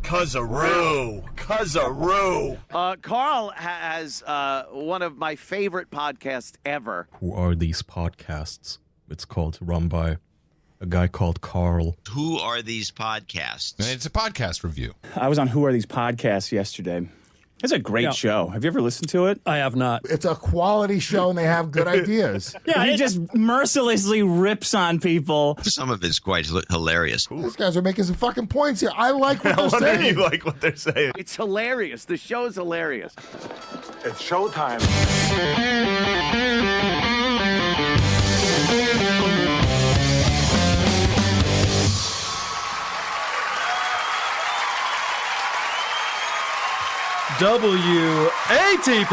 Cuz-a-roo. Carl has one of my favorite podcasts ever. Who are these podcasts? It's called, run by a guy called Carl. Who are these podcasts? And it's a podcast review. I was on Who Are These Podcasts yesterday. It's a great show. Have you ever listened to it? I have not. It's a quality show, and they have good ideas. Yeah, he just mercilessly rips on people. Some of it's quite hilarious. These guys are making some fucking points here. I like what they're wonder saying. you like what they're saying. It's hilarious. The show's hilarious. It's showtime. WATP.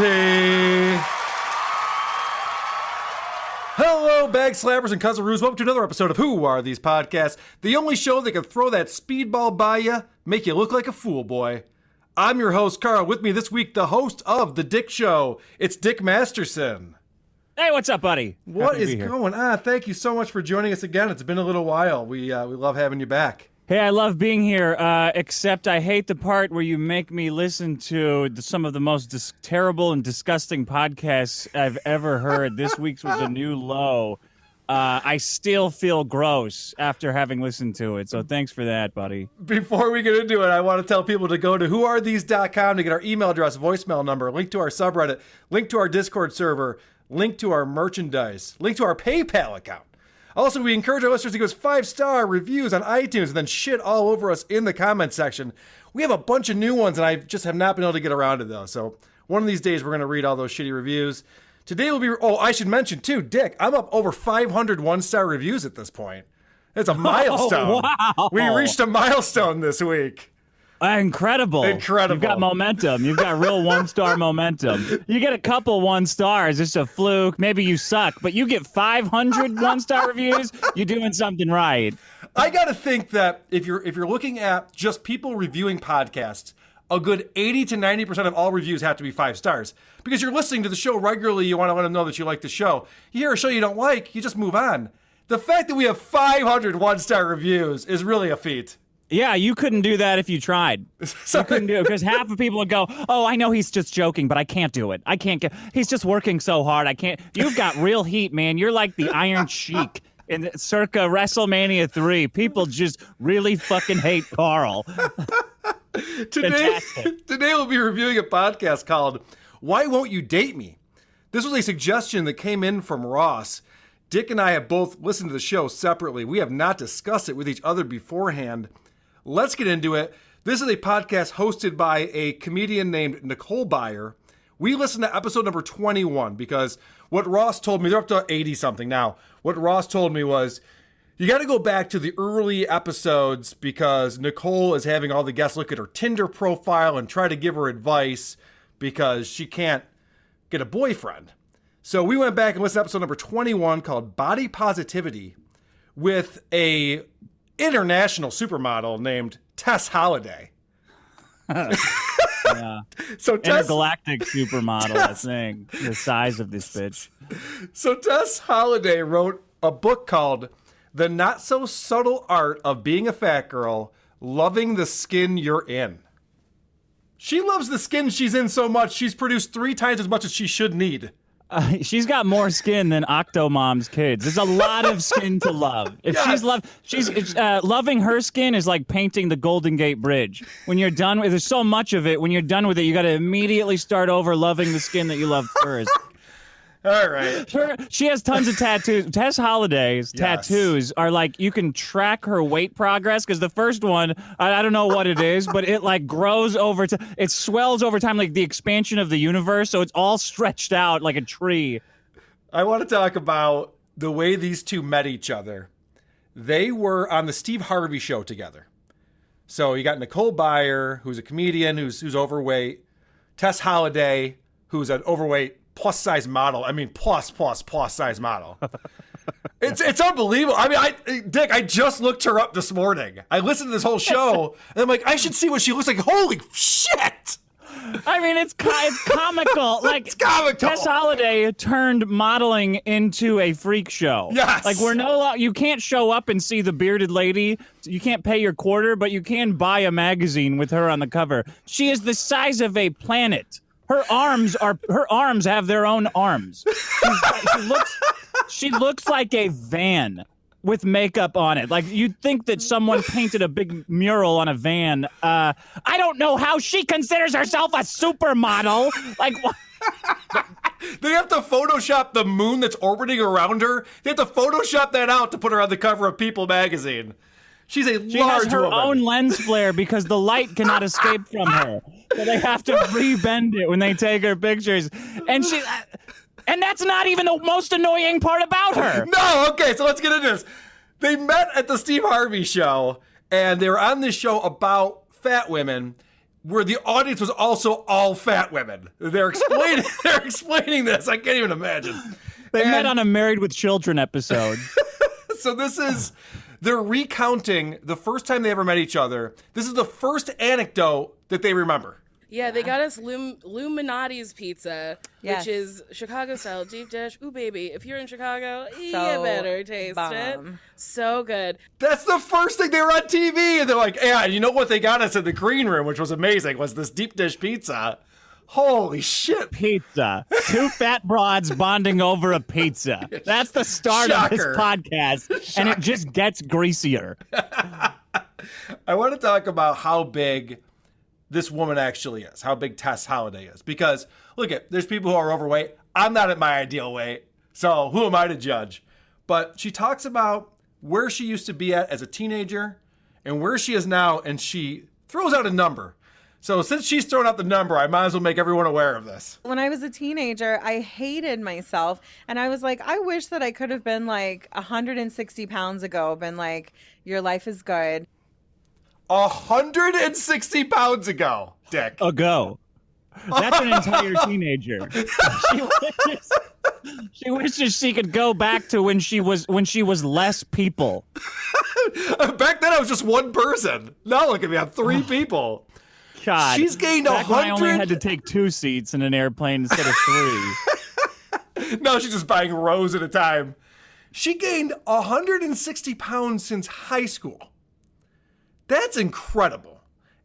Hello, bag slappers and cuzzaroos. Welcome to another episode of Who Are These Podcasts, the only show that can throw that speedball by you, make you look like a fool boy. I'm your host, Carl. With me this week, the host of The Dick Show. It's Dick Masterson. Hey, what's up, buddy? What is going on? Thank you so much for joining us again. It's been a little while. We love having you back. Hey, I love being here, except I hate the part where you make me listen to some of the most terrible and disgusting podcasts I've ever heard. This week's was a new low. I still feel gross after having listened to it, so thanks for that, buddy. Before we get into it, I want to tell people to go to whoarethese.com to get our email address, voicemail number, link to our subreddit, link to our Discord server, link to our merchandise, link to our PayPal account. Also, we encourage our listeners to give us 5-star reviews on iTunes and then shit all over us in the comment section. We have a bunch of new ones, and I just have not been able to get around to those. So one of these days, we're going to read all those shitty reviews. Today will be... Oh, I should mention, too, Dick, I'm up over 500 one-star reviews at this point. It's a milestone. Oh, wow. We reached a milestone this week. Incredible. You've got momentum. You've got real one-star momentum. You get a couple 1 stars, it's a fluke. Maybe you suck, but you get 500 1-star reviews, you're doing something right. I got to think that if you're looking at just people reviewing podcasts, a good 80 to 90% of all reviews have to be 5 stars. Because you're listening to the show regularly, you want to let them know that you like the show. You hear a show you don't like, you just move on. The fact that we have 500 1-star reviews is really a feat. Yeah, you couldn't do that if you tried. You couldn't do it because half of people would go, "Oh, I know he's just joking, but I can't do it. I can't get. He's just working so hard. I can't." You've got real heat, man. You're like the Iron Sheik in circa WrestleMania 3. People just really fucking hate Carl. Today we'll be reviewing a podcast called "Why Won't You Date Me?" This was a suggestion that came in from Ross. Dick and I have both listened to the show separately. We have not discussed it with each other beforehand. Let's get into it. This is a podcast hosted by a comedian named Nicole Byer. We listened to episode number 21 because what Ross told me, they're up to 80-something now. What Ross told me was, you got to go back to the early episodes because Nicole is having all the guests look at her Tinder profile and try to give her advice because she can't get a boyfriend. So we went back and listened to episode number 21 called Body Positivity with a international supermodel named Tess Holliday. Yeah. So Intergalactic supermodel, I think, the size of this bitch. So Tess Holliday wrote a book called The Not So Subtle Art of Being a Fat Girl, Loving the Skin You're In. She loves the skin she's in so much, she's produced 3 times as much as she should need. She's got more skin than Octomom's kids. There's a lot of skin to love. If loving her skin is like painting the Golden Gate Bridge. When you're done with, there's so much of it. When you're done with it, you got to immediately start over loving the skin that you loved first. All right. She has tons of tattoos. Tess Holliday's tattoos are like, you can track her weight progress because the first one, I don't know what it is, but it like grows over time. It swells over time like the expansion of the universe, so it's all stretched out like a tree. I want to talk about the way these two met each other. They were on the Steve Harvey show together. So you got Nicole Byer, who's a comedian, who's overweight. Tess Holliday, who's an overweight plus size model. I mean, plus size model. It's unbelievable. I mean, Dick, I just looked her up this morning. I listened to this whole show, and I'm like, I should see what she looks like. Holy shit! I mean, it's comical. Like, It's comical. Tess Holliday turned modeling into a freak show. Yes. Like, you can't show up and see the bearded lady. You can't pay your quarter, but you can buy a magazine with her on the cover. She is the size of a planet. Her arms have their own arms. She looks like a van with makeup on it. Like, you'd think that someone painted a big mural on a van. I don't know how she considers herself a supermodel. Like, what? They have to Photoshop the moon that's orbiting around her. They have to Photoshop that out to put her on the cover of People magazine. She's a She large has her woman. own lens flare because the light cannot escape from her. So they have to rebend it when they take her pictures. And that's not even the most annoying part about her. No, okay, so let's get into this. They met at the Steve Harvey show, and they were on this show about fat women, where the audience was also all fat women. They're explaining this. I can't even imagine. They met on a Married with Children episode. So they're recounting the first time they ever met each other. This is the first anecdote that they remember. Yeah, they got us Luminati's pizza, Yes. which is Chicago-style deep dish. Ooh, baby, if you're in Chicago, you So better taste bomb. it. So good. That's the first thing they were on TV, and they're like, yeah, you know what they got us in the green room, which was amazing, was this deep dish pizza. Holy shit. Pizza. Two fat broads bonding over a pizza. That's the start of this Shocker. podcast, and it just gets greasier. I want to talk about how big this woman actually is, how big Tess Holliday is. Because, look, there's people who are overweight. I'm not at my ideal weight, so who am I to judge? But she talks about where she used to be at as a teenager and where she is now, and she throws out a number. So since she's thrown out the number, I might as well make everyone aware of this. When I was a teenager, I hated myself. And I was like, I wish that I could have been like 160 pounds ago, been like, your life is good. 160 pounds ago, Dick. Ago. That's an entire teenager. She wishes she could go back to when she was less people. Back then I was just one person. Now look at me, I'm three people. God. She's gained back when I 100. only had to take 2 seats in an airplane instead of 3. No, she's just buying rows at a time. She gained 160 pounds since high school. That's incredible.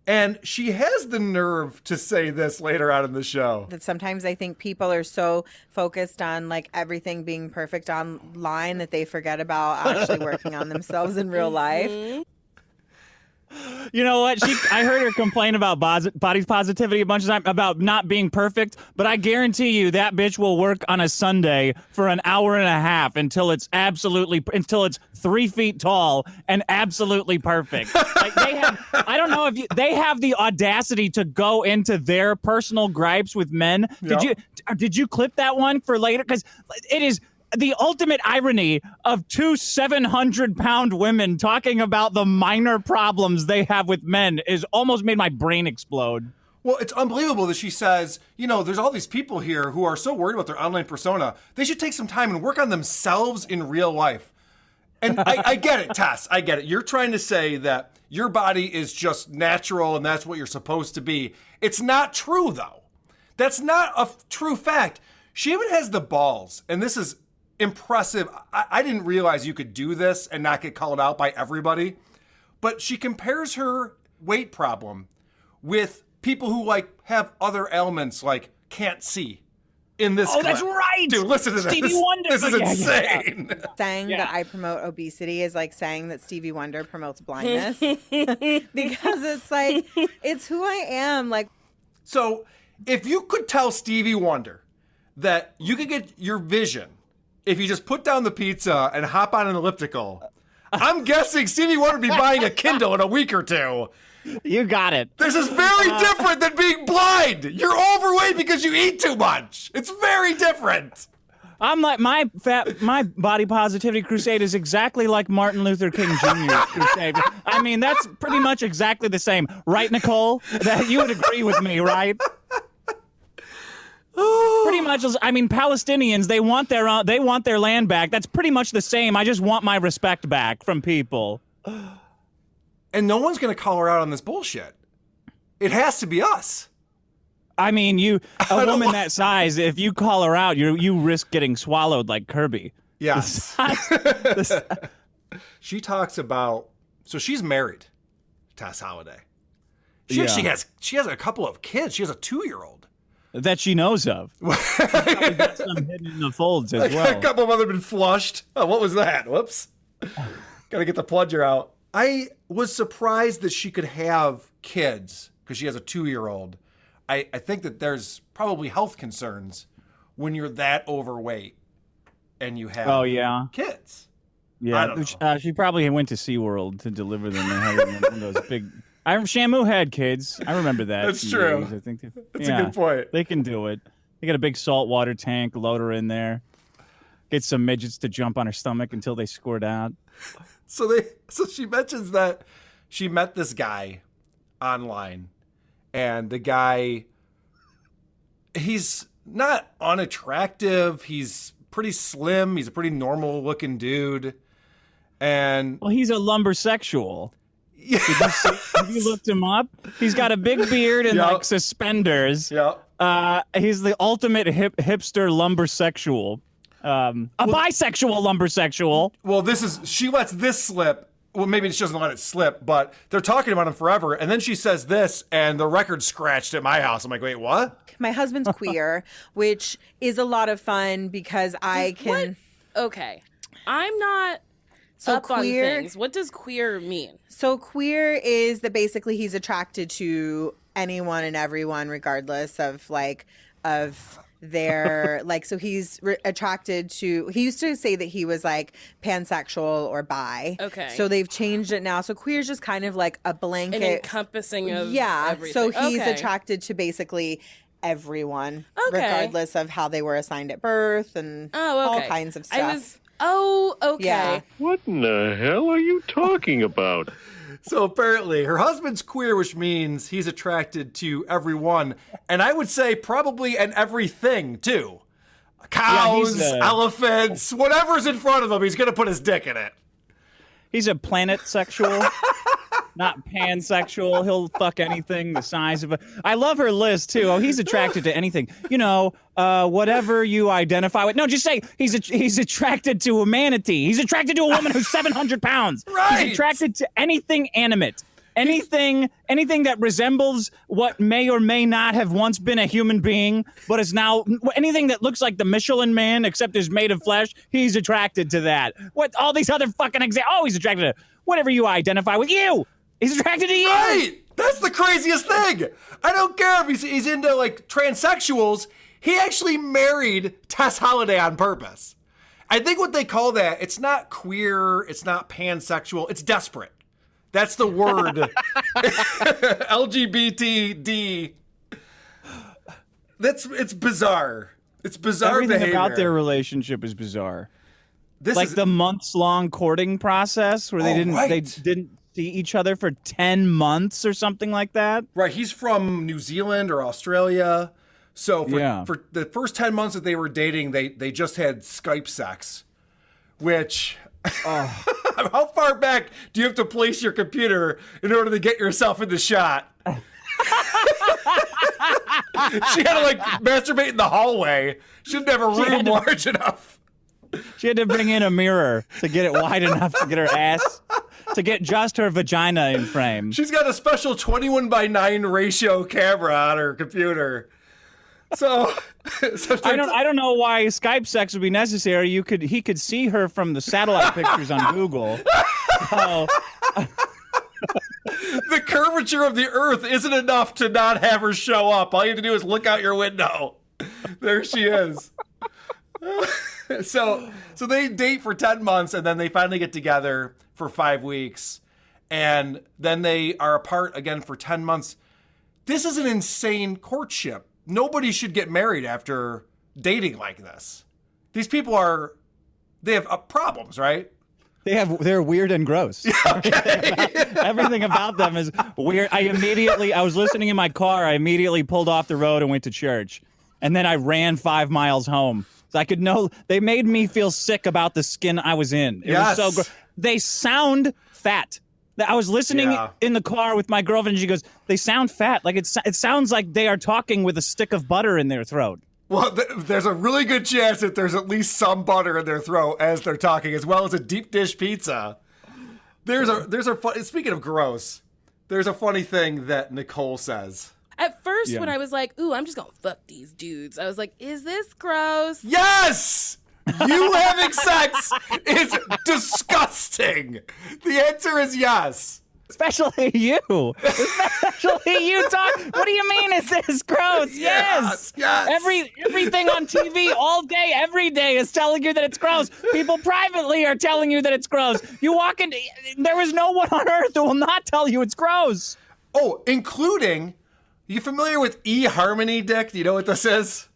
And she has the nerve to say this later on in the show. That sometimes I think people are so focused on like everything being perfect online that they forget about actually working on themselves in real life. You know what? I heard her complain about body positivity a bunch of times, about not being perfect, but I guarantee you that bitch will work on a Sunday for an hour and a half until it's 3 feet tall and absolutely perfect. Like I don't know if they have the audacity to go into their personal gripes with men. Yep. Did you clip that one for later? Because it is the ultimate irony of 2 700-pound women talking about the minor problems they have with men is almost made my brain explode. Well, it's unbelievable that she says, there's all these people here who are so worried about their online persona. They should take some time and work on themselves in real life. And I get it, Tess. I get it. You're trying to say that your body is just natural and that's what you're supposed to be. It's not true, though. That's not a true fact. She even has the balls, and this is impressive. I didn't realize you could do this and not get called out by everybody. But she compares her weight problem with people who have other ailments like can't see. In this clip. That's right. Dude, listen to Stevie this. Wonder. This is insane. Saying that I promote obesity is like saying that Stevie Wonder promotes blindness. Because it's like, it's who I am. Like, so if you could tell Stevie Wonder that you could get your vision if you just put down the pizza and hop on an elliptical, I'm guessing Stevie Wonder would be buying a Kindle in a week or two. You got it. This is very different than being blind. You're overweight because you eat too much. It's very different. I'm like, my body positivity crusade is exactly like Martin Luther King Jr.'s crusade. I mean, that's pretty much exactly the same. Right, Nicole? That you would agree with me, right? Pretty much. I mean, Palestinians, they want their land back. That's pretty much the same. I just want my respect back from people. And no one's going to call her out on this bullshit. It has to be us. I mean, a woman that size, if you call her out, you risk getting swallowed like Kirby. Yes. She talks about, so she's married, Tess Holliday. She actually has a couple of kids. She has a 2-year-old. That she knows of. She's probably got some hidden in the folds as well. A couple of them have been flushed. Oh, what was that? Whoops. Got to get the plunger out. I was surprised that she could have kids because she has a 2-year-old. I think that there's probably health concerns when you're that overweight and you have kids. Yeah, she probably went to SeaWorld to deliver them. They had one of those big... Shamu had kids. I remember that. That's true. I think That's a good point. They can do it. They got a big saltwater tank, load her in there, get some midgets to jump on her stomach until they squirt out. So she mentions that she met this guy online, and the guy, he's not unattractive. He's pretty slim. He's a pretty normal looking dude. And he's a lumbersexual. Yeah. Have you looked him up? He's got a big beard and like suspenders. Yeah. He's the ultimate hipster lumbersexual. Bisexual lumbersexual. Well, she lets this slip. Well, maybe she doesn't let it slip, but they're talking about him forever. And then she says this, and the record's scratched at my house. I'm like, wait, what? My husband's queer, which is a lot of fun because I can. What? Okay. I'm not up on things. What does queer mean? So queer is that basically he's attracted to anyone and everyone, regardless of their so he's attracted to. He used to say that he was like pansexual or bi. Okay. So they've changed it now. So queer is just kind of like a blanket, an encompassing of everything. So he's attracted to basically everyone, regardless of how they were assigned at birth and all kinds of stuff. Yeah. What in the hell are you talking about? So apparently her husband's queer, which means he's attracted to everyone. And I would say probably and everything too. Cows, elephants, whatever's in front of him, he's going to put his dick in it. He's a planet sexual. Not pansexual. He'll fuck anything the size of a... I love her list, too. Oh, he's attracted to anything. Whatever you identify with. No, just say he's attracted to a manatee. He's attracted to a woman who's 700 pounds. Right. He's attracted to anything animate. Anything that resembles what may or may not have once been a human being, but is now... Anything that looks like the Michelin Man, except is made of flesh, he's attracted to that. What? All these other fucking examples... Oh, he's attracted to... Whatever you identify with. You! He's attracted to you. Right. That's the craziest thing. I don't care if he's into like transsexuals. He actually married Tess Holliday on purpose. I think what they call that, it's not queer, it's not pansexual, it's desperate. That's the word. LGBTD. It's bizarre. It's bizarre Everything behavior. about their relationship is bizarre. This like is the months-long courting process where they didn't see each other for 10 months or something like that. Right. He's from New Zealand or Australia. So for the first 10 months that they were dating, they just had Skype sex, which how far back do you have to place your computer in order to get yourself in the shot? She had to like masturbate in the hallway. She didn't have a room large enough. She had to bring in a mirror to get it wide enough to get her ass, to get just her vagina in frame. She's got a special 21:9 ratio camera on her computer. So I don't know why Skype sex would be necessary. He could see her from the satellite pictures on Google. So, the curvature of the Earth isn't enough to not have her show up. All you have to do is look out your window. There she is. So they date for 10 months and then they finally get together for 5 weeks and then they are apart again for 10 months. This is an insane courtship. Nobody should get married after dating like this. These people they have problems, right? They're weird and gross. Okay. Everything about them is weird. I was listening in my car. I immediately pulled off the road and went to church. And then I ran 5 miles home. So I could know they made me feel sick about the skin I was in. It was so gross. They sound fat. I was listening in the car with my girlfriend, and she goes, "They sound fat. Like it sounds like they are talking with a stick of butter in their throat." Well, there's a really good chance that there's at least some butter in their throat as they're talking, as well as a deep dish pizza. Speaking of gross, there's a funny thing that Nicole says. At first, when I was like, "Ooh, I'm just gonna fuck these dudes," I was like, "Is this gross?" Yes! You having sex is disgusting. The answer is yes. Especially you. Especially you talk. What do you mean is this gross? Yes. Everything on TV all day, every day is telling you that it's gross. People privately are telling you that it's gross. You walk in, there is no one on earth who will not tell you it's gross. Oh, including, you familiar with eHarmony, Dick? Do you know what this is?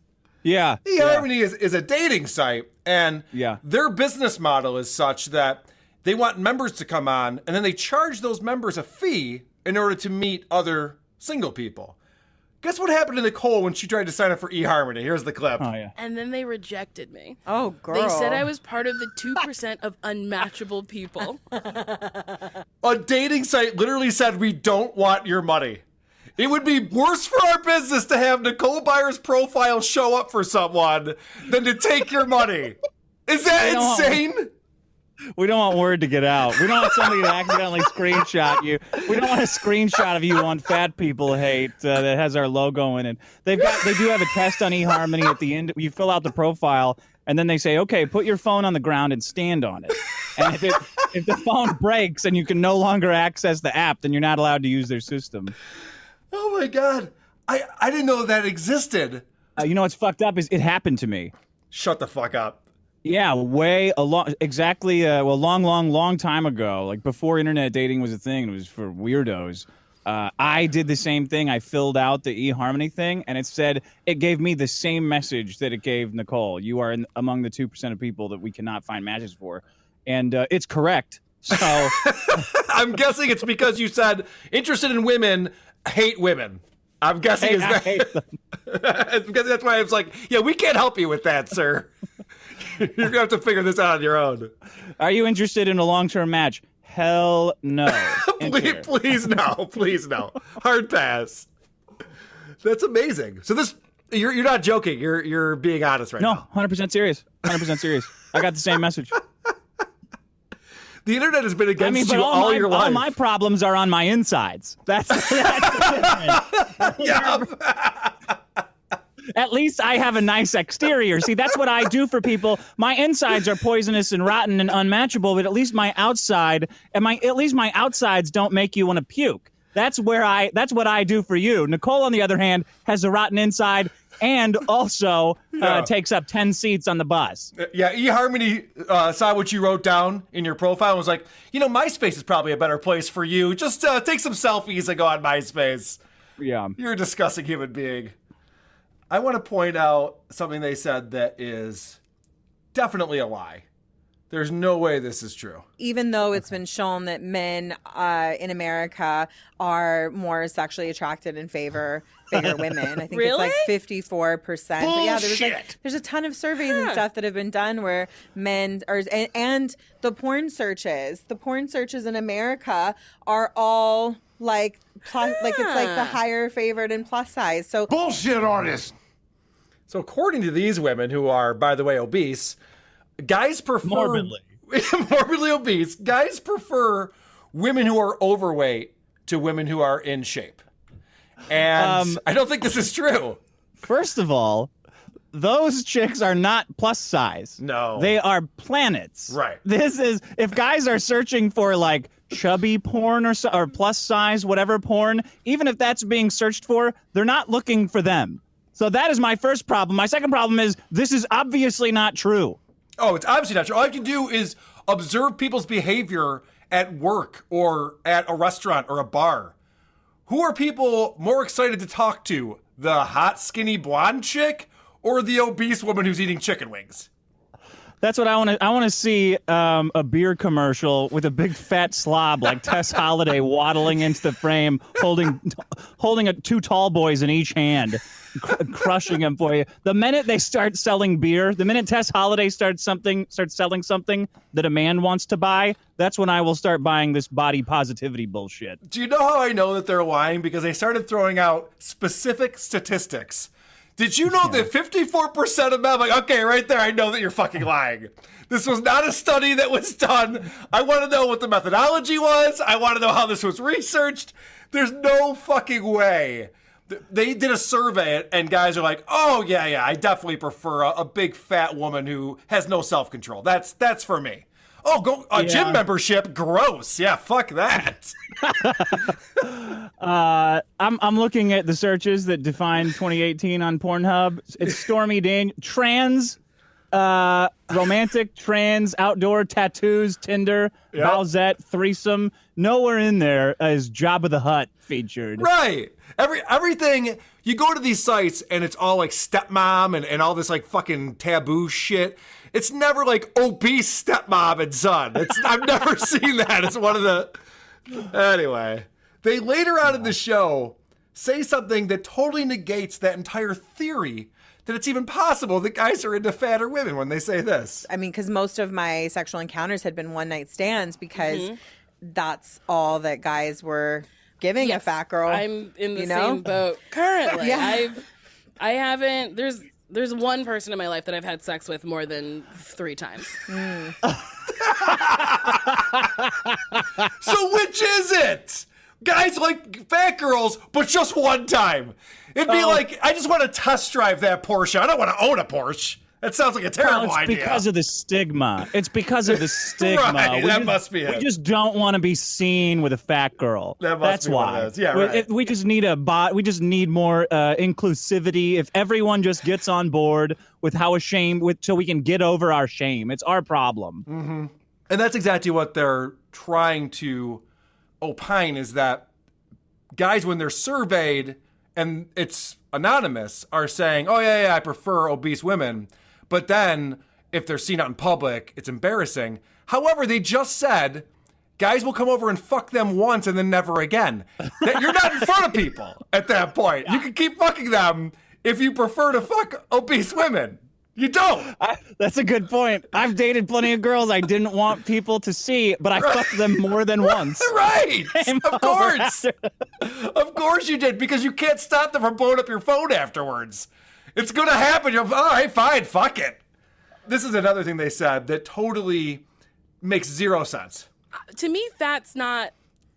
Yeah. eHarmony is a dating site, and their business model is such that they want members to come on, and then they charge those members a fee in order to meet other single people. Guess what happened to Nicole when she tried to sign up for eHarmony? Here's the clip. Oh, yeah. And then they rejected me. Oh, girl. They said I was part of the 2% of unmatchable people. A dating site literally said, "We don't want your money." It would be worse for our business to have Nicole Byer's profile show up for someone than to take your money. Is that insane? We don't want word to get out. We don't want somebody to accidentally screenshot you. We don't want a screenshot of you on Fat People Hate that has our logo in it. They do have a test on eHarmony at the end. You fill out the profile, and then they say, "Okay, put your phone on the ground and stand on it." And if the phone breaks and you can no longer access the app, then you're not allowed to use their system. Oh my God. I didn't know that existed. You know what's fucked up is it happened to me. Shut the fuck up. Yeah, long time ago, like before internet dating was a thing, it was for weirdos. I did the same thing. I filled out the eHarmony thing, and it gave me the same message that it gave Nicole. You are among the 2% of people that we cannot find matches for. And it's correct. So I'm guessing it's because you said interested in women, hate women. I'm guessing I hate them. Because that's why I was like, yeah, we can't help you with that, sir. You're going to have to figure this out on your own. Are you interested in a long-term match? Hell no. Please no. Hard pass. That's amazing. So you're not joking. You're being honest right now. No, 100% serious. 100% serious. I got the same message. The internet has been against you all your life. All my problems are on my insides. That's the difference. At least I have a nice exterior. See, that's what I do for people. My insides are poisonous and rotten and unmatchable, but at least my outsides don't make you want to puke. That's what I do for you. Nicole, on the other hand, has a rotten inside and also takes up 10 seats on the bus. Yeah, eHarmony saw what you wrote down in your profile and was like, MySpace is probably a better place for you. Just take some selfies and go on MySpace. Yeah. You're a disgusting human being. I want to point out something they said that is definitely a lie. There's no way this is true. Even though it's been shown that men in America are more sexually attracted and favor bigger women. I think it's like 54%. But yeah, there's a ton of surveys and stuff that have been done where men are, and the porn searches in America are all like plus, like it's like the higher favored and plus size. So bullshit artists. So according to these women, who are, by the way, obese, guys prefer morbidly obese. Guys prefer women who are overweight to women who are in shape. And I don't think this is true. First of all, those chicks are not plus size. No. They are planets. Right. If guys are searching for like chubby porn or plus size, whatever porn, even if that's being searched for, they're not looking for them. So that is my first problem. My second problem is this is obviously not true. Oh, it's obviously not true. All you can do is observe people's behavior at work or at a restaurant or a bar. Who are people more excited to talk to? The hot, skinny, blonde chick or the obese woman who's eating chicken wings? That's what I want to. I want to see a beer commercial with a big fat slob like Tess Holliday waddling into the frame, holding two tall boys in each hand, crushing them for you. The minute they start selling beer, the minute Tess Holliday starts selling something that a man wants to buy, that's when I will start buying this body positivity bullshit. Do you know how I know that they're lying? Because they started throwing out specific statistics. Did you know that 54% of men, I'm like, okay, right there, I know that you're fucking lying. This was not a study that was done. I want to know what the methodology was. I want to know how this was researched. There's no fucking way. They did a survey, and guys are like, oh, yeah, I definitely prefer a big fat woman who has no self-control. That's for me. Oh, gym membership, gross. Yeah, fuck that. I'm looking at the searches that define 2018 on Pornhub. It's Stormy Daniels, trans, romantic, trans, outdoor, tattoos, Tinder, Bowsette, threesome. Nowhere in there is Jabba the Hutt featured. Right. Everything, you go to these sites and it's all like stepmom and all this like fucking taboo shit. It's never like obese stepmom and son. I've never seen that. It's one of the... Anyway, they later on in the show say something that totally negates that entire theory that it's even possible that guys are into fatter women when they say this. I mean, because most of my sexual encounters had been one-night stands because that's all that guys were giving a fat girl. I'm in the same boat currently. I haven't... There's one person in my life that I've had sex with more than 3 times. So which is it? Guys like fat girls, but just one time. It'd be like, I just want to test drive that Porsche. I don't want to own a Porsche. That sounds like a terrible idea. It's because of the stigma. It's because of the stigma. Right, that must be it. We just don't want to be seen with a fat girl. That's why. What it is. Yeah, right. We just need we just need more inclusivity. If everyone just gets on board with how ashamed, so we can get over our shame. It's our problem. Mm-hmm. And that's exactly what they're trying to opine, is that guys, when they're surveyed and it's anonymous, are saying, oh yeah, I prefer obese women. But then, if they're seen out in public, it's embarrassing. However, they just said guys will come over and fuck them once and then never again. That you're not in front of people at that point. You can keep fucking them if you prefer to fuck obese women. You don't. That's a good point. I've dated plenty of girls I didn't want people to see, but I fucked them more than once. Right. Of course. Of course you did, because you can't stop them from blowing up your phone afterwards. It's going to happen. You're, all right, fine, fuck it. This is another thing they said that totally makes zero sense. To me, fat's not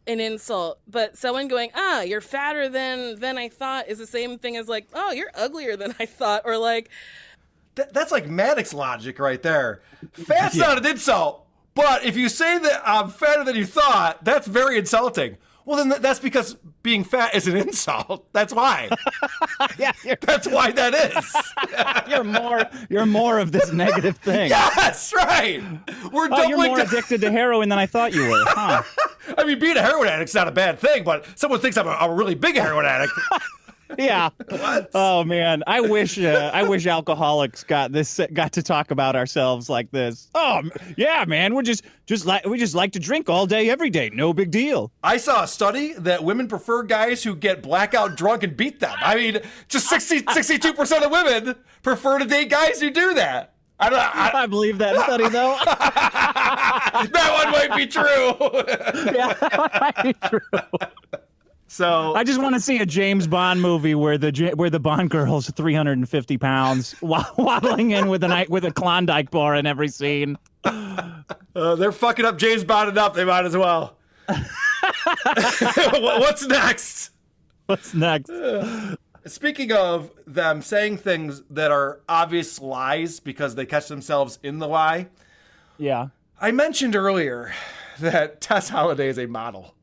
an insult, but someone going, you're fatter than I thought is the same thing as like, oh, you're uglier than I thought, or like... That's like Maddox logic right there. Fat's not an insult, but if you say that I'm fatter than you thought, that's very insulting. Well, then that's because being fat is an insult. That's why. That's why that is. You're more of this negative thing. Yes, right. We're you're more addicted to heroin than I thought you were, huh? I mean, being a heroin addict's not a bad thing, but someone thinks I'm a really big heroin addict. Yeah. What? Oh man, I wish alcoholics got to talk about ourselves like this. Oh yeah, man, we just like to drink all day, every day. No big deal. I saw a study that women prefer guys who get blackout drunk and beat them. I mean, just 62% of women prefer to date guys who do that. I believe that study though. That one might be true. Yeah, that might be true. So I just want to see a James Bond movie where the Bond girl's 350 pounds waddling in with a Klondike bar in every scene. They're fucking up James Bond enough. They might as well. What's next? What's next? Speaking of them saying things that are obvious lies because they catch themselves in the lie. Yeah. I mentioned earlier that Tess Holliday is a model,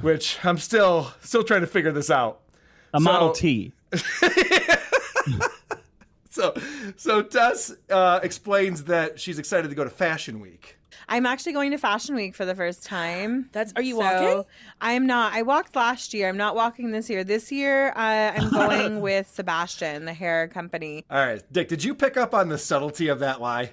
which I'm still trying to figure this out. Model T. So Tess explains that she's excited to go to Fashion Week. I'm actually going to Fashion Week for the first time. Are you walking? I'm not. I walked last year. I'm not walking this year. This year, I'm going with Sebastian, the hair company. All right, Dick, did you pick up on the subtlety of that lie?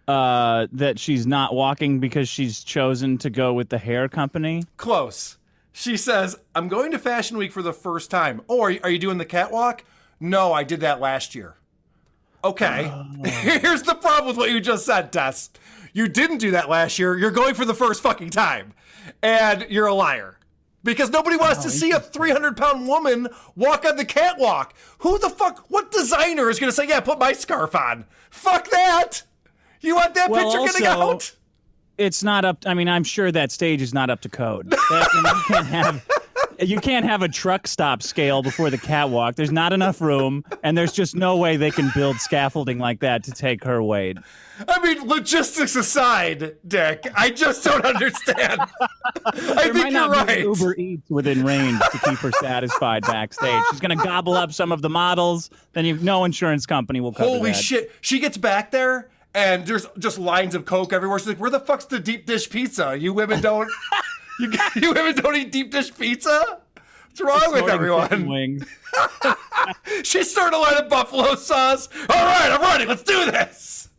that she's not walking because she's chosen to go with the hair company? Close. She says, I'm going to Fashion Week for the first time. Oh, are you doing the catwalk? No, I did that last year. Okay. Here's the problem with what you just said, Tess. You didn't do that last year. You're going for the first fucking time. And you're a liar. Because nobody wants to see a 300-pound woman walk on the catwalk. Who the fuck, what designer is going to say, yeah, put my scarf on? Fuck that. You want that picture getting out? It's not up. I mean, I'm sure that stage is not up to code. You can't have a truck stop scale before the catwalk. There's not enough room, and there's just no way they can build scaffolding like that to take her weight. I mean, logistics aside, Dick, I just don't understand. I think you're right. Uber Eats within range to keep her satisfied backstage. She's going to gobble up some of the models, then no insurance company will cover Holy that. shit. She gets back there, and there's just lines of Coke everywhere. She's like, where the fuck's the deep dish pizza? You women don't... You women don't eat deep dish pizza? What's wrong with everyone? Wings. She's starting to line up buffalo sauce. All right, I'm ready. Let's do this.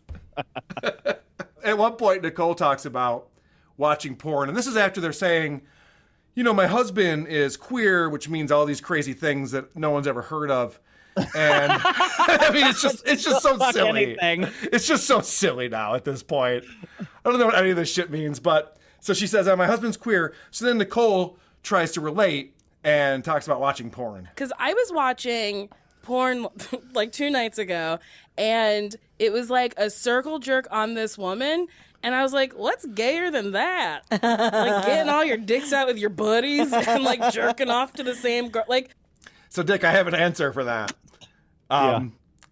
At one point, Nicole talks about watching porn. And this is after they're saying, you know, my husband is queer, which means all these crazy things that no one's ever heard of. And I mean, it's just so silly. It's just so silly now at this point. I don't know what any of this shit means, but so she says, my husband's queer. So then Nicole tries to relate and talks about watching porn. Because I was watching porn like 2 nights ago, and it was like a circle jerk on this woman. And I was like, what's gayer than that? Like getting all your dicks out with your buddies and like jerking off to the same girl. Like, so Dick, I have an answer for that.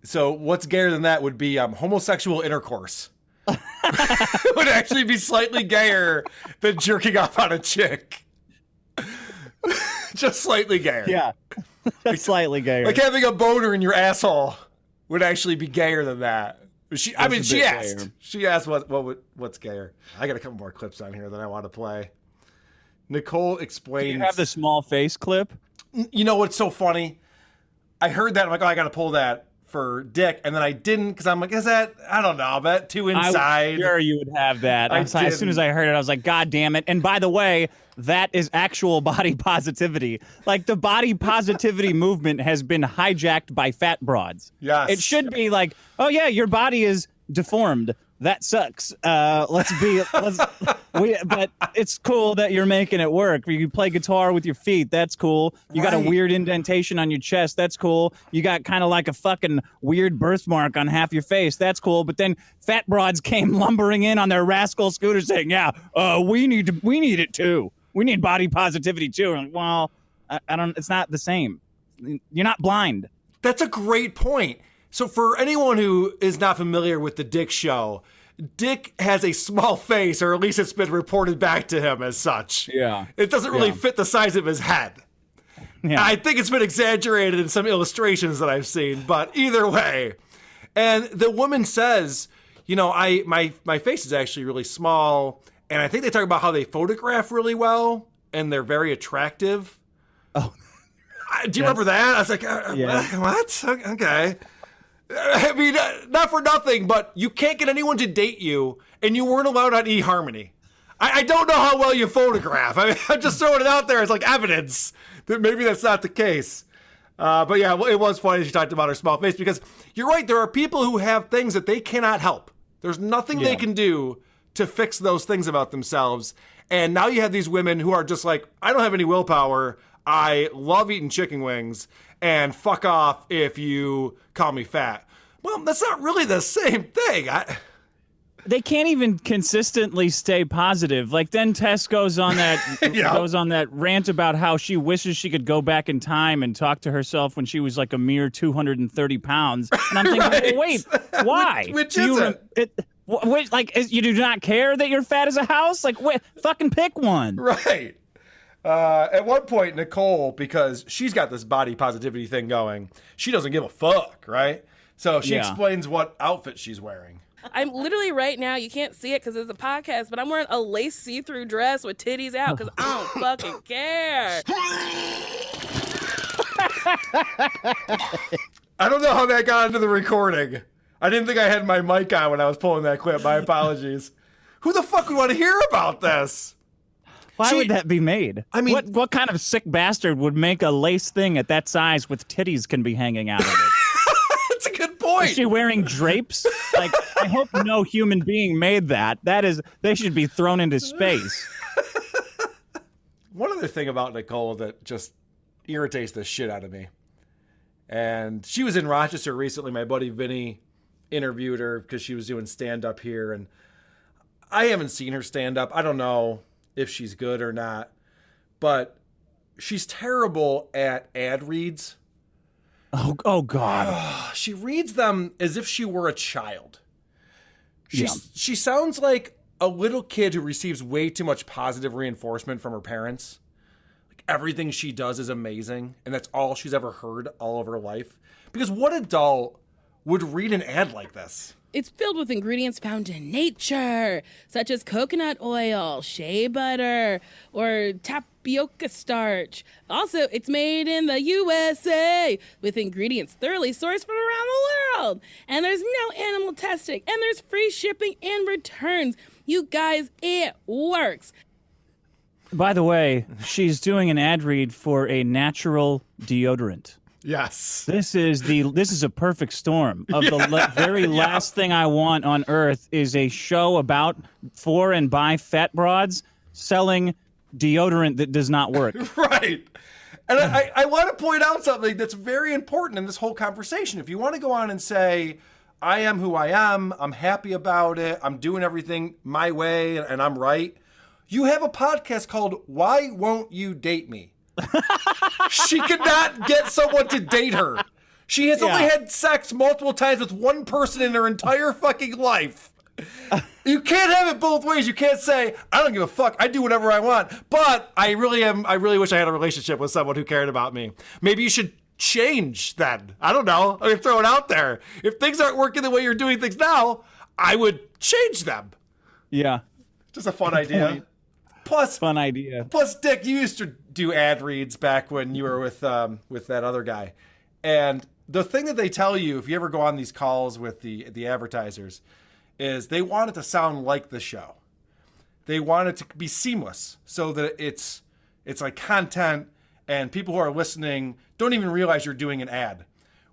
So what's gayer than that would be homosexual intercourse. It would actually be slightly gayer than jerking off on a chick. Just slightly gayer. Yeah. Slightly gayer. Like having a boner in your asshole would actually be gayer than that. She asked. Gayer. She asked what's gayer. I got a couple more clips on here that I want to play. Nicole explains. Do you have the small face clip? You know what's so funny? I heard that. I'm like, oh, I got to pull that for Dick, and then I didn't because I'm like, is that, I don't know, that too inside? I was sure you would have that. As soon as I heard it, I was like, God damn it. And by the way, that is actual body positivity. Like, the body positivity movement has been hijacked by fat broads. Yes. It should be like, oh yeah, your body is deformed. That sucks. But it's cool that you're making it work. You play guitar with your feet. That's cool. You got a weird indentation on your chest. That's cool. You got kind of like a fucking weird birthmark on half your face. That's cool. But then fat broads came lumbering in on their rascal scooter saying, yeah, we need it too. We need body positivity too. I'm like, well, I don't, it's not the same. You're not blind. That's a great point. So for anyone who is not familiar with the Dick Show, Dick has a small face, or at least it's been reported back to him as such. Yeah. It doesn't really fit the size of his head. Yeah. I think it's been exaggerated in some illustrations that I've seen, but either way. And the woman says, you know, my face is actually really small, and I think they talk about how they photograph really well, and they're very attractive. Oh. Do you remember that? I was like, what? Okay. I mean, not for nothing, but you can't get anyone to date you, and you weren't allowed on eHarmony. I don't know how well you photograph. I mean, I'm just throwing it out there as like evidence that maybe that's not the case. But yeah, it was funny she talked about her small face, because you're right. There are people who have things that they cannot help. There's nothing they can do to fix those things about themselves. And now you have these women who are just like, I don't have any willpower. I love eating chicken wings, and fuck off if you call me fat. Well, that's not really the same thing. They can't even consistently stay positive. Like, then Tess goes on that rant about how she wishes she could go back in time and talk to herself when she was like a mere 230 pounds. And I'm thinking, well, wait, why? Which is it? You do not care that you're fat as a house? Like, wait, fucking pick one. Right. At one point, Nicole, because she's got this body positivity thing going, she doesn't give a fuck, right? So she explains what outfit she's wearing. I'm literally right now, you can't see it because it's a podcast, but I'm wearing a lace see-through dress with titties out because I don't fucking care. I don't know how that got into the recording. I didn't think I had my mic on when I was pulling that clip. My apologies. Who the fuck would want to hear about this? Why would that be made? I mean, what kind of sick bastard would make a lace thing at that size with titties can be hanging out of it? That's a good point. Is she wearing drapes? Like, I hope no human being made that. They should be thrown into space. One other thing about Nicole that just irritates the shit out of me. And she was in Rochester recently. My buddy Vinny interviewed her because she was doing stand-up here. And I haven't seen her stand-up. I don't know if she's good or not. But she's terrible at ad reads. Oh God. She reads them as if she were a child. She sounds like a little kid who receives way too much positive reinforcement from her parents. Like everything she does is amazing, and that's all she's ever heard all of her life. Because what adult would read an ad like this? It's filled with ingredients found in nature, such as coconut oil, shea butter, or tapioca starch. Also, it's made in the USA with ingredients thoroughly sourced from around the world. And there's no animal testing, and there's free shipping and returns. You guys, it works. By the way, she's doing an ad read for a natural deodorant. Yes. This is a perfect storm of the very last thing I want on earth is a show about for and by fat broads selling deodorant that does not work. Right. And I want to point out something that's very important in this whole conversation. If you want to go on and say, I am who I am, I'm happy about it, I'm doing everything my way, and I'm right, you have a podcast called Why Won't You Date Me? She could not get someone to date her. She has only had sex multiple times with one person in her entire fucking life. You can't have it both ways. You can't say, I don't give a fuck, I do whatever I want, but I really wish I had a relationship with someone who cared about me. Maybe you should change then. I don't know. I'm gonna throw it out there. If things aren't working the way you're doing things now, I would change them. Yeah. Just a fun idea. Fun idea. Plus, Dick, you used to do ad reads back when you were with that other guy. And the thing that they tell you, if you ever go on these calls with the advertisers, is they want it to sound like the show. They want it to be seamless so that it's like content and people who are listening don't even realize you're doing an ad.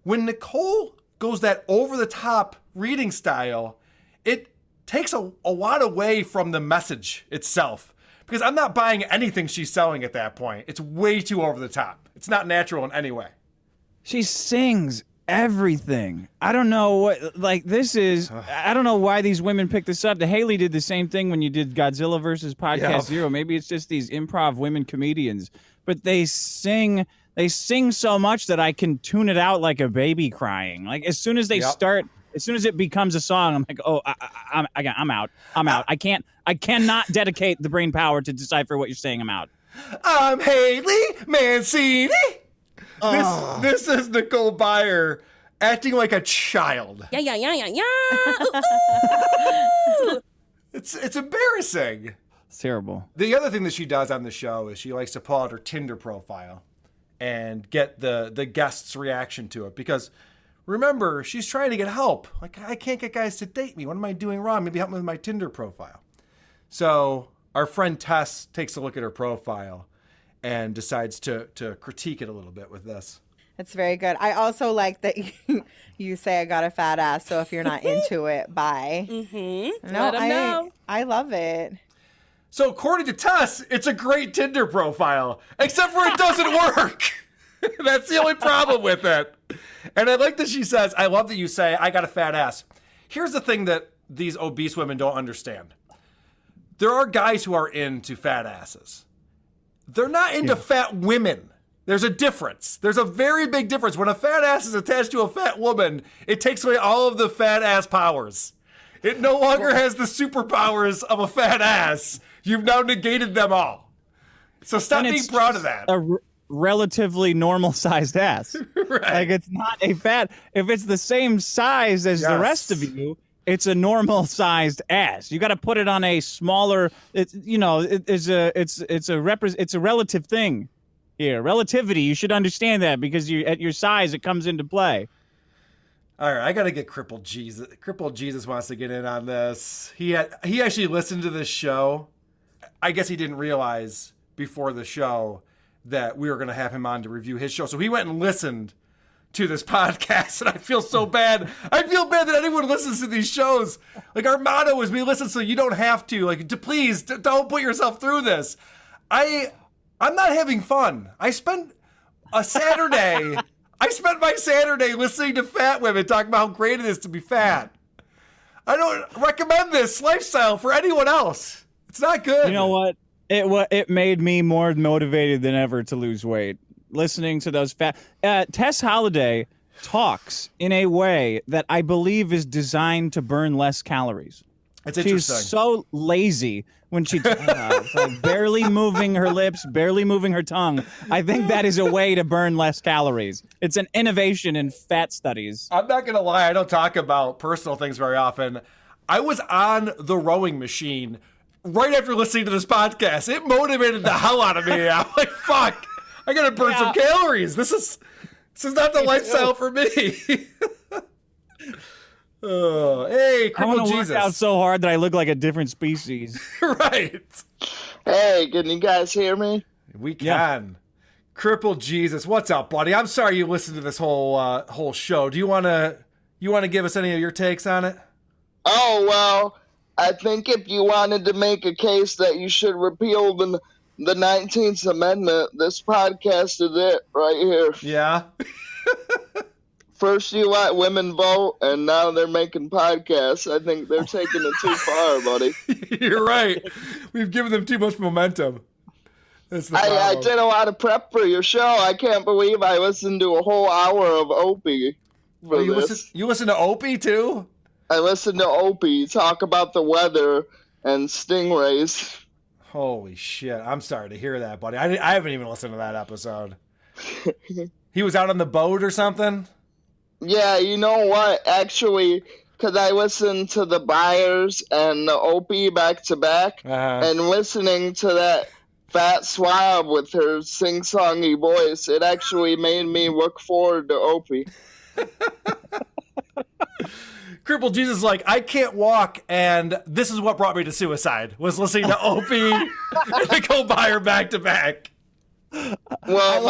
When Nicole goes that over-the-top reading style, it takes a lot away from the message itself. Because I'm not buying anything she's selling at that point. It's way too over the top. It's not natural in any way. She sings everything. I don't know what, like, this is, I don't know why these women picked this up. Haley did the same thing when you did Godzilla versus Podcast Zero. Maybe it's just these improv women comedians. But they sing so much that I can tune it out like a baby crying. Like, as soon as they start, as soon as it becomes a song, I'm like, oh, I'm out. I cannot dedicate the brain power to decipher what you're saying. I'm out. I'm Haley Mancini. This is Nicole Byer acting like a child. Yeah. It's embarrassing. It's terrible. The other thing that she does on the show is she likes to pull out her Tinder profile and get the guest's reaction to it. Because remember, she's trying to get help. Like, I can't get guys to date me. What am I doing wrong? Maybe help me with my Tinder profile. So our friend Tess takes a look at her profile and decides to critique it a little bit with this. It's very good. I also like that you say I got a fat ass, so if you're not into it, bye. Mm-hmm. No, Let 'em know. I love it. So according to Tess, it's a great Tinder profile, except for it doesn't work. That's the only problem with it. And I like that she says, I love that you say, I got a fat ass. Here's the thing that these obese women don't understand. There are guys who are into fat asses. They're not into fat women. There's a difference. There's a very big difference. When a fat ass is attached to a fat woman, it takes away all of the fat ass powers. It no longer has the superpowers of a fat ass. You've now negated them all. So stop being proud of that. Relatively normal sized ass. Right. Like, it's not a fat. If it's the same size as the rest of you, it's a normal sized ass. You got to put it on a smaller. It's a relative thing here. Relativity. You should understand that because at your size it comes into play. All right, I got to get Crippled Jesus. Crippled Jesus wants to get in on this. He actually listened to this show. I guess he didn't realize before the show that we were going to have him on to review his show. So he went and listened to this podcast, and I feel so bad. I feel bad that anyone listens to these shows. Like, our motto is we listen so you don't have to. Like, please, don't put yourself through this. I'm not having fun. I spent my Saturday listening to fat women talk about how great it is to be fat. I don't recommend this lifestyle for anyone else. It's not good. You know what? It made me more motivated than ever to lose weight. Listening to those Tess Holliday talks in a way that I believe is designed to burn less calories. It's interesting. She's so lazy when she like barely moving her lips, barely moving her tongue. I think that is a way to burn less calories. It's an innovation in fat studies. I'm not going to lie. I don't talk about personal things very often. I was on the rowing machine right after listening to this podcast. It motivated the hell out of me. I'm like, fuck. I gotta burn some calories. This is not the lifestyle for me. Oh, hey, Crippled Jesus. I want to work out so hard that I look like a different species. Right. Hey, can you guys hear me? We can. Yeah. Crippled Jesus, what's up, buddy? I'm sorry you listened to this whole show. Do you wanna give us any of your takes on it? Oh well, I think if you wanted to make a case that you should repeal the 19th Amendment, this podcast is it right here. Yeah. First you let women vote, and now they're making podcasts. I think they're taking it too far, buddy. You're right. We've given them too much momentum. That's the I did a lot of prep for your show. I can't believe I listened to a whole hour of Opie. You listen to Opie, too? I listened to Opie talk about the weather and stingrays. Holy shit. I'm sorry to hear that, buddy. I haven't even listened to that episode. He was out on the boat or something? Yeah, you know what? Actually, because I listened to the Byers and the Opie back to back, and listening to that fat swab with her sing-songy voice, it actually made me look forward to Opie. Crippled Jesus is like, I can't walk, and this is what brought me to suicide, was listening to Opie and Nicole Byer back to back. Well,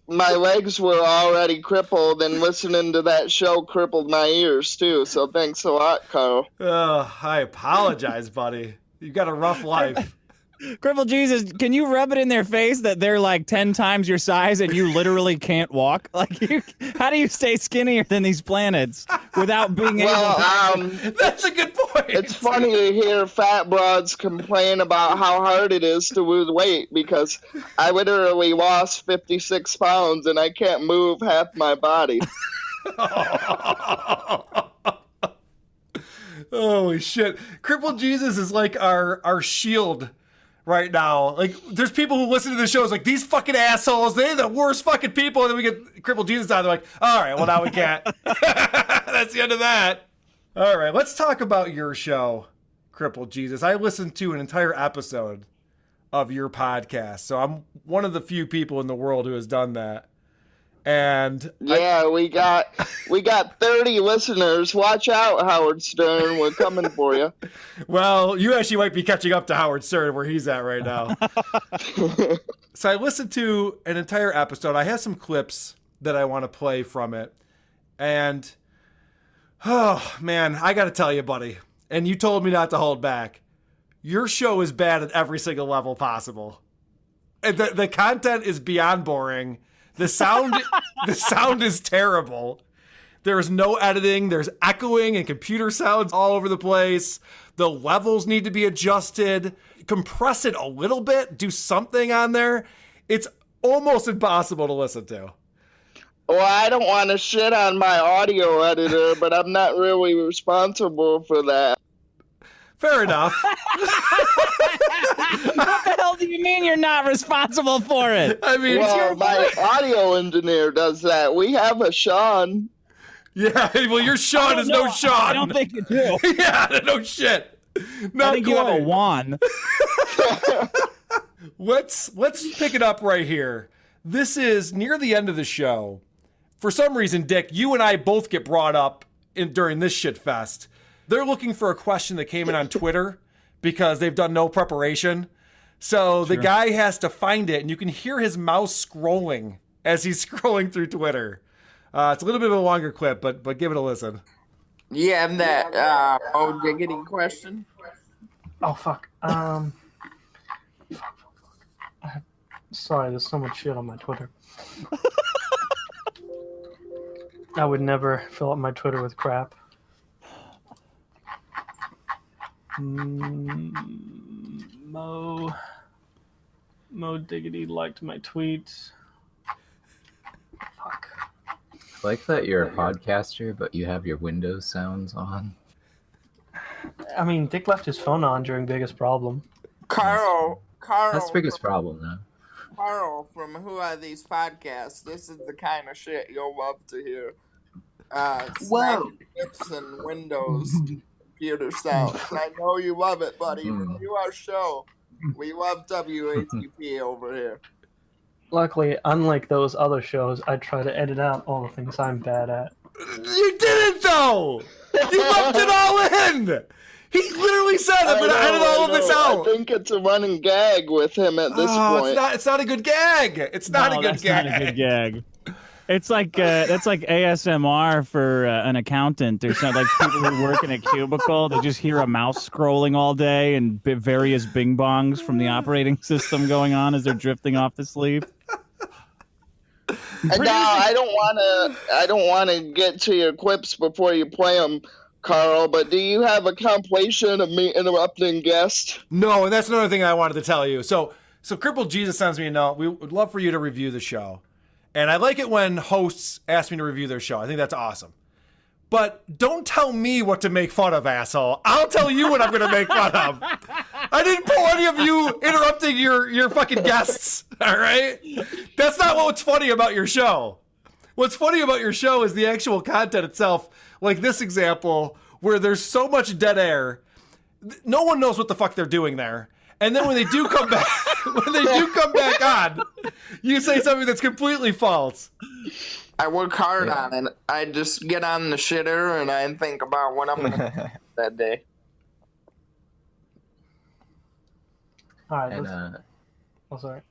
my legs were already crippled, and listening to that show crippled my ears too, so thanks a lot, Carl. I apologize, buddy. You've got a rough life. Cripple Jesus, can you rub it in their face that they're like 10 times your size and you literally can't walk? Like, how do you stay skinnier than these planets without being able to? That's a good point. It's funny to hear fat broads complain about how hard it is to lose weight, because I literally lost 56 pounds and I can't move half my body. Holy shit. Crippled Jesus is like our shield right now. Like, there's people who listen to the shows like, these fucking assholes, they're the worst fucking people, and then we get Crippled Jesus on, they're like, all right, well, now we can't. That's the end of that. All right, let's talk about your show, Crippled Jesus. I listened to an entire episode of your podcast, so I'm one of the few people in the world who has done that. And yeah, we got 30 listeners. Watch out, Howard Stern. We're coming for you. Well, you actually might be catching up to Howard Stern where he's at right now. So I listened to an entire episode. I have some clips that I want to play from it. And, oh, man, I got to tell you, buddy, and you told me not to hold back, your show is bad at every single level possible. The content is beyond boring. The sound is terrible. There's no editing. There's echoing and computer sounds all over the place. The levels need to be adjusted. Compress it a little bit. Do something on there. It's almost impossible to listen to. Well, I don't want to shit on my audio editor, but I'm not really responsible for that. Fair enough. What the hell do you mean you're not responsible for it? I mean, well, my audio engineer does that. We have a Sean. Yeah, well, your Sean is no Sean. I don't think you do. Yeah, no shit. Not I think you have a Juan. Let's pick it up right here. This is near the end of the show. for some reason, Dick, you and I both get brought up during this shit fest. They're looking for a question that came in on Twitter because they've done no preparation. So the guy has to find it, and you can hear his mouse scrolling as he's scrolling through Twitter. It's a little bit of a longer clip, but give it a listen. You have that old diggity question? Oh, fuck. Sorry, there's so much shit on my Twitter. I would never fill up my Twitter with crap. Mo Diggity liked my tweets. Fuck. I like that you're a podcaster, but you have your Windows sounds on. I mean, Dick left his phone on during Biggest Problem. Carl. That's Biggest Problem, though. Carl, from Who Are These Podcasts? This is the kind of shit you'll love to hear. Tips and Windows computer sounds. I know you love it, buddy. Review our show. We love WATP over here. Luckily, unlike those other shows, I try to edit out all the things I'm bad at. You didn't, though! You left it all in! He literally said, I'm going to edit all of this out. I think it's a running gag with him at this point. It's not a good gag. It's not a good gag. Not a good gag. It's like that's like ASMR for an accountant or something. Like people who work in a cubicle, they just hear a mouse scrolling all day and various bing bongs from the operating system going on as they're drifting off to sleep. And now I don't want to get to your quips before you play them, Carl, but do you have a compilation of me interrupting guests? No, and that's another thing I wanted to tell you. So Crippled Jesus sends me a note. We would love for you to review the show. And I like it when hosts ask me to review their show. I think that's awesome. But don't tell me what to make fun of, asshole. I'll tell you what I'm going to make fun of. I didn't pull any of you interrupting your fucking guests, all right? That's not what's funny about your show. What's funny about your show is the actual content itself, like this example where there's so much dead air. No one knows what the fuck they're doing there. And then when they do come back, on, you say something that's completely false. I work hard on it. I just get on the shitter and I think about what I'm going to do that day. All right. And, sorry.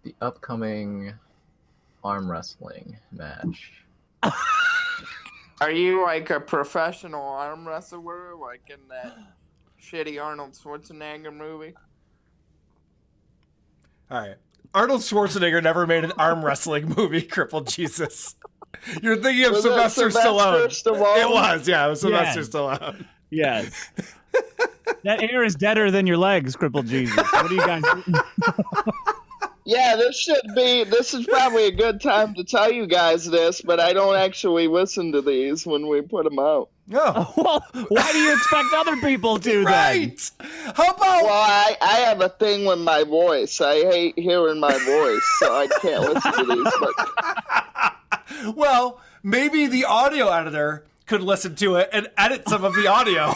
The upcoming arm wrestling match. Are you like a professional arm wrestler, like in that shitty Arnold Schwarzenegger movie? All right. Arnold Schwarzenegger never made an arm wrestling movie, Crippled Jesus. You're thinking of Sylvester Stallone. It was, yeah. It was Sylvester Stallone. Yes. That air is deader than your legs, Crippled Jesus. What are you guys doing? Yeah, this is probably a good time to tell you guys this, but I don't actually listen to these when we put them out. Oh. Well, why do you expect other people to then? How about... Well, I have a thing with my voice. I hate hearing my voice, so I can't listen to these. But... Well, maybe the audio editor could listen to it and edit some of the audio.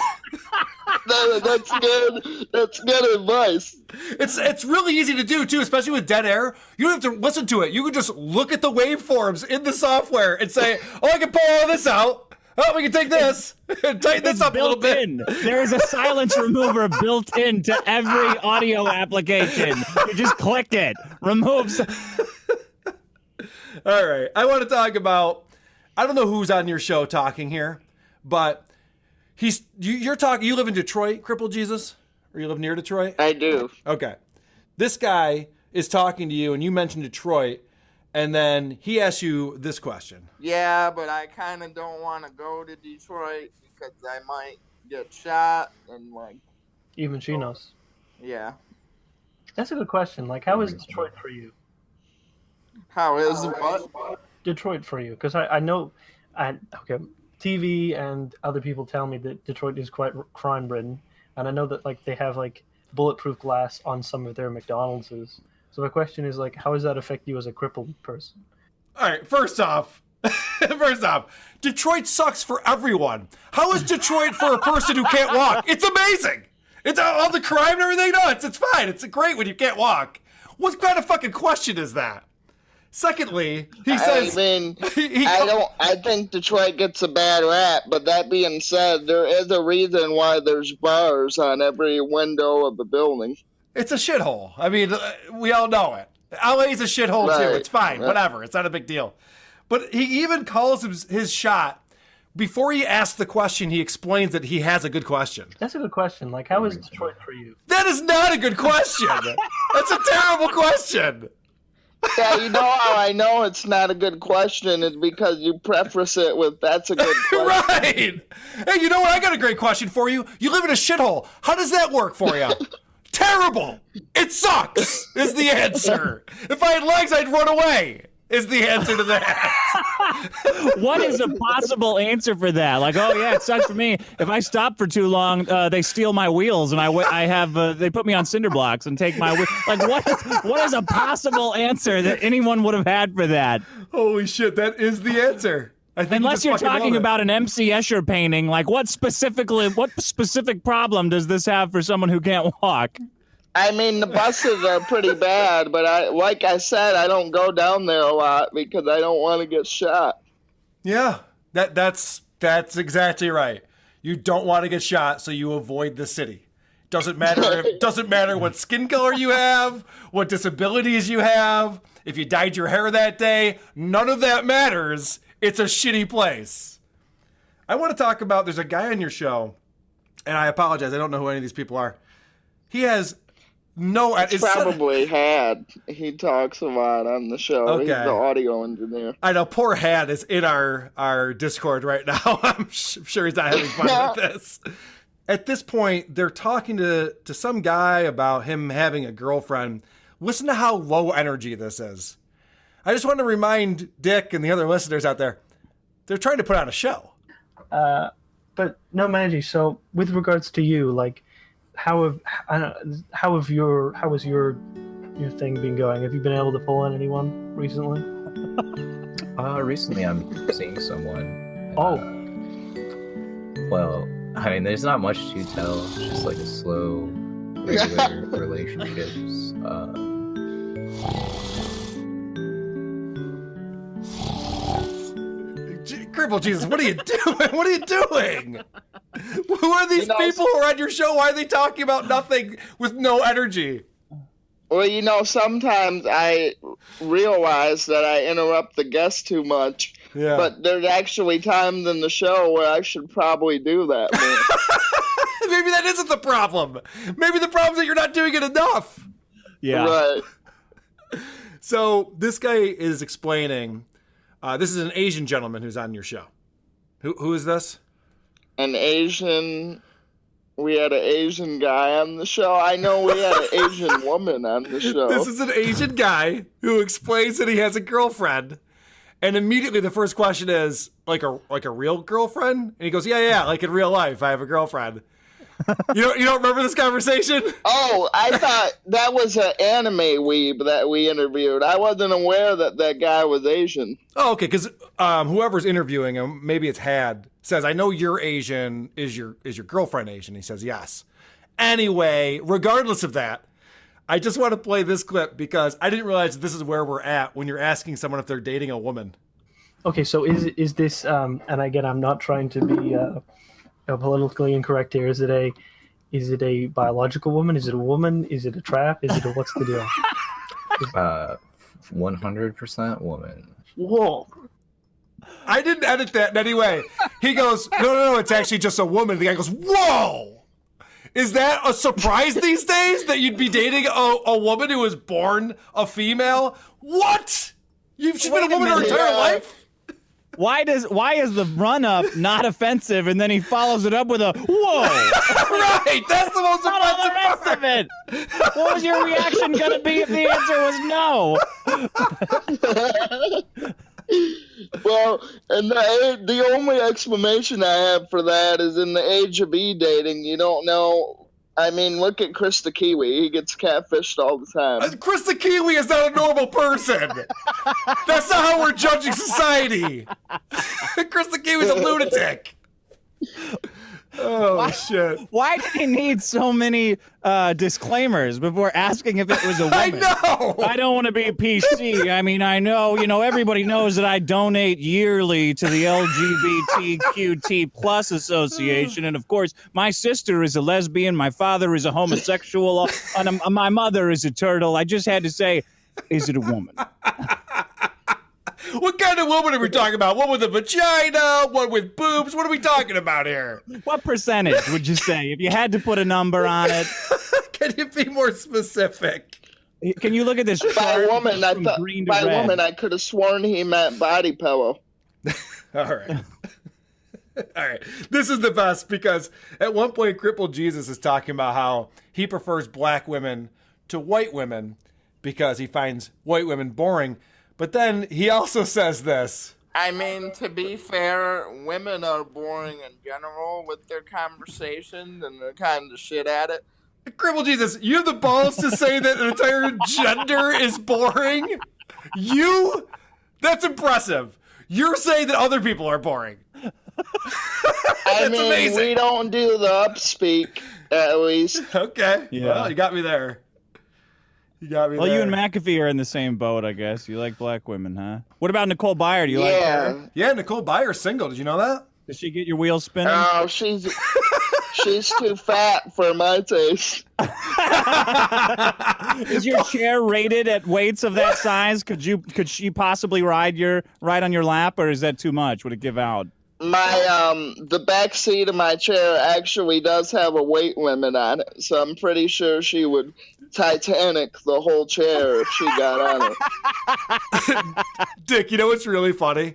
That's good. That's good advice. It's really easy to do too, especially with dead air. You don't have to listen to it. You can just look at the waveforms in the software and say, "Oh, I can pull all this out. Oh, we can take this and tighten this up a little bit." There is a silence remover built into every audio application. You just click it, removes. All right, I want to talk about. I don't know who's on your show talking here, but. You're talking. You live in Detroit, Crippled Jesus, or you live near Detroit? I do. Okay, this guy is talking to you, and you mentioned Detroit, and then he asks you this question. Yeah, but I kind of don't want to go to Detroit because I might get shot and like. Even she knows. Yeah. That's a good question. Like, how is Detroit for you? How is what? Detroit for you? Because I know, okay. TV and other people tell me that Detroit is quite crime-ridden, and I know that like they have like bulletproof glass on some of their McDonald's. So my question is like, how does that affect you as a crippled person? All right, first off, Detroit sucks for everyone. How is Detroit for a person who can't walk? It's amazing. It's all the crime and everything. No, it's fine. It's great when you can't walk. What kind of fucking question is that? Secondly, he says... I mean, I think Detroit gets a bad rap, but that being said, there is a reason why there's bars on every window of the building. It's a shithole. I mean, we all know it. LA's a shithole too. It's fine. Right. Whatever. It's not a big deal. But he even calls his shot. Before he asks the question, he explains that he has a good question. That's a good question. Like, how is Detroit for you? That is not a good question. That's a terrible question. Yeah, you know how I know it's not a good question is because you preface it with, that's a good question. Right. Hey, you know what? I got a great question for you. You live in a shithole. How does that work for you? Terrible. It sucks is the answer. If I had legs, I'd run away. Is the answer to that. What is a possible answer for that? Like, oh yeah, it sucks for me. If I stop for too long, they steal my wheels, and they put me on cinder blocks and take my wheels. Like, what is a possible answer that anyone would have had for that? Holy shit, that is the answer. I think Unless you're talking about an M.C. Escher painting, like what specific problem does this have for someone who can't walk? I mean, the buses are pretty bad, but like I said, I don't go down there a lot because I don't want to get shot. Yeah, that's exactly right. You don't want to get shot, so you avoid the city. Doesn't matter what skin color you have, what disabilities you have, if you dyed your hair that day, none of that matters. It's a shitty place. I want to talk about, there's a guy on your show, and I apologize, I don't know who any of these people are. He has no... He talks a lot on the show. Okay. He's the audio engineer. I know, poor Had is in our Discord right now. I'm sure he's not having fun with this. At this point, they're talking to some guy about him having a girlfriend. Listen to how low energy this is. I just want to remind Dick and the other listeners out there, they're trying to put on a show. But no, Manji, so with regards to you, like, how has your thing been going? Have you been able to pull in anyone recently? Recently I'm seeing someone. Well, I mean, there's not much to tell. It's just like a slow, regular relationships. Crippled Jesus, what are you doing? What are you doing? Who are these people who are on your show? Why are they talking about nothing with no energy? Well, sometimes I realize that I interrupt the guest too much. Yeah. But there's actually times in the show where I should probably do that more. Maybe that isn't the problem. Maybe the problem is that you're not doing it enough. Yeah. Right. So this guy is explaining... this is an Asian gentleman who's on your show. Who is this? We had an Asian guy on the show. I know we had an Asian woman on the show. This is an Asian guy who explains that he has a girlfriend. And immediately the first question is, like a real girlfriend? And he goes, yeah, like in real life, I have a girlfriend. You don't remember this conversation? Oh, I thought that was an anime weeb that we interviewed. I wasn't aware that guy was Asian. Oh, okay, because whoever's interviewing him, maybe it's Had, says, I know you're Asian. Is your girlfriend Asian? He says, yes. Anyway, regardless of that, I just want to play this clip because I didn't realize that this is where we're at when you're asking someone if they're dating a woman. Okay, so is this, and again, I'm not trying to be politically incorrect here. Is it a biological woman? Is it a woman? Is it a trap? Is it what's the deal? 100% woman. Whoa. I didn't edit that in any way. He goes, no, it's actually just a woman. The guy goes, whoa! Is that a surprise these days that you'd be dating a woman who was born a female? What? She's been a woman her entire life? Why is the run-up not offensive, and then he follows it up with a whoa? Right, that's the most offensive part. Of it. What was your reaction gonna be if the answer was no? Well, and the only explanation I have for that is in the age of e-dating, you don't know. I mean, look at Chris the Kiwi. He gets catfished all the time. Chris the Kiwi is not a normal person. That's not how we're judging society. Chris the Kiwi's a lunatic. Oh, shit. Why did he need so many disclaimers before asking if it was a woman? I know. I don't want to be PC. I mean, I know, everybody knows that I donate yearly to the LGBTQT plus association. And of course, my sister is a lesbian. My father is a homosexual. And my mother is a turtle. I just had to say, is it a woman? What kind of woman are we talking about? One with a vagina? One with boobs? What are we talking about here? What percentage would you say if you had to put a number on it? Can you be more specific? Can you look at this chart? Woman, I could have sworn he meant body pillow. All right. All right. This is the best because at one point, Crippled Jesus is talking about how he prefers black women to white women because he finds white women boring. But then he also says this. I mean, to be fair, women are boring in general with their conversations and they're kind of shit at it. Cripple Jesus, you have the balls to say that an entire gender is boring? You? That's impressive. You're saying that other people are boring. I mean, amazing. We don't do the upspeak, at least. Okay. Yeah. Well, you got me there. You got me Well, there. you and McAfee are in the same boat, I guess. You like black women, huh? What about Nicole Byer? Do you like her? Yeah, Nicole Byer's single. Did you know that? Did she get your wheels spinning? Oh, she's too fat for my taste. Is your chair rated at weights of that size? Could she possibly ride on your lap, or is that too much? Would it give out? The back seat of my chair actually does have a weight limit on it, so I'm pretty sure she would Titanic the whole chair if she got on it. Dick, you know what's really funny?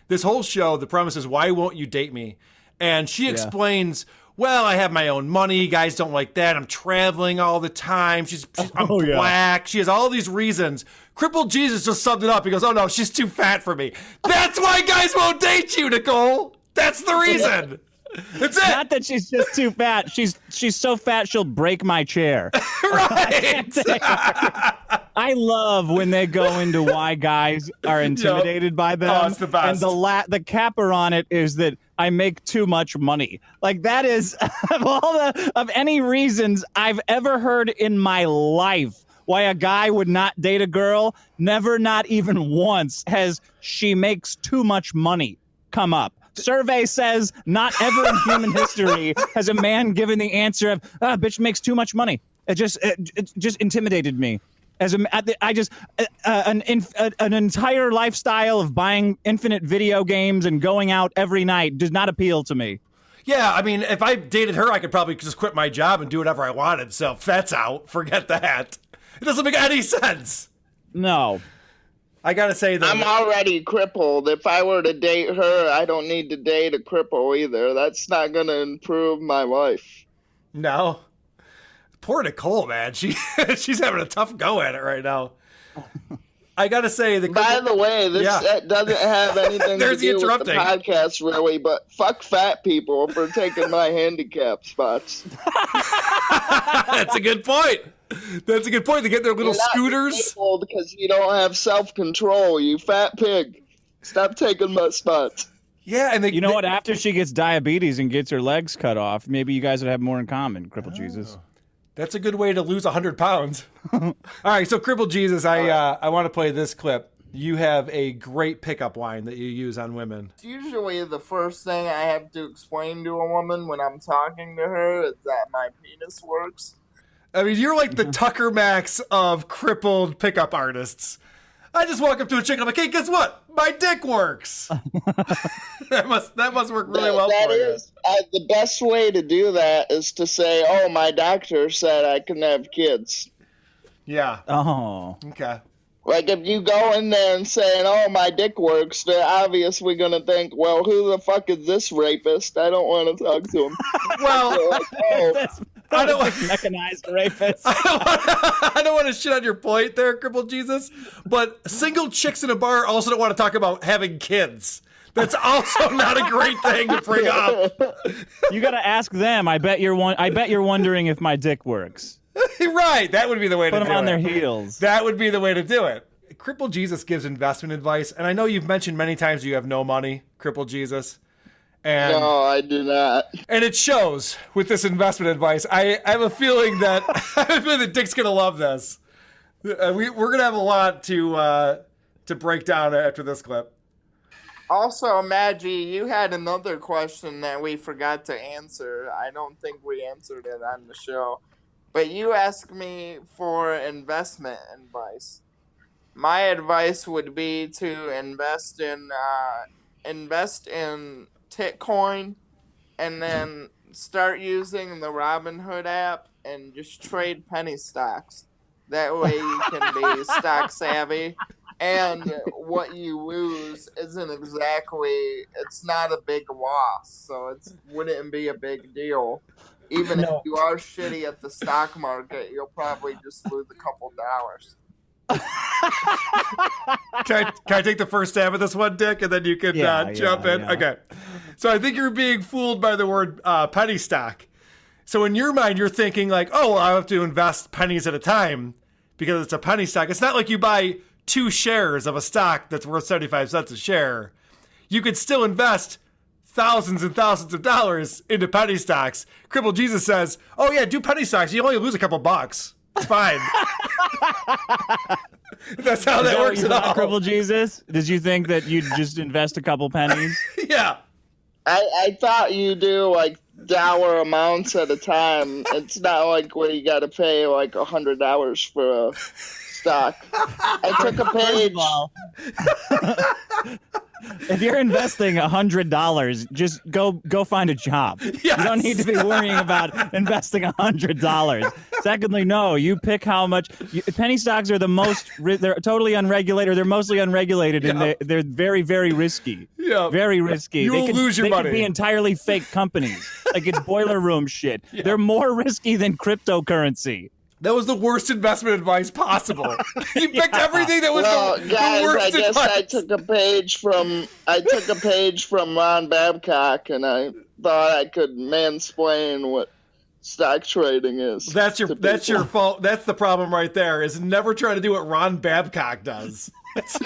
This whole show, the premise is, why won't you date me? And she explains, well, I have my own money. Guys don't like that. I'm traveling all the time. I'm black. She has all these reasons. Crippled Jesus just summed it up. He goes, oh, no, she's too fat for me. That's why guys won't date you, Nicole. That's the reason. That's it. Not that she's just too fat. She's so fat she'll break my chair. Right. I love when they go into why guys are intimidated by them. Oh, it's the best. And the capper on it is that I make too much money. Like, that is of any reasons I've ever heard in my life why a guy would not date a girl. Never, not even once, has she makes too much money come up. Survey says not ever in human history has a man given the answer of, bitch makes too much money. It just intimidated me. An entire lifestyle of buying infinite video games and going out every night does not appeal to me. Yeah, I mean, if I dated her, I could probably just quit my job and do whatever I wanted. So if that's out, forget that. It doesn't make any sense. No. I gotta say that I'm already crippled. If I were to date her, I don't need to date a cripple either. That's not gonna improve my life. No. Poor Nicole, man. She's having a tough go at it right now. I gotta say By the way, that doesn't have anything to do with the podcast, really, but fuck fat people for taking my handicap spots. That's a good point. That's a good point. They get their little scooters. Because you don't have self-control, you fat pig. Stop taking my spots. Yeah, and you know what? After she gets diabetes and gets her legs cut off, maybe you guys would have more in common, Crippled Jesus. That's a good way to lose 100 pounds. All right, so Crippled Jesus, I want to play this clip. You have a great pickup line that you use on women. It's usually the first thing I have to explain to a woman when I'm talking to her is that my penis works. I mean, you're like the Tucker Max of crippled pickup artists. I just walk up to a chick and I'm like, hey, guess what? My dick works. that must work really well for you. The best way to do that is to say, oh, my doctor said I can have kids. Yeah. Oh. Okay. Like, if you go in there and saying, oh, my dick works, they're obviously going to think, well, who the fuck is this rapist? I don't want to talk to him. Well, like, oh. I don't like mechanized rapist. I don't want to shit on your point there, Crippled Jesus, but single chicks in a bar also don't want to talk about having kids. That's also not a great thing to bring up. You got to ask them. I bet you're wondering if my dick works. Right, that would be the way to do it. Put them on their heels. That would be the way to do it. Crippled Jesus gives investment advice, and I know you've mentioned many times you have no money, Crippled Jesus. And, no, I do not. And it shows with this investment advice. I have a feeling that Dick's gonna love this. We're gonna have a lot to break down after this clip. Also, Maggie, you had another question that we forgot to answer. I don't think we answered it on the show. But you asked me for investment advice. My advice would be to invest in Titcoin and then start using the Robinhood app and just trade penny stocks. That way you can be stock savvy, and what you lose isn't exactly, it's not a big loss, so it wouldn't be a big deal. Even if you are shitty at the stock market, you'll probably just lose a couple dollars. Can I take the first stab at this one, Dick, and then you can jump in? Yeah. Okay. So I think you're being fooled by the word penny stock. So in your mind, you're thinking like, oh, I have to invest pennies at a time because it's a penny stock. It's not like you buy 2 shares of a stock that's worth 75 cents a share. You could still invest thousands and thousands of dollars into penny stocks. Crippled Jesus says, oh yeah, do penny stocks. You only lose a couple bucks. It's fine. That's how that works at all. Crippled Jesus? Did you think that you'd just invest a couple pennies? Yeah. I thought you do like dollar amounts at a time. It's not like where you got to pay like $100 for a stock. I took a page. If you're investing $100, just go find a job. Yes. You don't need to be worrying about investing $100. Secondly, no, you pick how much. Penny stocks are they're totally unregulated. They're mostly unregulated, and they're very, very risky. Yeah, very risky. You will lose your money. They could be entirely fake companies. Like it's boiler room shit. Yeah. They're more risky than cryptocurrency. That was the worst investment advice possible. You picked everything that was the worst I guess advice. I took a page from Ron Babcock, and I thought I could mansplain what stock trading is. That's your fault. That's the problem right there. Is never try to do what Ron Babcock does. It's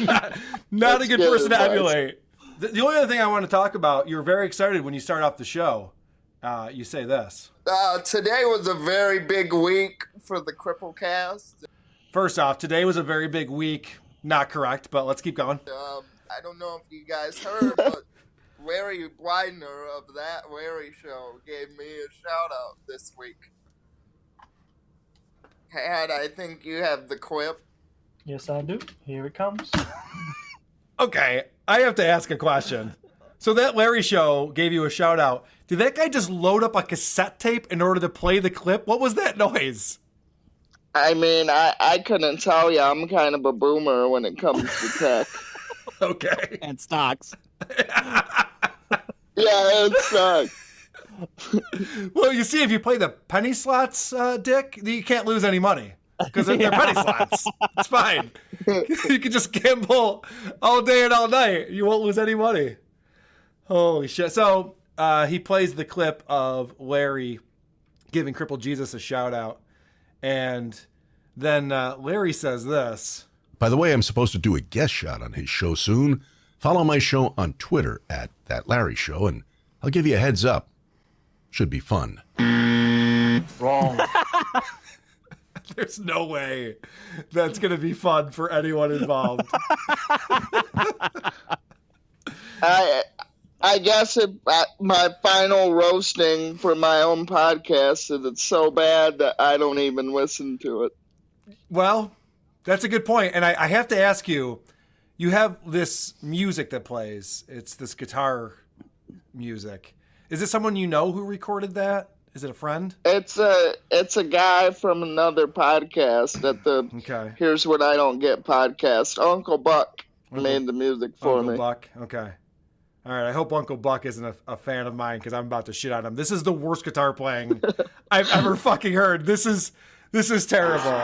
not a good person to emulate. The only other thing I want to talk about, you were very excited when you start off the show. You say this. Today was a very big week for the Cripple cast. First off, today was a very big week. Not correct, but let's keep going. I don't know if you guys heard, but Larry Blindner of That Larry Show gave me a shout out this week. I think you have the clip. Yes, I do. Here it comes. Okay, I have to ask a question. So That Larry Show gave you a shout out. Did that guy just load up a cassette tape in order to play the clip? What was that noise? I mean, I couldn't tell you. I'm kind of a boomer when it comes to tech. Okay. And stocks. Yeah, and stocks. Well, you see, if you play the penny slots, Dick, you can't lose any money. Because they're penny slots. It's fine. You can just gamble all day and all night. You won't lose any money. Holy shit. So he plays the clip of Larry giving Crippled Jesus a shout out. And then Larry says this. By the way, I'm supposed to do a guest shot on his show soon. Follow my show on Twitter at That Larry Show, and I'll give you a heads up. Should be fun. Wrong. There's no way that's going to be fun for anyone involved. I guess my final roasting for my own podcast is it's so bad that I don't even listen to it. Well, that's a good point. And I have to ask you, you have this music that plays. It's this guitar music. Is it someone you know who recorded that? Is it a friend? It's a guy from another podcast at the Here's What I Don't Get podcast. Uncle Buck made the music for me. Uncle Buck, okay. All right, I hope Uncle Buck isn't a fan of mine because I'm about to shit on him. This is the worst guitar playing I've ever fucking heard. This is terrible.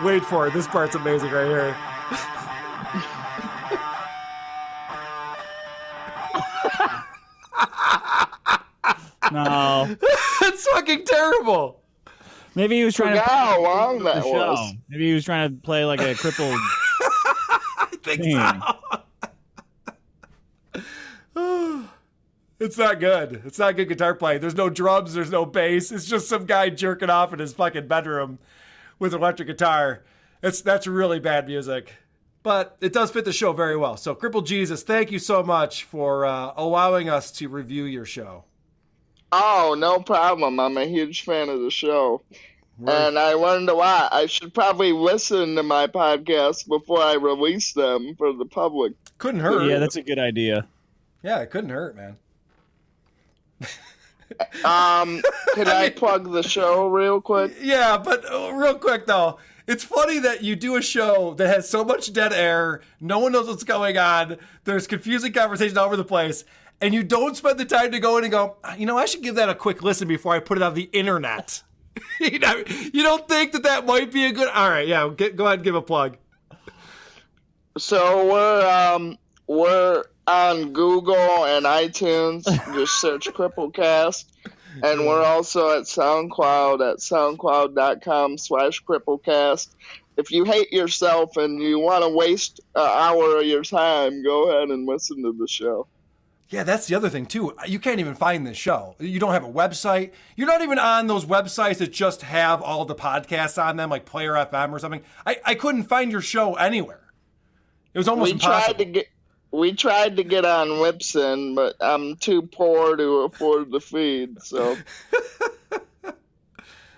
Wait for it. This part's amazing right here. That's fucking terrible. Maybe he was trying to how long that show. was. Maybe he was trying to play like a crippled. I think so. It's not good. It's not good guitar playing. There's no drums. There's no bass. It's just some guy jerking off in his fucking bedroom with an electric guitar. That's really bad music. But it does fit the show very well. So, Crippled Jesus, thank you so much for allowing us to review your show. Oh, no problem. I'm a huge fan of the show. And I learned a lot. I should probably listen to my podcast before I release them for the public. Couldn't hurt. Yeah, that's a good idea. Yeah, it couldn't hurt, man. Can I plug the show real quick? Yeah, but real quick, though. It's funny that you do a show that has so much dead air, no one knows what's going on, there's confusing conversation all over the place, and you don't spend the time to go in and go, I should give that a quick listen before I put it on the internet. You don't think that might be a good... All right, yeah, go ahead and give a plug. So we're on Google and iTunes. Just search Cripplecast. And we're also at SoundCloud at soundcloud.com/Cripplecast. If you hate yourself and you want to waste an hour of your time, go ahead and listen to the show. Yeah, that's the other thing, too. You can't even find this show. You don't have a website. You're not even on those websites that just have all the podcasts on them, like Player FM or something. I couldn't find your show anywhere. It was almost impossible. We tried to get on Libsyn, but I'm too poor to afford the feed, so...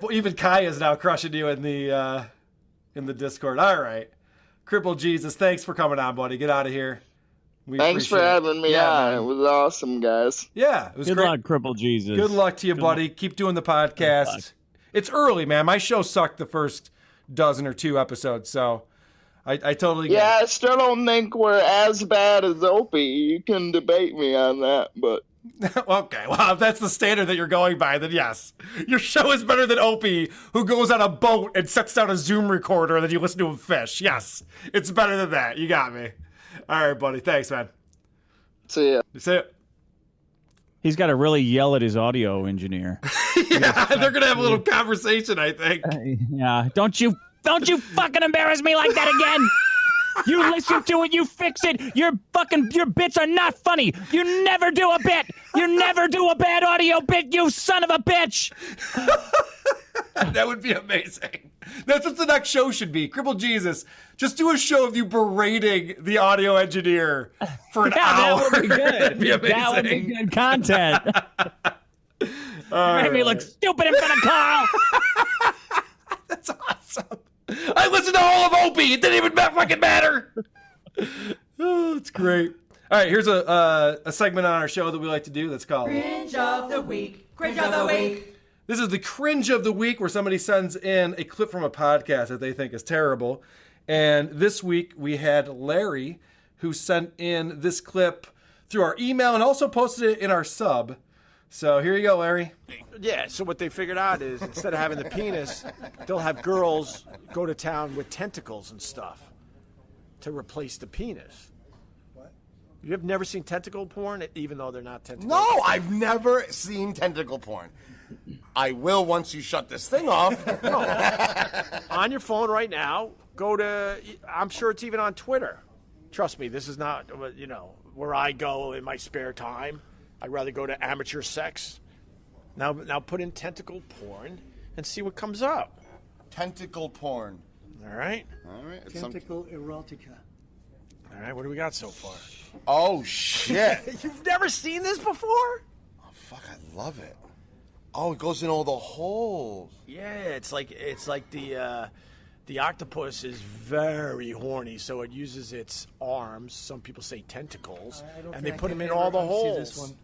Well, even Kai is now crushing you in the Discord. All right. Crippled Jesus, thanks for coming on, buddy. Get out of here. Thanks for having me on. It was awesome, guys. Yeah, it was Good great. luck, Crippled Jesus. Good luck to you, buddy. Keep doing the podcast. It's early, man. My show sucked the first dozen or two episodes, so I totally get it. I still don't think we're as bad as Opie. You can debate me on that, but... Okay, well, if that's the standard that you're going by, then yes. Your show is better than Opie, who goes on a boat and sets down a Zoom recorder and then you listen to him fish. Yes, it's better than that. You got me. All right, buddy. Thanks, man. See ya. See ya. He's got to really yell at his audio engineer. Yeah, they're going to have a little conversation, I think. Yeah, don't you fucking embarrass me like that again. You listen to it, you fix it. Your bits are not funny. You never do a bit. You never do a bad audio bit, you son of a bitch. That would be amazing. That's what the next show should be. Crippled Jesus. Just do a show of you berating the audio engineer for an hour. That would be good. That'd be amazing. That would be good content. Make me look stupid in front of Carl. That's awesome. I listened to all of Opie. It didn't even fucking matter. Oh, it's great. All right, here's a segment on our show that we like to do that's called Cringe of the Week. Cringe of the Week. This is the Cringe of the Week, where somebody sends in a clip from a podcast that they think is terrible. And this week we had Larry, who sent in this clip through our email and also posted it in our sub. So here you go, Larry. Yeah, so what they figured out is instead of having the penis, they'll have girls go to town with tentacles and stuff to replace the penis. What? You have never seen tentacle porn, even though they're not tentacles? No, I've never seen tentacle porn. I will once you shut this thing off. No. On your phone right now, go to, I'm sure it's even on Twitter. Trust me, this is not, where I go in my spare time. I'd rather go to amateur sex. Now put in tentacle porn and see what comes up. Tentacle porn. All right. All right. Tentacle erotica. All right, what do we got so far? Oh, shit. You've never seen this before? Oh, fuck, I love it. Oh, it goes in all the holes. Yeah, it's like the octopus is very horny, so it uses its arms. Some people say tentacles, and they put them in all the holes.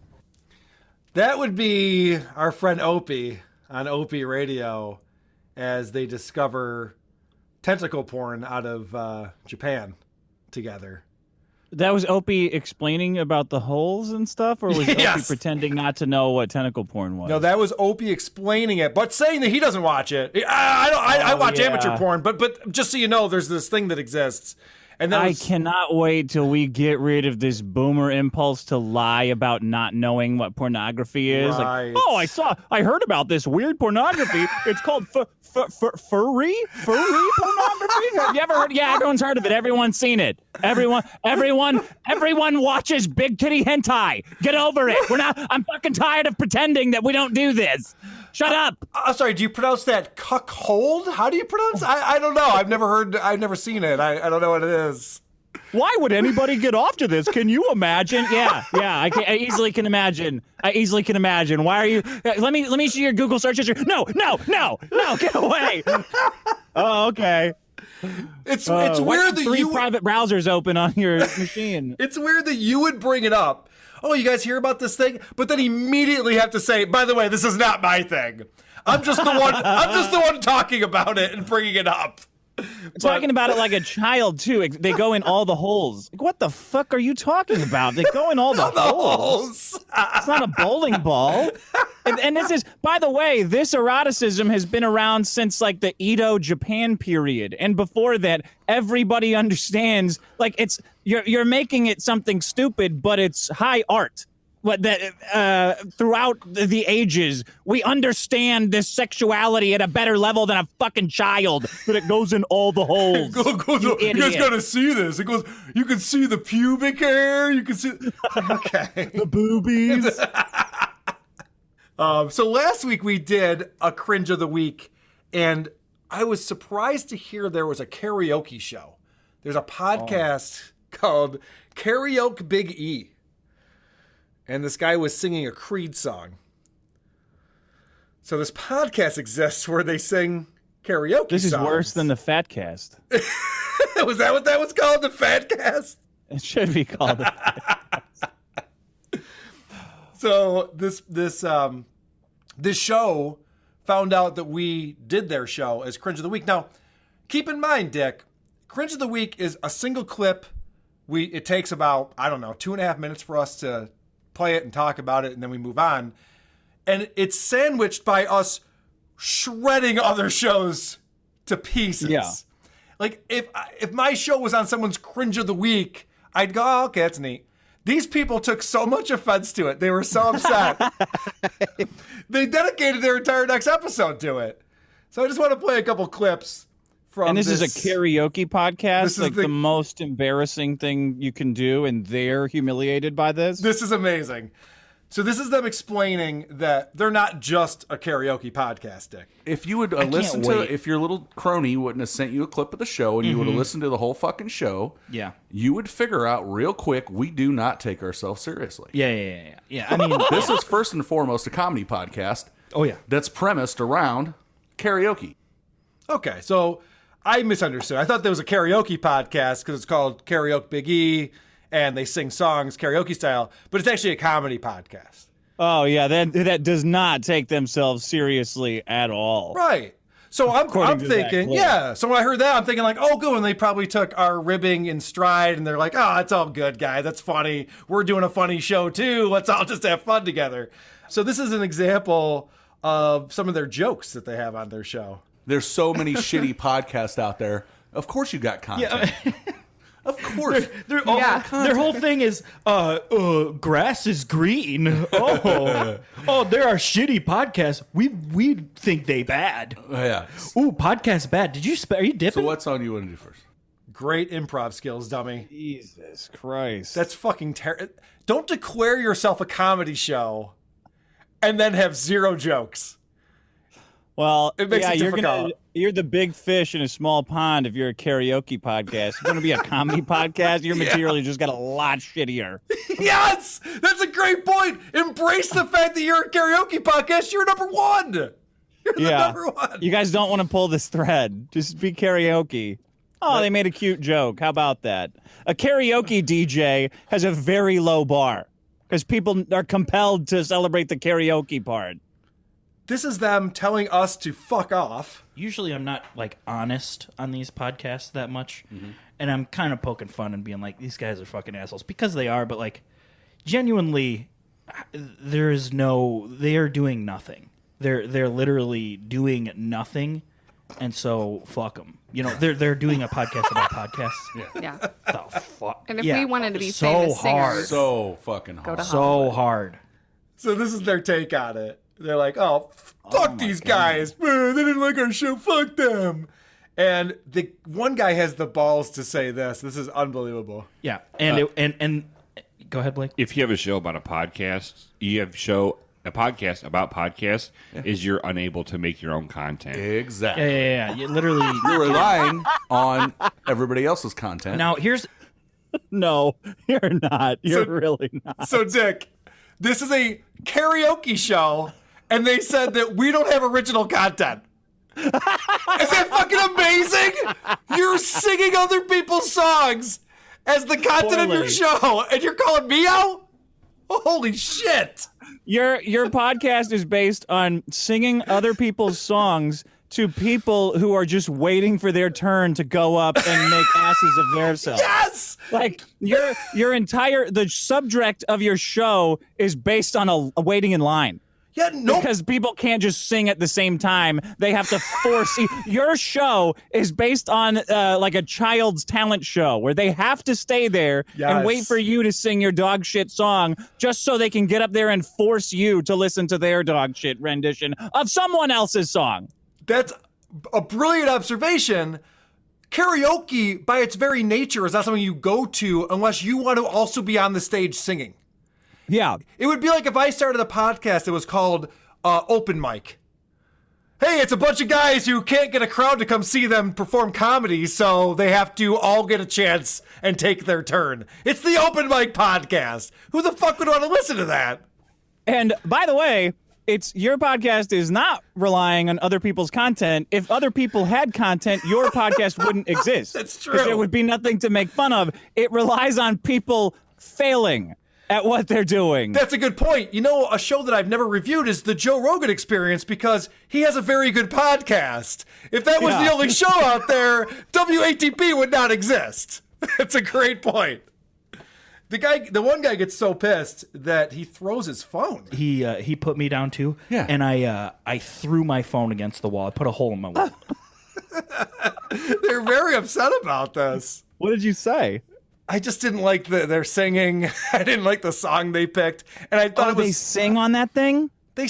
That would be our friend Opie on Opie Radio as they discover tentacle porn out of Japan together. That was Opie explaining about the holes and stuff, or was Opie pretending not to know what tentacle porn was? No, that was Opie explaining it, but saying that he doesn't watch it. I watch amateur porn, but just so you know, there's this thing that exists, And I cannot wait till we get rid of this boomer impulse to lie about not knowing what pornography is. Right. Like, I heard about this weird pornography. It's called furry pornography. Have you ever heard? Yeah, everyone's heard of it. Everyone's seen it. Everyone watches big titty hentai. Get over it. I'm fucking tired of pretending that we don't do this. Shut up. I'm sorry. Do you pronounce that cuckold? How do you pronounce? I don't know. I've never seen it. I don't know what it is. Why would anybody get off to this? Can you imagine? Yeah. I easily can imagine. Why are you? Let me see your Google search history. No, get away. Oh, okay. It's weird that three private browsers open on your machine. It's weird that you would bring it up. Oh, you guys hear about this thing? But then immediately have to say, by the way, this is not my thing. I'm just the one talking about it and bringing it up. Talking about it like a child too. They go in all the holes. Like, what the fuck are you talking about? They go in all the holes. It's not a bowling ball. And this is, by the way, this eroticism has been around since like the Edo Japan period, and before that, everybody understands. Like you're making it something stupid, but it's high art. What that throughout the ages, we understand this sexuality at a better level than a fucking child. But it goes in all the holes. You guys gotta see this. It goes. You can see the pubic hair. You can see. Okay. The boobies. So last week we did a cringe of the week, and I was surprised to hear there was a karaoke show. There's a podcast called Karaoke Big E. And this guy was singing a Creed song. So this podcast exists where they sing karaoke This is songs. worse than the Fat Cast. Was that what that was called? The Fat Cast? It should be called the Fat Cast. So this show found out that we did their show as Cringe of the Week. Now, keep in mind, Dick, Cringe of the Week is a single clip. It takes about, 2.5 minutes for us to play it and talk about it, and then we move on. And it's sandwiched by us shredding other shows to pieces. Yeah. Like, if my show was on someone's Cringe of the Week, I'd go, oh, okay, that's neat. These people took so much offense to it. They were so upset. They dedicated their entire next episode to it. So I just want to play a couple clips from And this is a karaoke podcast? This is like the most embarrassing thing you can do, and they're humiliated by this? This is amazing. So this is them explaining that they're not just a karaoke podcast, Dick. If you would listen to, if your little crony wouldn't have sent you a clip of the show and you would have listened to the whole fucking show, you would figure out real quick we do not take ourselves seriously. Yeah. I mean, this is first and foremost a comedy podcast. Oh yeah, that's premised around karaoke. Okay, so I misunderstood. I thought there was a karaoke podcast because it's called Karaoke Big E, and they sing songs karaoke style, but it's actually a comedy podcast. Oh, yeah, that does not take themselves seriously at all. Right. So I'm thinking, so when I heard that, I'm thinking like, oh, good, and they probably took our ribbing in stride, and they're like, oh, it's all good, guys. That's funny. We're doing a funny show, too. Let's all just have fun together. So this is an example of some of their jokes that they have on their show. There's so many shitty podcasts out there. Of course you got content. Of course. Their whole thing is, grass is green. Oh, there are shitty podcasts. We think they bad. Yeah. Ooh, podcast bad. Are you dipping? So what song do you want to do first? Great improv skills, dummy. Jesus Christ. That's fucking terrible. Don't declare yourself a comedy show and then have zero jokes. Well, it makes it difficult. You're the big fish in a small pond if you're a karaoke podcast. If you're going to be a comedy podcast, your material just got a lot shittier. Yes! That's a great point. Embrace the fact that you're a karaoke podcast. You're number one. You're the number one. You guys don't want to pull this thread. Just be karaoke. Oh, they made a cute joke. How about that? A karaoke DJ has a very low bar because people are compelled to celebrate the karaoke part. This is them telling us to fuck off. Usually I'm not like honest on these podcasts that much. And I'm kind of poking fun and being like, these guys are fucking assholes because they are. But like genuinely, they are doing nothing. They're literally doing nothing and so fuck them. You know, they're doing a podcast about podcasts. Yeah. The fuck. And if Yeah. we wanted to be So famous hard. singers, So fucking hard. Go to So Hollywood. hard. So this is their take on it. They're like, oh, fuck these guys. They didn't like our show. Fuck them. And the one guy has the balls to say this. This is unbelievable. Yeah. And and go ahead, Blake. If you have a show about a podcast, a podcast about podcasts is you're unable to make your own content. Exactly. Yeah. You literally You're relying on everybody else's content. Now here's no, you're not. You're really not. So, Dick, this is a karaoke show, and they said that we don't have original content. Is that fucking amazing? You're singing other people's songs as the content of your show, and you're calling me out? Holy shit. Your podcast is based on singing other people's songs to people who are just waiting for their turn to go up and make asses of themselves. Yes! Like the subject of your show is based on a waiting in line. Yeah, no. Because people can't just sing at the same time. They have to force. Your show is based on like a child's talent show where they have to stay there and wait for you to sing your dog shit song just so they can get up there and force you to listen to their dog shit rendition of someone else's song. That's a brilliant observation. Karaoke, by its very nature, is not something you go to unless you want to also be on the stage singing. Yeah. It would be like if I started a podcast that was called Open Mic. Hey, it's a bunch of guys who can't get a crowd to come see them perform comedy, so they have to all get a chance and take their turn. It's the Open Mic podcast. Who the fuck would want to listen to that? And by the way, your podcast is not relying on other people's content. If other people had content, your podcast wouldn't exist. That's true. Because there would be nothing to make fun of. It relies on people failing at what they're doing. That's a good point. You know, a show that I've never reviewed is the Joe Rogan Experience because he has a very good podcast. If that was the only show out there, WATP would not exist. That's a great point. The one guy gets so pissed that he throws his phone. He put me down too. Yeah. And I threw my phone against the wall. I put a hole in my wall. They're very upset about this. What did you say? I just didn't like their singing. I didn't like the song they picked, and I thought they sing on that thing. They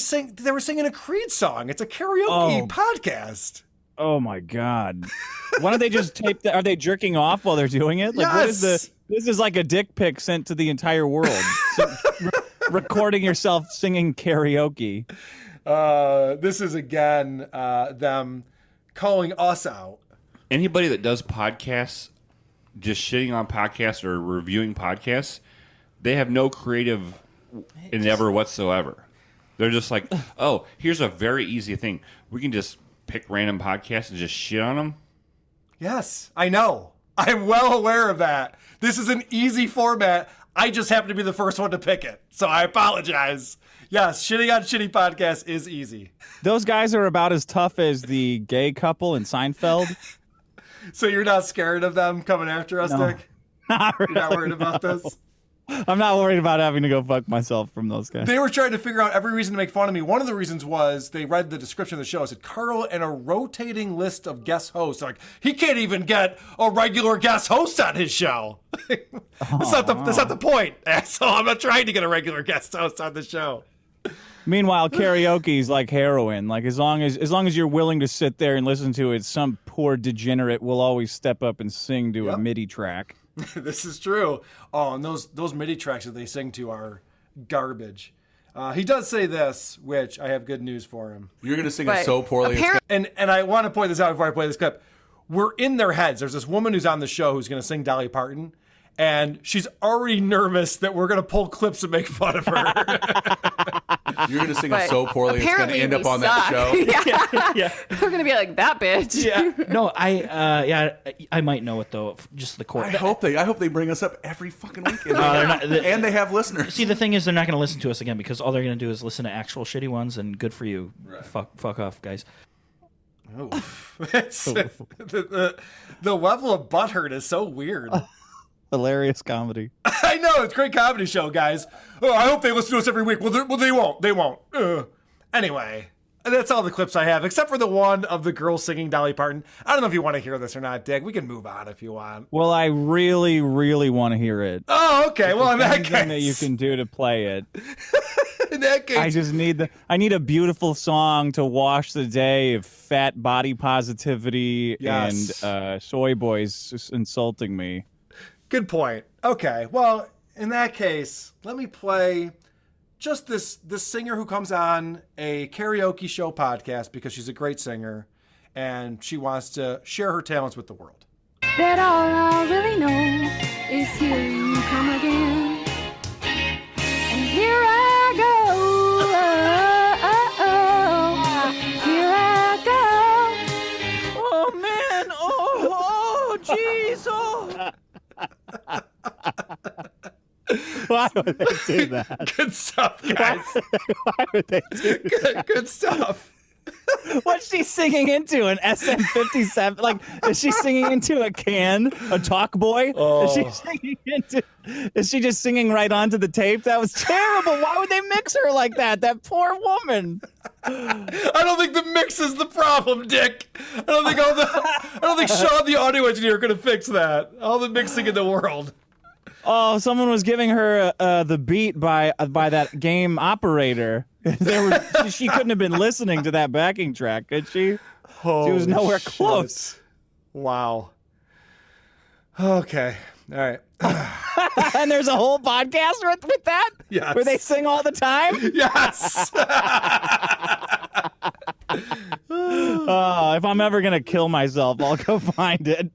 were singing a Creed song. It's a karaoke podcast. Oh my god! Why don't they just tape that? Are they jerking off while they're doing it? Like, what is Yes. This is like a dick pic sent to the entire world. Recording yourself singing karaoke. This is again them calling us out. Anybody that does podcasts, just shitting on podcasts or reviewing podcasts, they have no creative endeavor whatsoever. They're just like, oh, here's a very easy thing. We can just pick random podcasts and just shit on them. Yes, I know. I'm well aware of that. This is an easy format. I just happen to be the first one to pick it, so I apologize. Yes, shitting on shitty podcasts is easy. Those guys are about as tough as the gay couple in Seinfeld. So you're not scared of them coming after us, No. Dick? You're not worried about this? I'm not worried about having to go fuck myself from those guys. They were trying to figure out every reason to make fun of me. One of the reasons was they read the description of the show. It said, Carl and a rotating list of guest hosts. Like, he can't even get a regular guest host on his show. That's not the point. So I'm not trying to get a regular guest host on the show. Meanwhile, karaoke is like heroin. Like as long as you're willing to sit there and listen to it, some poor degenerate will always step up and sing to a MIDI track. This is true. Oh, and those MIDI tracks that they sing to are garbage. He does say this, which I have good news for him. You're going to sing it so poorly. And I want to point this out before I play this clip. We're in their heads. There's this woman who's on the show who's going to sing Dolly Parton, and she's already nervous that we're going to pull clips and make fun of her. You're going to sing it so poorly, it's going to end up on that show. Yeah. We're going to be like, that bitch. Yeah. No, I might know it, though. Just the court. I hope they bring us up every fucking weekend. And they have listeners. See, the thing is, they're not going to listen to us again because all they're going to do is listen to actual shitty ones, and good for you. Right. Fuck off, guys. Oh, the level of butthurt is so weird. Hilarious comedy. I know, it's a great comedy show, guys. Oh, I hope they listen to us every week. Well, they won't. They won't. Anyway, That's all the clips I have, except for the one of the girl singing Dolly Parton. I don't know if you want to hear this or not, Dick. We can move on if you want. Well, I really, really want to hear it. Oh, okay. Well, in that case, that you can do to play it. In that case, I just need I need a beautiful song to wash the day of fat body positivity Yes. and soy boys just insulting me. Good point. Okay. Well, in that case, let me play just this singer who comes on a karaoke show podcast because she's a great singer and she wants to share her talents with the world. That all I really know is here you come again. And here I go. Here I go. Oh, man. Oh, jeez. Oh. Why would they do that? Good stuff, guys. Why would they do that? Good stuff. What's she singing into? An SM57? Like, is she singing into a can? A talk boy? Oh. Is she just singing right onto the tape? That was terrible. Why would they mix her like that? That poor woman. I don't think the mix is the problem, Dick. I don't think Sean, the audio engineer, could have fixed that. All the mixing in the world. Oh, someone was giving her the beat by that game operator. She couldn't have been listening to that backing track, could she? Holy she was nowhere shit. close. Wow. Okay. All right. And there's a whole podcast with that? Yes. Where they sing all the time? Yes. Oh, if I'm ever going to kill myself, I'll go find it.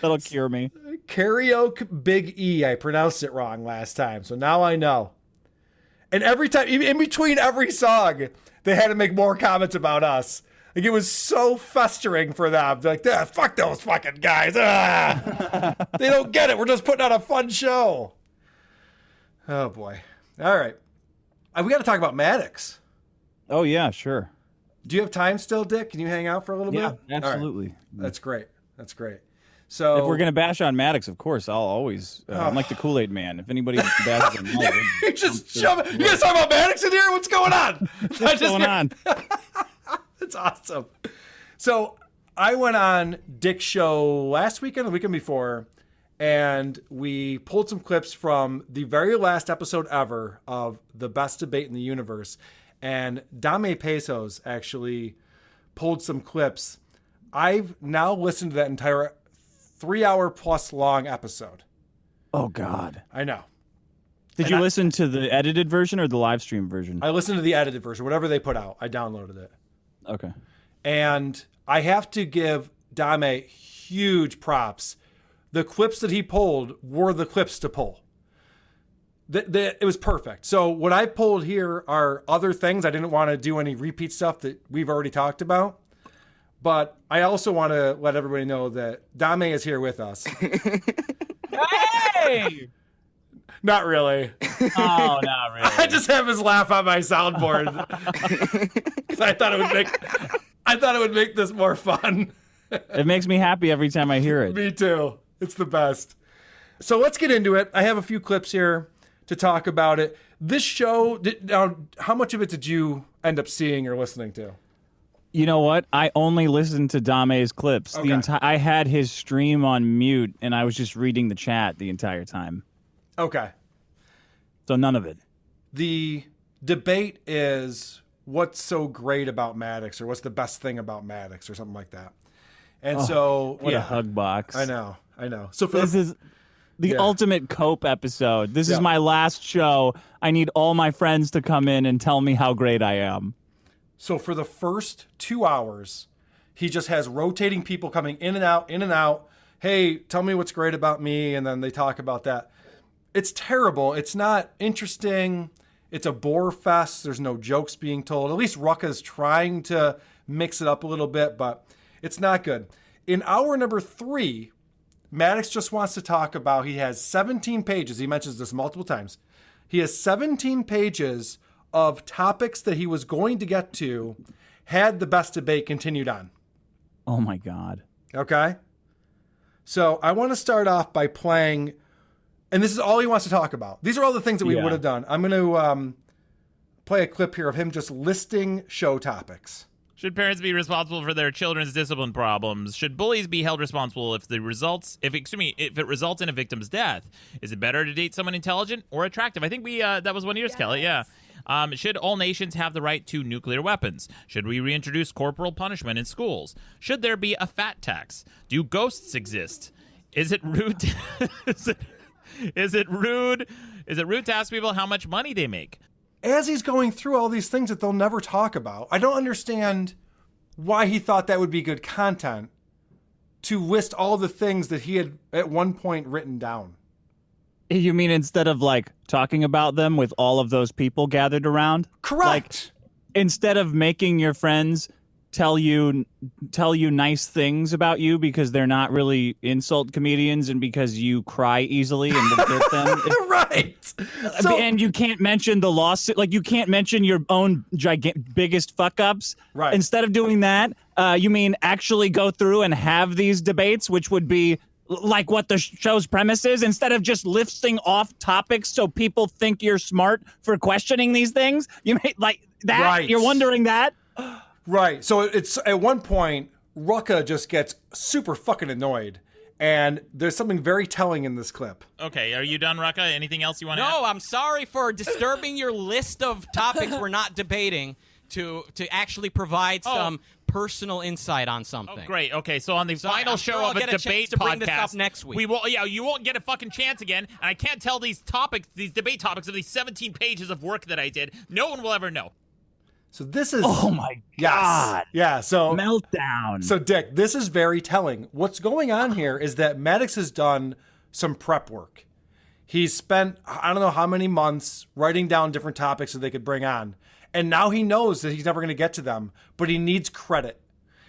That'll cure me. Karaoke Big E. I pronounced it wrong last time, so now I know. And every time, in between every song, they had to make more comments about us. Like, it was so festering for them. They're like, fuck those fucking guys. Ah! They don't get it. We're just putting on a fun show. Oh, boy. All right. We got to talk about Maddox. Oh, yeah, sure. Do you have time still, Dick? Can you hang out for a little bit? Yeah, absolutely. Right. That's great. That's great. So if we're gonna bash on Maddox, of course, I'll always. I'm like the Kool-Aid man. If anybody bashes on Maddox, you just shove it. You guys talking about Maddox in here? What's going on? What's going on? That's awesome. So I went on Dick's show last weekend, the weekend before, and we pulled some clips from the very last episode ever of the best debate in the universe. And Dame Pesos actually pulled some clips. I've now listened to that entire 3-hour plus long episode. Oh, God. I know. Did you listen to the edited version or the live stream version? I listened to the edited version. Whatever they put out, I downloaded it. Okay. And I have to give Dame huge props. The clips that he pulled were the clips to pull. It was perfect. So what I pulled here are other things. I didn't want to do any repeat stuff that we've already talked about. But I also want to let everybody know that Dame is here with us. Hey! Not really. Oh, not really. I just have his laugh on my soundboard. 'Cause I thought it would make this more fun. It makes me happy every time I hear it. Me too. It's the best. So let's get into it. I have a few clips here to talk about it. This show, now, how much of it did you end up seeing or listening to? You know what? I only listened to Dame's clips. Okay. I had his stream on mute, and I was just reading the chat the entire time. Okay. So none of it. The debate is what's so great about Maddox, or what's the best thing about Maddox, or something like that. And what a hug box. I know. So this is the ultimate cope episode. This is my last show. I need all my friends to come in and tell me how great I am. So for the first 2 hours, he just has rotating people coming in and out, in and out. Hey, tell me what's great about me. And then they talk about that. It's terrible. It's not interesting. It's a bore fest. There's no jokes being told. At least Rucka's trying to mix it up a little bit, but it's not good. In hour number 3, Maddox just wants to talk about, he has 17 pages. He mentions this multiple times. He has 17 pages of topics that he was going to get to had the best debate continued on. Oh my God. Okay. So I want to start off by playing, and this is all he wants to talk about. These are all the things that we would have done. I'm going to play a clip here of him just listing show topics. Should parents be responsible for their children's discipline problems? Should bullies be held responsible if it results in a victim's death? Is it better to date someone intelligent or attractive? I think that was one of yours, Kelly. Yeah. Should all nations have the right to nuclear weapons? Should we reintroduce corporal punishment in schools? Should there be a fat tax? Do ghosts exist? Is it rude? Is it rude to ask people how much money they make? As he's going through all these things that they'll never talk about, I don't understand why he thought that would be good content to list all the things that he had at one point written down. You mean instead of like talking about them with all of those people gathered around? Correct. Like, instead of making your friends tell you nice things about you because they're not really insult comedians and because you cry easily and will hurt them. Right. And you can't mention the lawsuit. Like, you can't mention your own biggest fuck ups. Right. Instead of doing that, you mean actually go through and have these debates, which would be like what the show's premise is, instead of just listing off topics so people think you're smart for questioning these things. You mean like that? Right. You're wondering that? Right. So it's at one point, Rucka just gets super fucking annoyed. And there's something very telling in this clip. Okay, are you done, Rucka? Anything else you want to add? No, I'm sorry for disturbing your list of topics we're not debating to actually provide some personal insight on something. Oh, great. Okay, so on the final show of a debate bring podcast this up next week. you won't get a fucking chance again, and I can't tell these debate topics of these 17 pages of work that I did. No one will ever know. So this is... Oh, my God. Yeah, so... Meltdown. So, Dick, this is very telling. What's going on here is that Maddox has done some prep work. He's spent, I don't know how many months writing down different topics that they could bring on. And now he knows that he's never going to get to them, but he needs credit.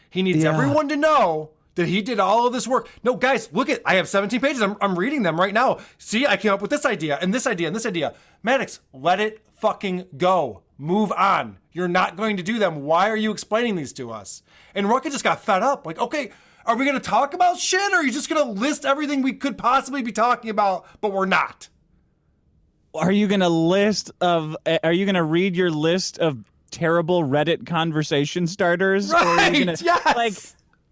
He needs everyone to know that he did all of this work. No, guys, look I have 17 pages. I'm reading them right now. See, I came up with this idea and this idea and this idea. Maddox, let it fucking go. Move on. You're not going to do them. Why are you explaining these to us? And Rucka just got fed up. Like, okay, are we going to talk about shit, or are you just going to list everything we could possibly be talking about, but we're not? Are you going to read your list of terrible Reddit conversation starters? Right, or are you gonna, yes. Like,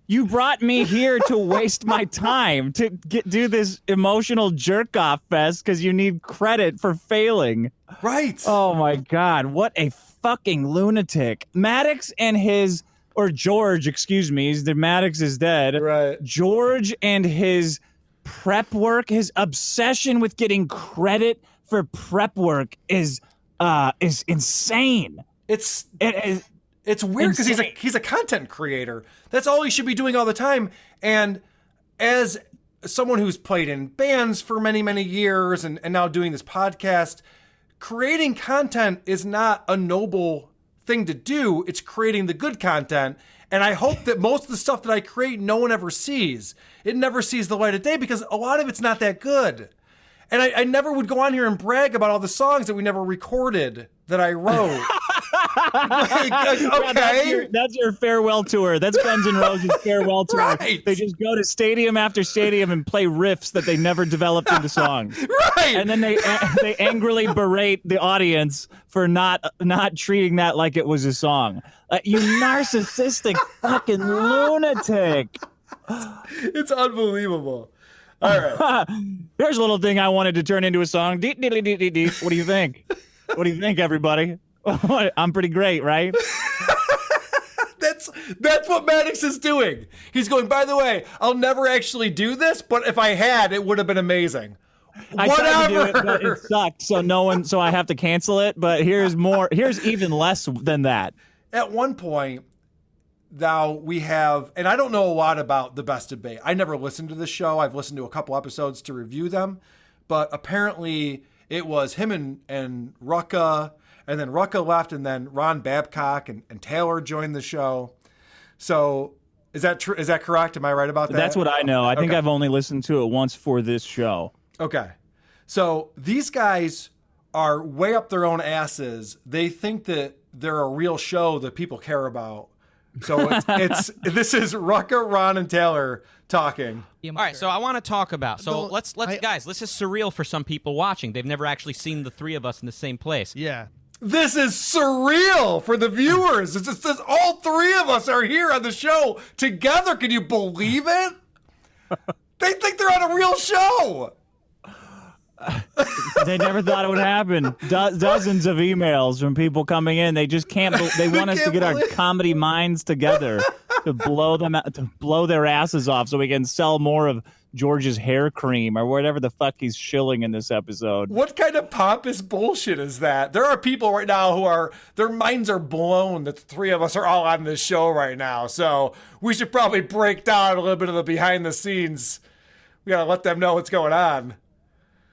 you brought me here to waste my time to do this emotional jerk-off fest because you need credit for failing. Right. Oh, my God. What a fucking lunatic. Maddox and his... Or George, excuse me. Maddox is dead. Right. George and his prep work, his obsession with getting credit for prep work is insane. It's weird because he's a content creator. That's all he should be doing all the time. And as someone who's played in bands for many, many years and now doing this podcast, creating content is not a noble thing to do. It's creating the good content. And I hope that most of the stuff that I create, no one ever sees. It never sees the light of day because a lot of it's not that good. And I never would go on here and brag about all the songs that we never recorded that I wrote. Okay. That's your farewell tour. That's Guns N' Roses' farewell tour. Right. They just go to stadium after stadium and play riffs that they never developed into songs. Right. And then they angrily berate the audience for not treating that like it was a song. You narcissistic fucking lunatic. It's unbelievable. All right. Here's a little thing I wanted to turn into a song. What do you think? What do you think, everybody? I'm pretty great, right? That's what Maddox is doing. He's going, by the way, I'll never actually do this, but if I had, it would have been amazing. I tried to do it, but it sucked, so I have to cancel it. But here's even less than that. At one point, now we have, and I don't know a lot about The Best Debate. I never listened to this show. I've listened to a couple episodes to review them, but apparently it was him and Rucka, and then Rucka left, and then Ron Babcock and Taylor joined the show. So is that true? Is that correct? Am I right about that? That's what I know. I think I've only listened to it once for this show. Okay. So these guys are way up their own asses. They think that they're a real show that people care about. So this is Rucka, Ron, and Taylor talking. All right, so I want to talk about. So let's guys, this is surreal for some people watching. They've never actually seen the three of us in the same place. Yeah. This is surreal for the viewers. It's just this, all three of us are here on the show together. Can you believe it? They think they're on a real show. They never thought it would happen. Dozens of emails from people coming in. They just can't. They want us to get our comedy minds together to blow them out, to blow their asses off, so we can sell more of George's hair cream or whatever the fuck he's shilling in this episode. What kind of pompous bullshit is that? There are people right now who their minds are blown that the three of us are all on this show right now. So we should probably break down a little bit of the behind the scenes. We gotta let them know what's going on.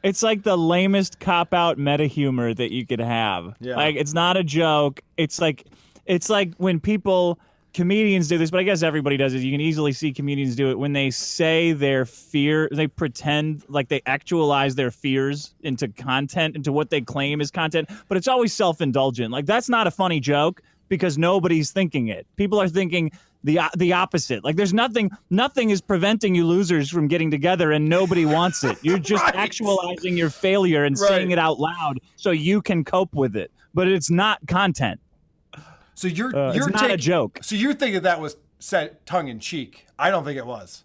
It's like the lamest cop-out meta humor that you could have. Yeah. Like, it's not a joke. It's like when comedians do this, but I guess everybody does it. You can easily see comedians do it when they say their fear, they pretend like they actualize their fears into content, into what they claim is content, but it's always self-indulgent. Like, that's not a funny joke because nobody's thinking it. People are thinking the opposite. Like, there's nothing is preventing you losers from getting together, and nobody wants it. You're just actualizing your failure and saying it out loud so you can cope with it. But it's not content. So you're it's not a joke. So you're thinking that was said tongue in cheek. I don't think it was.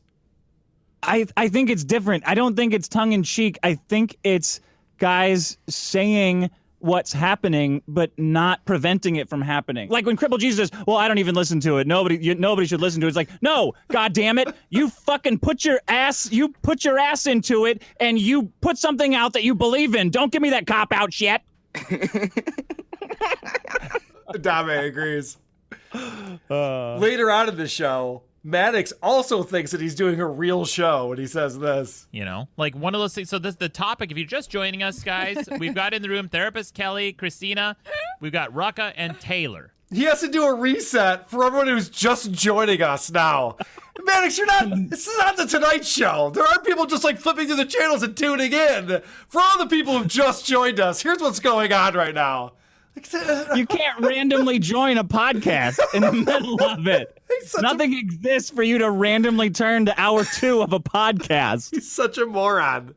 I think it's different. I don't think it's tongue in cheek. I think it's guys saying what's happening, but not preventing it from happening. Like when Crippled Jesus says, well, I don't even listen to it. Nobody should listen to it. It's like, no, God damn it. You fucking put your ass into it and you put something out that you believe in. Don't give me that cop-out shit. Dame agrees. Later on in the show, Maddox also thinks that he's doing a real show when he says this. You know, like one of those things. So this the topic. If you're just joining us, guys, we've got in the room therapist Kelly, Christina, we've got Rucka, and Taylor. He has to do a reset for everyone who's just joining us now. Maddox, this is not the Tonight Show. There are people just like flipping through the channels and tuning in. For all the people who've just joined us, here's what's going on right now. You can't randomly join a podcast in the middle of it. Nothing exists for you to randomly turn to hour 2 of a podcast. He's such a moron.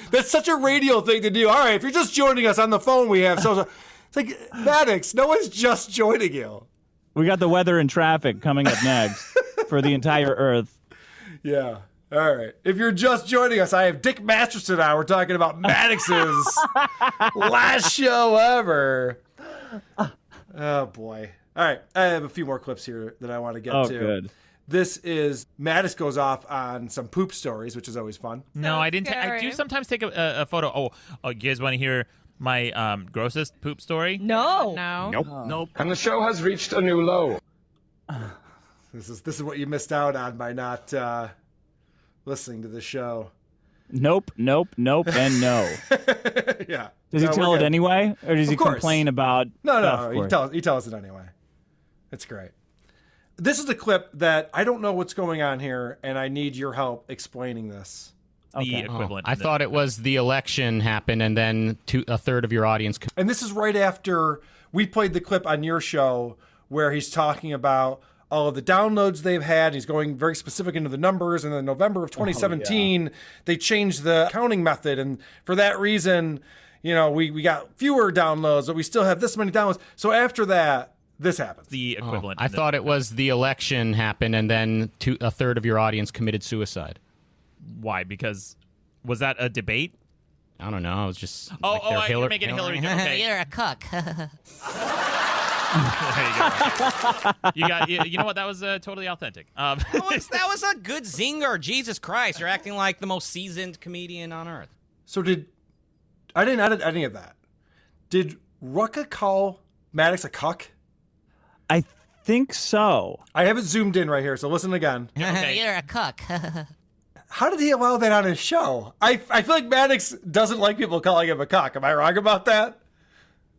That's such a radio thing to do. All right, if you're just joining us on the phone, we have so. It's like, Maddox, no one's just joining you. We got the weather and traffic coming up next for the entire Earth. Yeah. All right. If you're just joining us, I have Dick Masterson now. We're talking about Maddox's last show ever. Oh, boy. All right. I have a few more clips here that I want to get to. Oh, good. This is Maddox goes off on some poop stories, which is always fun. No, I didn't. I do sometimes take a photo. Oh, you guys want to hear my grossest poop story? No. Nope. And the show has reached a new low. This is what you missed out on by not listening to the show. Nope, and no. Yeah. Does he tell it anyway? Or does he course. Complain about... No, he tells it anyway. It's great. This is a clip that I don't know what's going on here, and I need your help explaining this. The equivalent. I thought it was the election happened, and then a third of your audience... And this is right after we played the clip on your show where he's talking about all of the downloads they've had. He's going very specific into the numbers. And in November of 2017, they changed the counting method. And for that reason, you know, we got fewer downloads, but we still have this many downloads. So after that, this happens. The equivalent. I thought it was the election happened, and then a third of your audience committed suicide. Why? Because was that a debate? I don't know. It was just. You're making Hillary. Okay. You're a cuck. You know what? That was totally authentic. That was a good zinger. Jesus Christ, you're acting like the most seasoned comedian on earth. So I didn't edit any of that. Did Rucka call Maddox a cuck? I think so. I have it zoomed in right here, so listen again. Okay. You're a cuck. How did he allow that on his show? I feel like Maddox doesn't like people calling him a cock. Am I wrong about that?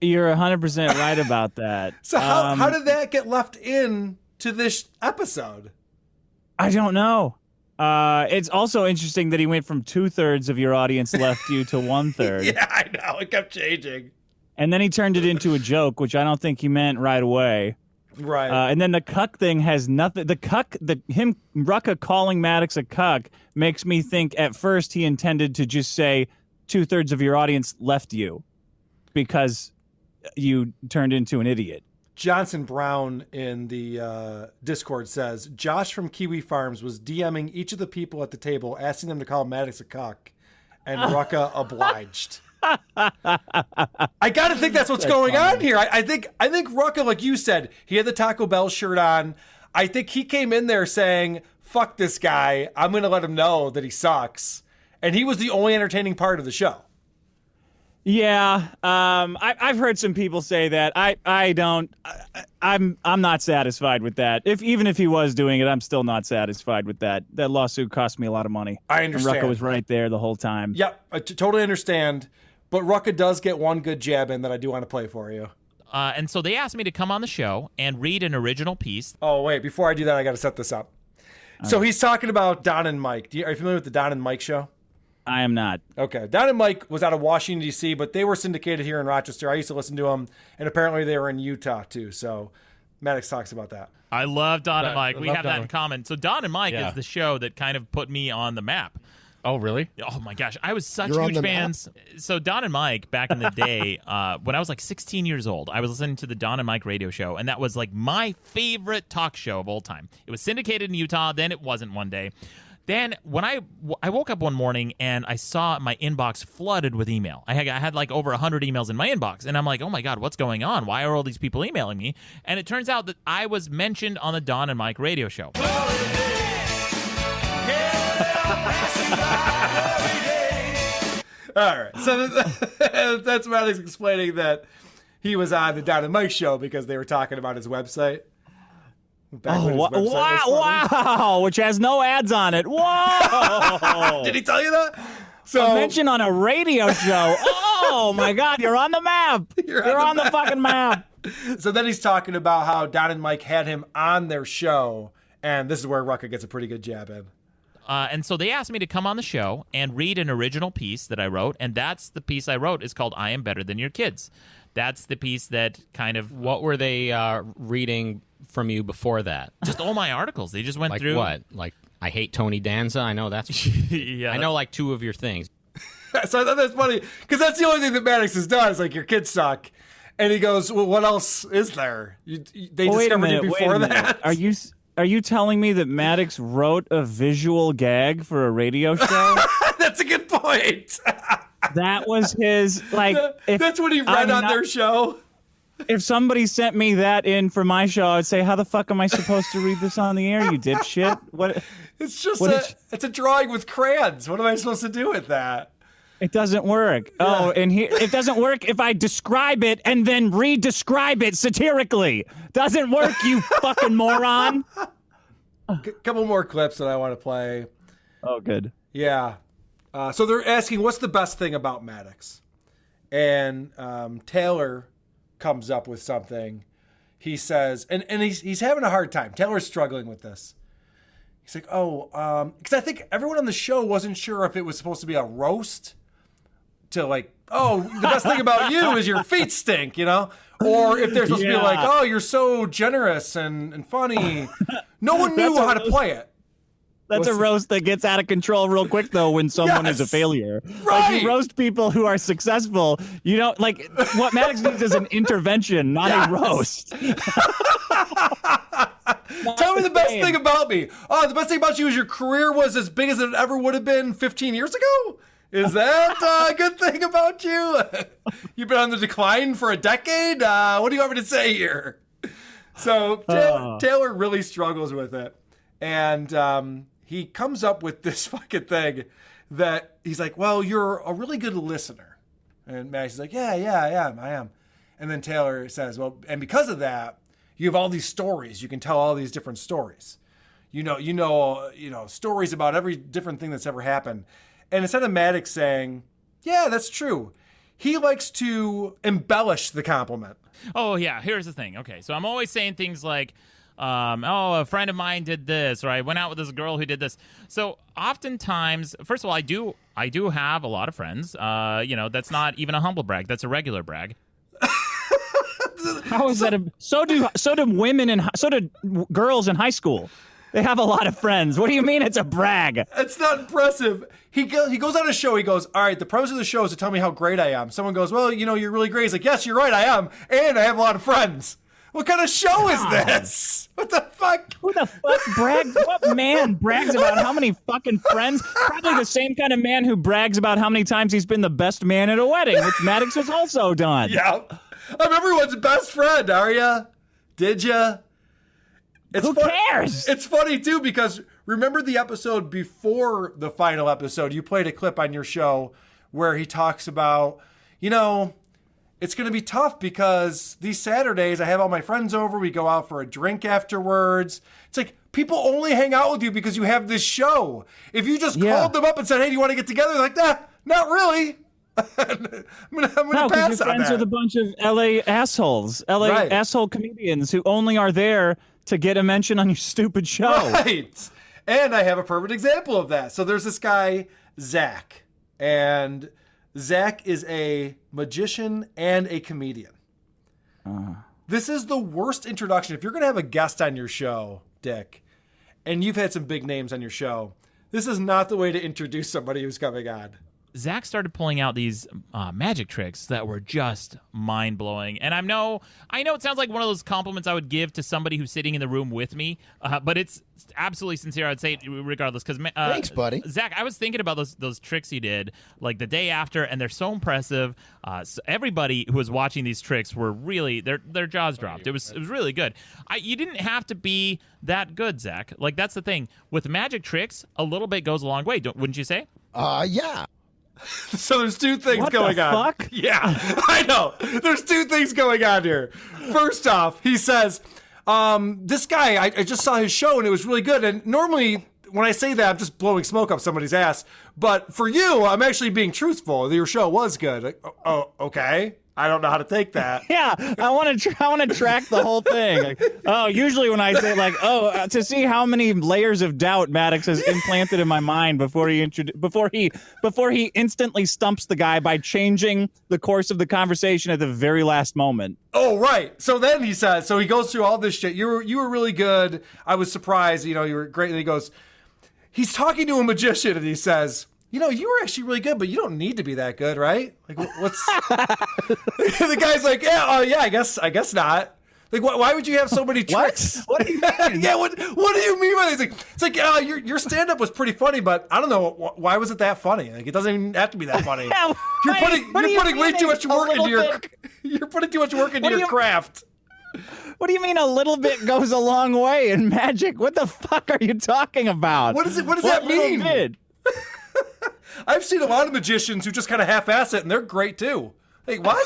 You're 100% right about that. So how did that get left in to this episode? I don't know. It's also interesting that he went from 2/3 of your audience left you to 1/3. Yeah, I know. It kept changing. And then he turned it into a joke, which I don't think he meant right away. Right. And then the cuck thing has nothing. The cuck, him Rucka calling Maddox a cuck makes me think at first he intended to just say 2/3 of your audience left you, because you turned into an idiot. Johnson Brown in the Discord says, Josh from Kiwi Farms was DMing each of the people at the table, asking them to call Maddox a cuck, and Rucka obliged. I gotta think that's what's going on here. I think Rucka, like you said, he had the Taco Bell shirt on. I think he came in there saying, fuck this guy, I'm gonna let him know that he sucks. And he was the only entertaining part of the show. Yeah, I've heard some people say that. I'm not satisfied with that. Even if he was doing it, I'm still not satisfied with that. That lawsuit cost me a lot of money. I understand. And Rucka was right there the whole time. Yep, I totally understand. But Rucka does get one good jab in that I do want to play for you. And so they asked me to come on the show and read an original piece. Oh, wait, before I do that, I got to set this up. So he's talking about Don and Mike. Are you familiar with the Don and Mike show? I am not. Okay. Don and Mike was out of Washington, D.C., but they were syndicated here in Rochester. I used to listen to them, and apparently they were in Utah, too. So Maddox talks about that. I love Don and Mike. We have that in common. So Don and Mike Yeah. is the show that kind of put me on the map. Oh, really? Oh, my gosh. I was such You're on huge the fans. So Don and Mike, back in the day, when I was like 16 years old, I was listening to the Don and Mike radio show, and that was like my favorite talk show of all time. It was syndicated in Utah. Then it wasn't one day. Then when I woke up one morning and I saw my inbox flooded with email. I had like over 100 emails in my inbox. And I'm like, oh, my God, what's going on? Why are all these people emailing me? And it turns out that I was mentioned on the Don and Mike radio show. All right. So that's Maddox explaining that he was on the Don and Mike show because they were talking about his website. Wow, which has no ads on it. Whoa. Did he tell you that? So, a mention on a radio show. Oh, my God, you're on the map. You're on the fucking map. So then he's talking about how Don and Mike had him on their show, and this is where Rucka gets a pretty good jab in. And so they asked me to come on the show and read an original piece that I wrote, and that's the piece I wrote. It's called I Am Better Than Your Kids. That's the piece that kind of... What were they reading from you before that? Just all my articles. They just went through... Like what? Like, I hate Tony Danza? I know that's... Yeah. I know like two of your things. So I thought that's funny, because that's the only thing that Maddox has done is like, your kids suck. And he goes, well, what else is there? They discovered you before that? Are you telling me that Maddox wrote a visual gag for a radio show? That's a good point. That was his, like... That's what he read on their show. If somebody sent me that in for my show, I'd say, how the fuck am I supposed to read this on the air, you dipshit? What? It's just it's a drawing with crayons. What am I supposed to do with that? It doesn't work. Yeah. Oh, and here it doesn't work if I describe it and then re-describe it satirically. Doesn't work, you fucking moron. Couple more clips that I want to play. Oh, good. Yeah. So they're asking, what's the best thing about Maddox? And Taylor comes up with something. He says, and he's having a hard time. Taylor's struggling with this. He's like, because I think everyone on the show wasn't sure if it was supposed to be a roast to like, oh, the best thing about you is your feet stink, you know? Or if they're supposed to be like, oh, you're so generous and funny. No one knew how to play it. That's a roast that gets out of control real quick, though, when someone is a failure. Right. Like, you roast people who are successful. You don't, like, what Maddox needs is an intervention, not a roast. Tell me the best thing about me. Oh, the best thing about you is your career was as big as it ever would have been 15 years ago? Is that a good thing about you? You've been on the decline for a decade? What do you want me to say here? So Taylor really struggles with it. And he comes up with this fucking thing that he's like, well, you're a really good listener. And Max is like, yeah, I am. And then Taylor says, well, and because of that, you have all these stories. You can tell all these different stories. You know, stories about every different thing that's ever happened. And instead of Maddox saying, yeah, that's true, he likes to embellish the compliment. Oh, yeah. Here's the thing. Okay, so I'm always saying things like, a friend of mine did this, or I went out with this girl who did this. So oftentimes, first of all, I do have a lot of friends. That's not even a humble brag. That's a regular brag. How is that? So do women so do girls in high school. They have a lot of friends. What do you mean it's a brag? It's not impressive. He goes on a show. He goes, all right, the premise of the show is to tell me how great I am. Someone goes, well, you're really great. He's like, yes, you're right, I am. And I have a lot of friends. What kind of show is this? What the fuck? Who the fuck brags? What man brags about how many fucking friends? Probably the same kind of man who brags about how many times he's been the best man at a wedding, which Maddox has also done. Yeah. I'm everyone's best friend, are ya? Did ya? Who cares? It's funny, too, because remember the episode before the final episode? You played a clip on your show where he talks about, it's going to be tough because these Saturdays I have all my friends over. We go out for a drink afterwards. It's like people only hang out with you because you have this show. If you just called them up and said, hey, do you want to get together? They're like, nah, not really. I'm gonna pass you're on friends that. with a bunch of LA assholes, asshole comedians who only are there to get a mention on your stupid show. Right. And I have a perfect example of that. So there's this guy, Zach. And Zach is a magician and a comedian. This is the worst introduction. If you're going to have a guest on your show, Dick, and you've had some big names on your show, this is not the way to introduce somebody who's coming on. Zach started pulling out these magic tricks that were just mind-blowing. And I know it sounds like one of those compliments I would give to somebody who's sitting in the room with me, but it's absolutely sincere. I'd say it regardless. Because thanks, buddy. Zach, I was thinking about those tricks he did like the day after, and they're so impressive. So everybody who was watching these tricks were really their jaws dropped. It was really good. You didn't have to be that good, Zach. Like that's the thing with magic tricks. A little bit goes a long way, wouldn't you say? Yeah. So there's two things What going the on. fuck? Yeah, I know. There's two things going on here. First off, he says, this guy, I just saw his show and it was really good. And normally when I say that, I'm just blowing smoke up somebody's ass. But for you, I'm actually being truthful. Your show was good. Like, oh, okay. I don't know how to take that. Yeah, I want to track the whole thing. Like, usually when I say to see how many layers of doubt Maddox has implanted in my mind before he instantly stumps the guy by changing the course of the conversation at the very last moment. Oh, right. So then he says, he goes through all this shit. You were really good. I was surprised. You were great. And he's talking to a magician and he says, you were actually really good, but you don't need to be that good, right? Like, what's... The guy's like, I guess not. Like, why would you have so many tricks? What do you mean? Yeah, what do you mean by this? It's like your stand-up was pretty funny, but I don't know, why was it that funny? Like, it doesn't even have to be that funny. You're putting way too much work into your craft. What do you mean a little bit goes a long way in magic? What the fuck are you talking about? What does that mean? I've seen a lot of magicians who just kind of half-ass it, and they're great too. Like, what?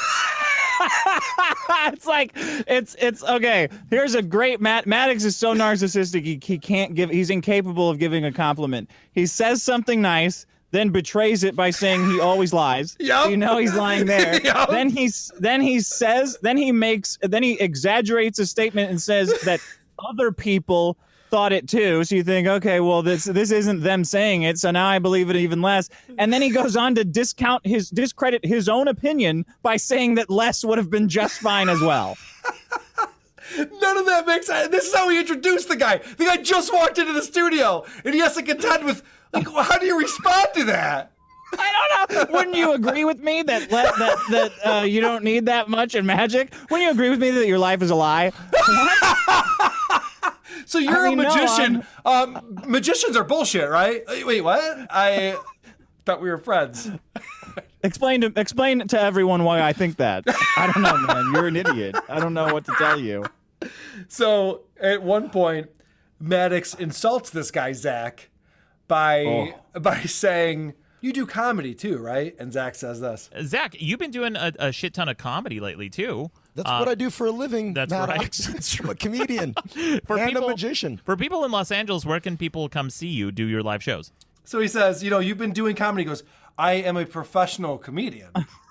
it's okay. Here's a great Maddox is so narcissistic he can't give. He's incapable of giving a compliment. He says something nice, then betrays it by saying he always lies. Yep. He's lying there. Yep. Then he exaggerates a statement and says that other people thought it too. So you think, okay, well, this isn't them saying it, so now I believe it even less. And then he goes on to discredit his own opinion by saying that less would have been just fine as well. None of that makes sense. This is how he introduced the guy. The guy just walked into the studio, and he has to contend with, like, how do you respond to that? I don't know. Wouldn't you agree with me that you don't need that much in magic? Wouldn't you agree with me that your life is a lie? What? So you're a magician. Magicians are bullshit, right? Wait, what? I thought we were friends. Explain to everyone why I think that. I don't know, man. You're an idiot. I don't know what to tell you. So at one point, Maddox insults this guy, Zach, by saying, you do comedy too, right? And Zach says this. Zach, you've been doing a shit ton of comedy lately too. That's what I do for a living. That's Maddox. right. I'm a comedian and a magician. For people in Los Angeles, where can people come see you do your live shows? So he says, you've been doing comedy. He goes, I am a professional comedian.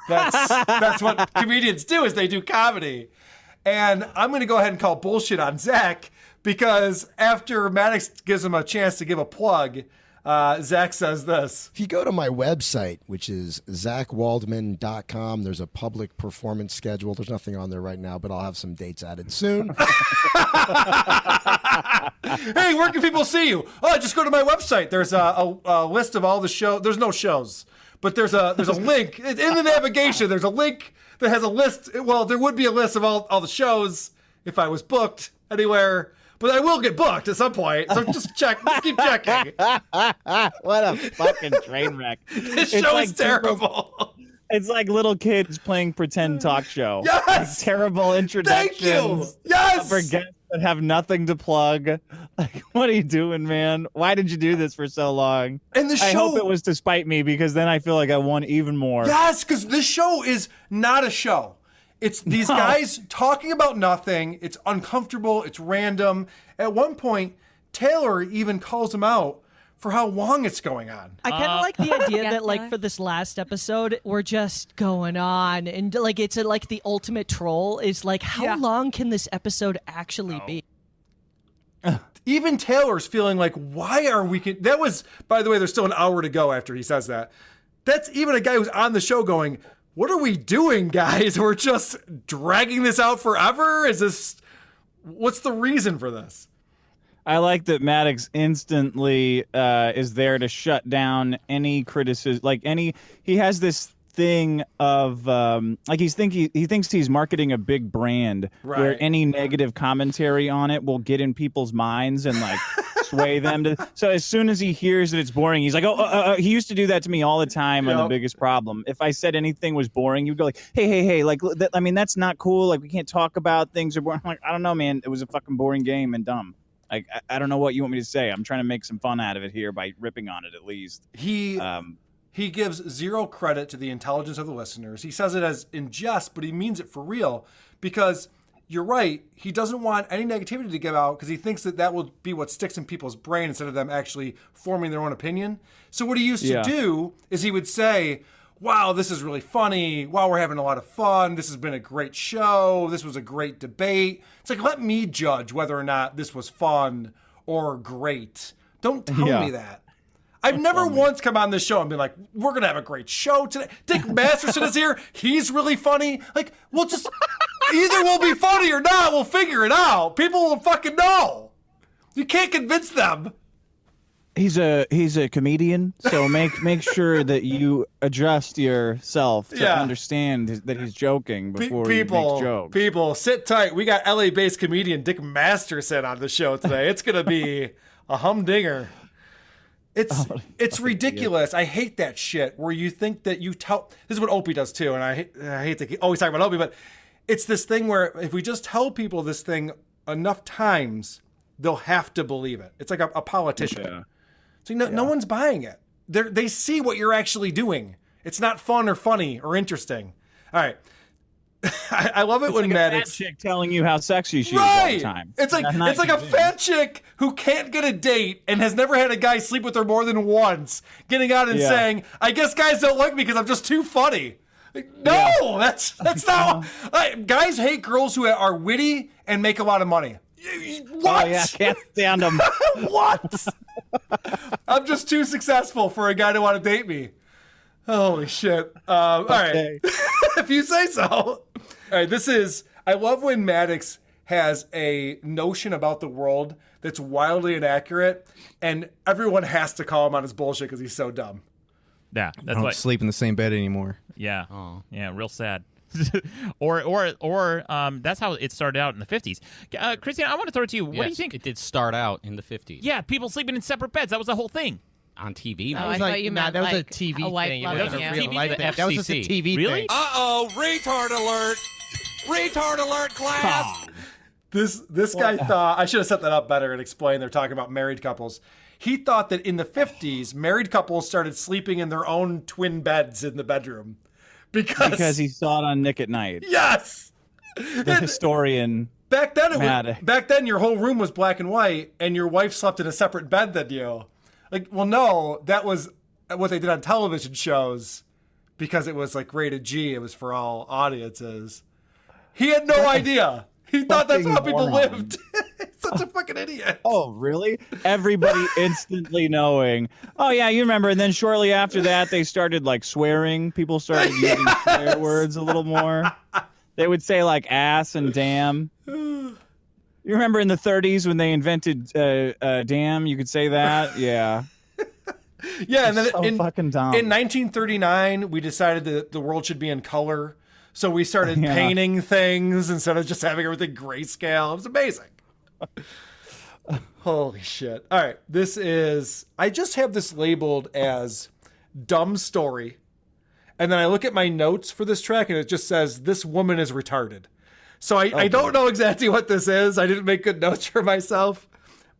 That's what comedians do, is they do comedy. And I'm going to go ahead and call bullshit on Zach, because after Maddox gives him a chance to give a plug, Zach says this. If you go to my website, which is zachwaldman.com, there's a public performance schedule. There's nothing on there right now, but I'll have some dates added soon. Hey, where can people see you? Oh, just go to my website. There's a list of all the shows. There's no shows, but there's a link in the navigation. There's a link that has a list. Well, there would be a list of all the shows if I was booked anywhere. But I will get booked at some point, so just keep checking. What a fucking train wreck. This show is terrible. It's like little kids playing pretend talk show. Yes! Like terrible introductions. Thank you! Yes! For guests that have nothing to plug. Like, what are you doing, man? Why did you do this for so long? And the show... I hope it was to spite me, because then I feel like I won even more. Yes, because this show is not a show. It's these guys talking about nothing. It's uncomfortable. It's random. At one point, Taylor even calls him out for how long it's going on. I kind of like the idea that, like, for this last episode, we're just going on, and like it's like the ultimate troll is like, how long can this episode actually be? Even Taylor's feeling like, why are we? That was, by the way, there's still an hour to go after he says that. That's even a guy who's on the show going, what are we doing, guys? We're just dragging this out forever? What's the reason for this? I like that Maddox instantly is there to shut down any criticism. He has this thing of he thinks he's marketing a big brand where any negative commentary on it will get in people's minds and like sway them to. So as soon as he hears that it's boring, he's like, he used to do that to me all the time on The Biggest Problem. If I said anything was boring, you'd go like, hey, like, that's not cool. Like, we can't talk about things are boring. I'm like, I don't know, man. It was a fucking boring game and dumb. Like, I don't know what you want me to say. I'm trying to make some fun out of it here by ripping on it at least. He gives zero credit to the intelligence of the listeners. He says it as in jest, but he means it for real, because you're right. He doesn't want any negativity to give out because he thinks that will be what sticks in people's brain instead of them actually forming their own opinion. So what he used to do is he would say, wow, this is really funny. Wow, we're having a lot of fun. This has been a great show. This was a great debate. It's like, let me judge whether or not this was fun or great. Don't tell me that. I've never once come on this show and been like, we're going to have a great show today. Dick Masterson is here. He's really funny. Like, we'll just, either we'll be funny or not. We'll figure it out. People will fucking know. You can't convince them. He's a comedian, so make sure that you adjust yourself to understand that he's joking before he makes jokes. People, sit tight. We got LA-based comedian Dick Masterson on the show today. It's going to be a humdinger. It's ridiculous. I hate that shit where you think that you tell. This is what Opie does too, and I hate to always talk about Opie, but it's this thing where if we just tell people this thing enough times, they'll have to believe it. It's like a politician. Yeah. So no one's buying it. They see what you're actually doing. It's not fun or funny or interesting. All right. I love it when Maddox, a fat chick telling you how sexy she is all the time. It's like a fat chick who can't get a date and has never had a guy sleep with her more than once, getting out and saying, "I guess guys don't like me because I'm just too funny." Like, no, that's not. Guys hate girls who are witty and make a lot of money. What? Oh, yeah, can't stand them. What? I'm just too successful for a guy to want to date me. Holy shit. All right. If you say so. All right, I love when Maddox has a notion about the world that's wildly inaccurate, and everyone has to call him on his bullshit because he's so dumb. Yeah, I don't sleep in the same bed anymore. Yeah. Oh. Yeah, real sad. or that's how it started out in the 50s. Christian, I want to throw it to you. What do you think? It did start out in the 50s. Yeah, people sleeping in separate beds. That was the whole thing. On TV. Oh, I thought you meant that was like a TV a wife thing. loving That was a you. real life thing. That was just a TV really? thing. Uh-oh, retard alert. Retard alert, class. This guy thought, I should have set that up better and explained they're talking about married couples. He thought that in the 50s, married couples started sleeping in their own twin beds in the bedroom. Because he saw it on Nick at Night. Yes! The historian. Back then, your whole room was black and white, and your wife slept in a separate bed than you. Like, well, no, that was what they did on television shows because it was like rated G. It was for all audiences. He had no idea. He thought that's how people lived. Such a fucking idiot. Oh, really? Everybody instantly knowing. Oh, yeah, you remember. And then shortly after that, they started like swearing. People started using swear words a little more. They would say like ass and damn. You remember in the 30s when they invented damn? You could say that? Yeah. Yeah, and then so fucking dumb. In 1939, we decided that the world should be in color. So we started painting things instead of just having everything grayscale. It was amazing. Holy shit. All right. I just have this labeled as dumb story. And then I look at my notes for this track and it just says, this woman is retarded. So I don't know exactly what this is. I didn't make good notes for myself,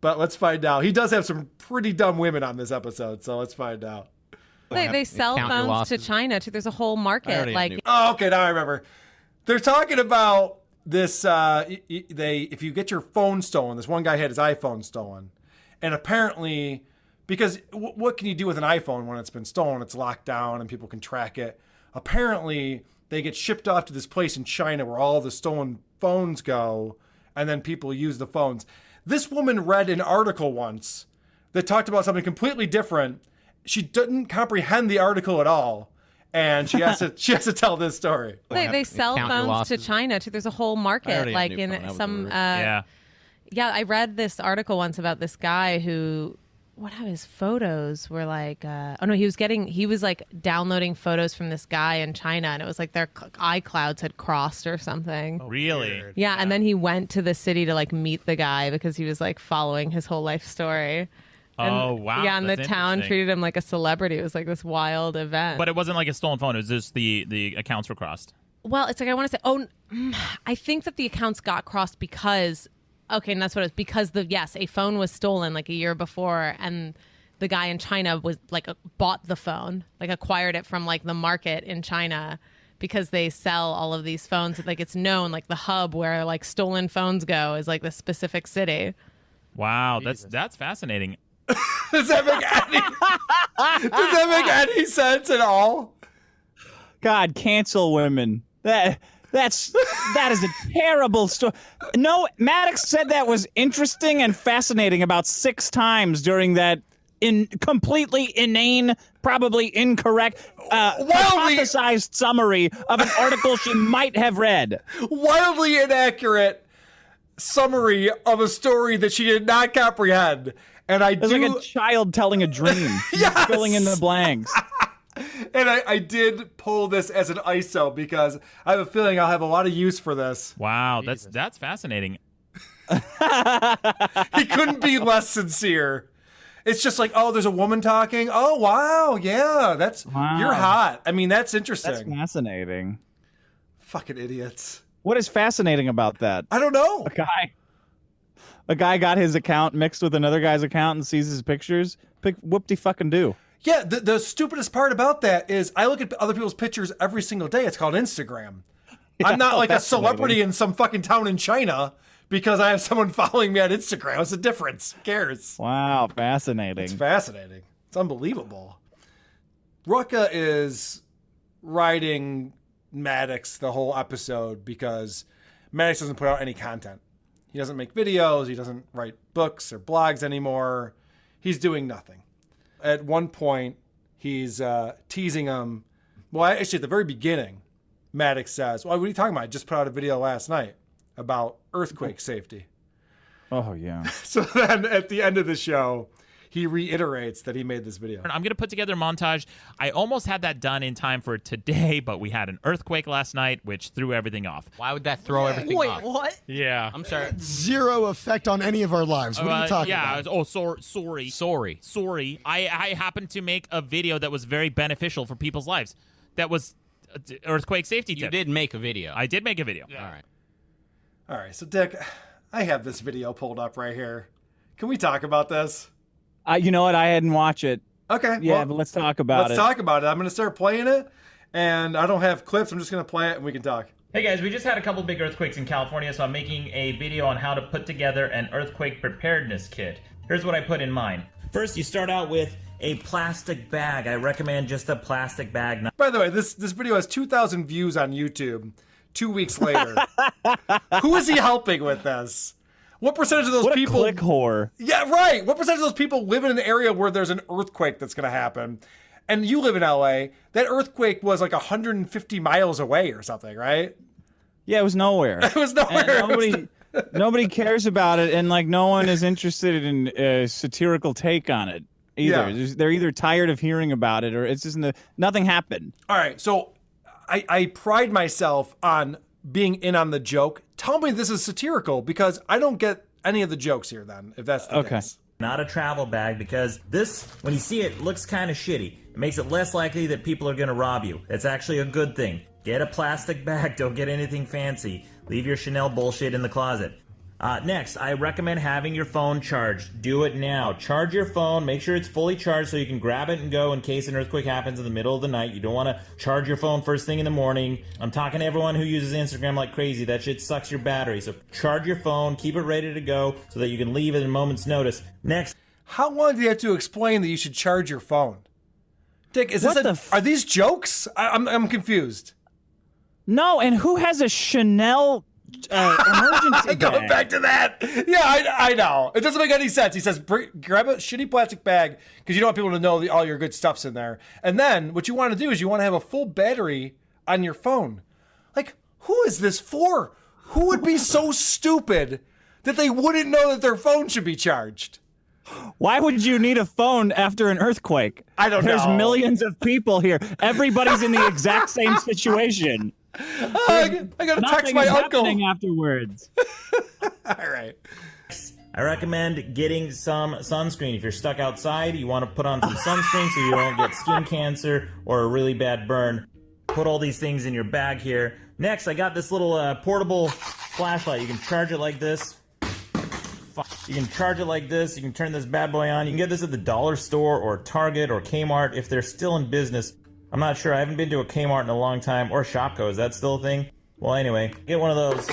but let's find out. He does have some pretty dumb women on this episode. So let's find out. They sell phones to China too. There's a whole market. Oh, okay. Now I remember. They're talking about this. If you get your phone stolen, this one guy had his iPhone stolen, and apparently, because what can you do with an iPhone when it's been stolen? It's locked down and people can track it. Apparently, they get shipped off to this place in China where all the stolen phones go, and then people use the phones. This woman read an article once that talked about something completely different. She didn't comprehend the article at all, and she has to tell this story. They sell phones to China too. There's a whole market, like in some. Yeah, I read this article once about this guy who, what are his photos were like? He was like downloading photos from this guy in China, and it was like their iClouds had crossed or something. Oh, really? Yeah, and then he went to the city to like meet the guy because he was like following his whole life story. And, wow. Yeah, and the town treated him like a celebrity. It was like this wild event. But it wasn't like a stolen phone. It was just the accounts were crossed. Well, it's like I want to say, I think that the accounts got crossed because, and that's what it was. Because a phone was stolen like a year before, and the guy in China was like bought the phone, like acquired it from like the market in China because they sell all of these phones. Like it's known, like the hub where like stolen phones go is like this specific city. Wow, that's fascinating. Does that make any sense at all? God, cancel women. That is a terrible story. No, Maddox said that was interesting and fascinating about 6 times during that completely inane, probably incorrect, hypothesized summary of an article she might have read. Wildly inaccurate summary of a story that she did not comprehend. And it's like a child telling a dream. Yes! Filling in the blanks. And I did pull this as an ISO because I have a feeling I'll have a lot of use for this. Wow, that's fascinating. He couldn't be less sincere. It's just like, oh, there's a woman talking. Oh, wow, yeah, you're hot. I mean, that's interesting. That's fascinating. Fucking idiots. What is fascinating about that? I don't know. A guy got his account mixed with another guy's account and sees his pictures. Whoop-de-fucking-do. Yeah, the stupidest part about that is I look at other people's pictures every single day. It's called Instagram. Yeah, I'm not like a celebrity in some fucking town in China because I have someone following me on Instagram. What's the difference? Who cares? Wow, fascinating. It's fascinating. It's unbelievable. Rucka is riding Maddox the whole episode because Maddox doesn't put out any content. He doesn't make videos. He doesn't write books or blogs anymore. He's doing nothing. At one point, he's teasing him. Well, actually, at the very beginning, Maddox says, well, what are you talking about? I just put out a video last night about earthquake safety. Oh, yeah. So then at the end of the show, he reiterates that he made this video. I'm going to put together a montage. I almost had that done in time for today, but we had an earthquake last night, which threw everything off. Why would that throw everything off? Wait, what? Yeah. I'm sorry. Zero effect on any of our lives. What are you talking about? Oh, sorry. I happened to make a video that was very beneficial for people's lives. That was earthquake safety tip. You did make a video. I did make a video. Yeah. All right. So, Dick, I have this video pulled up right here. Can we talk about this? You know what? I hadn't watched it. Okay. Yeah, but let's talk about it. Let's talk about it. I'm going to start playing it, and I don't have clips. I'm just going to play it, and we can talk. Hey guys, we just had a couple big earthquakes in California, so I'm making a video on how to put together an earthquake preparedness kit. Here's what I put in mind. First, you start out with a plastic bag. I recommend just a plastic bag. By the way, this video has 2,000 views on YouTube 2 weeks later. Who is he helping with this? What percentage of those what people? A click whore. Yeah, right. What percentage of those people live in an area where there's an earthquake that's going to happen? And you live in LA. That earthquake was like 150 miles away or something, right? Yeah, it was nowhere. It was nowhere. Nobody cares about it, and like no one is interested in a satirical take on it either. Yeah. They're either tired of hearing about it, or it's just nothing happened. All right, so I pride myself on being in on the joke. Tell me this is satirical because I don't get any of the jokes here. Then, if that's the case. Not a travel bag because this, when you see it, looks kind of shitty. It makes it less likely that people are going to rob you. That's actually a good thing. Get a plastic bag. Don't get anything fancy. Leave your Chanel bullshit in the closet. Next, I recommend having your phone charged. Do it now. Charge your phone. Make sure it's fully charged so you can grab it and go in case an earthquake happens in the middle of the night. You don't want to charge your phone first thing in the morning. I'm talking to everyone who uses Instagram like crazy. That shit sucks your battery. So charge your phone. Keep it ready to go so that you can leave at a moment's notice. Next. How long do you have to explain that you should charge your phone? Dick, is this are these jokes? I'm confused. No, and who has a Chanel emergency Going bag? back to that. Yeah, I know. It doesn't make any sense. He says, grab a shitty plastic bag because you don't want people to know all your good stuff's in there. And then what you want to do is you want to have a full battery on your phone. Like, who is this for? Who would be so stupid that they wouldn't know that their phone should be charged? Why would you need a phone after an earthquake? I don't know. There's millions of people here. Everybody's in the exact same situation. I gotta text my uncle afterwards. All right. I recommend getting some sunscreen. If you're stuck outside, you want to put on some sunscreen so you don't get skin cancer or a really bad burn. Put all these things in your bag here. Next, I got this little portable flashlight. You can charge it like this. You can charge it like this. You can turn this bad boy on. You can get this at the dollar store or Target or Kmart if they're still in business. I'm not sure. I haven't been to a Kmart in a long time. Or Shopko. Is that still a thing? Well, anyway, get one of those.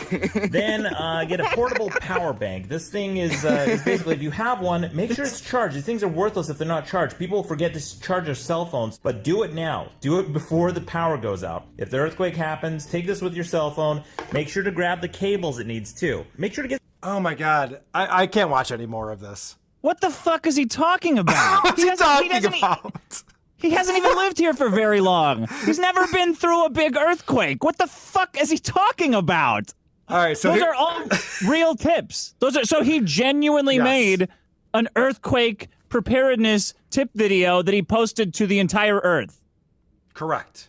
Then get a portable power bank. This thing is basically, if you have one, make sure it's charged. These things are worthless if they're not charged. People forget to charge their cell phones, but do it now. Do it before the power goes out. If the earthquake happens, take this with your cell phone. Make sure to grab the cables it needs too. Make sure to get... Oh my God. I can't watch any more of this. What the fuck is he talking about? What's he talking about? He hasn't even lived here for very long. He's never been through a big earthquake. What the fuck is he talking about? All right, so those are all real tips. So he genuinely made an earthquake preparedness tip video that he posted to the entire Earth. Correct.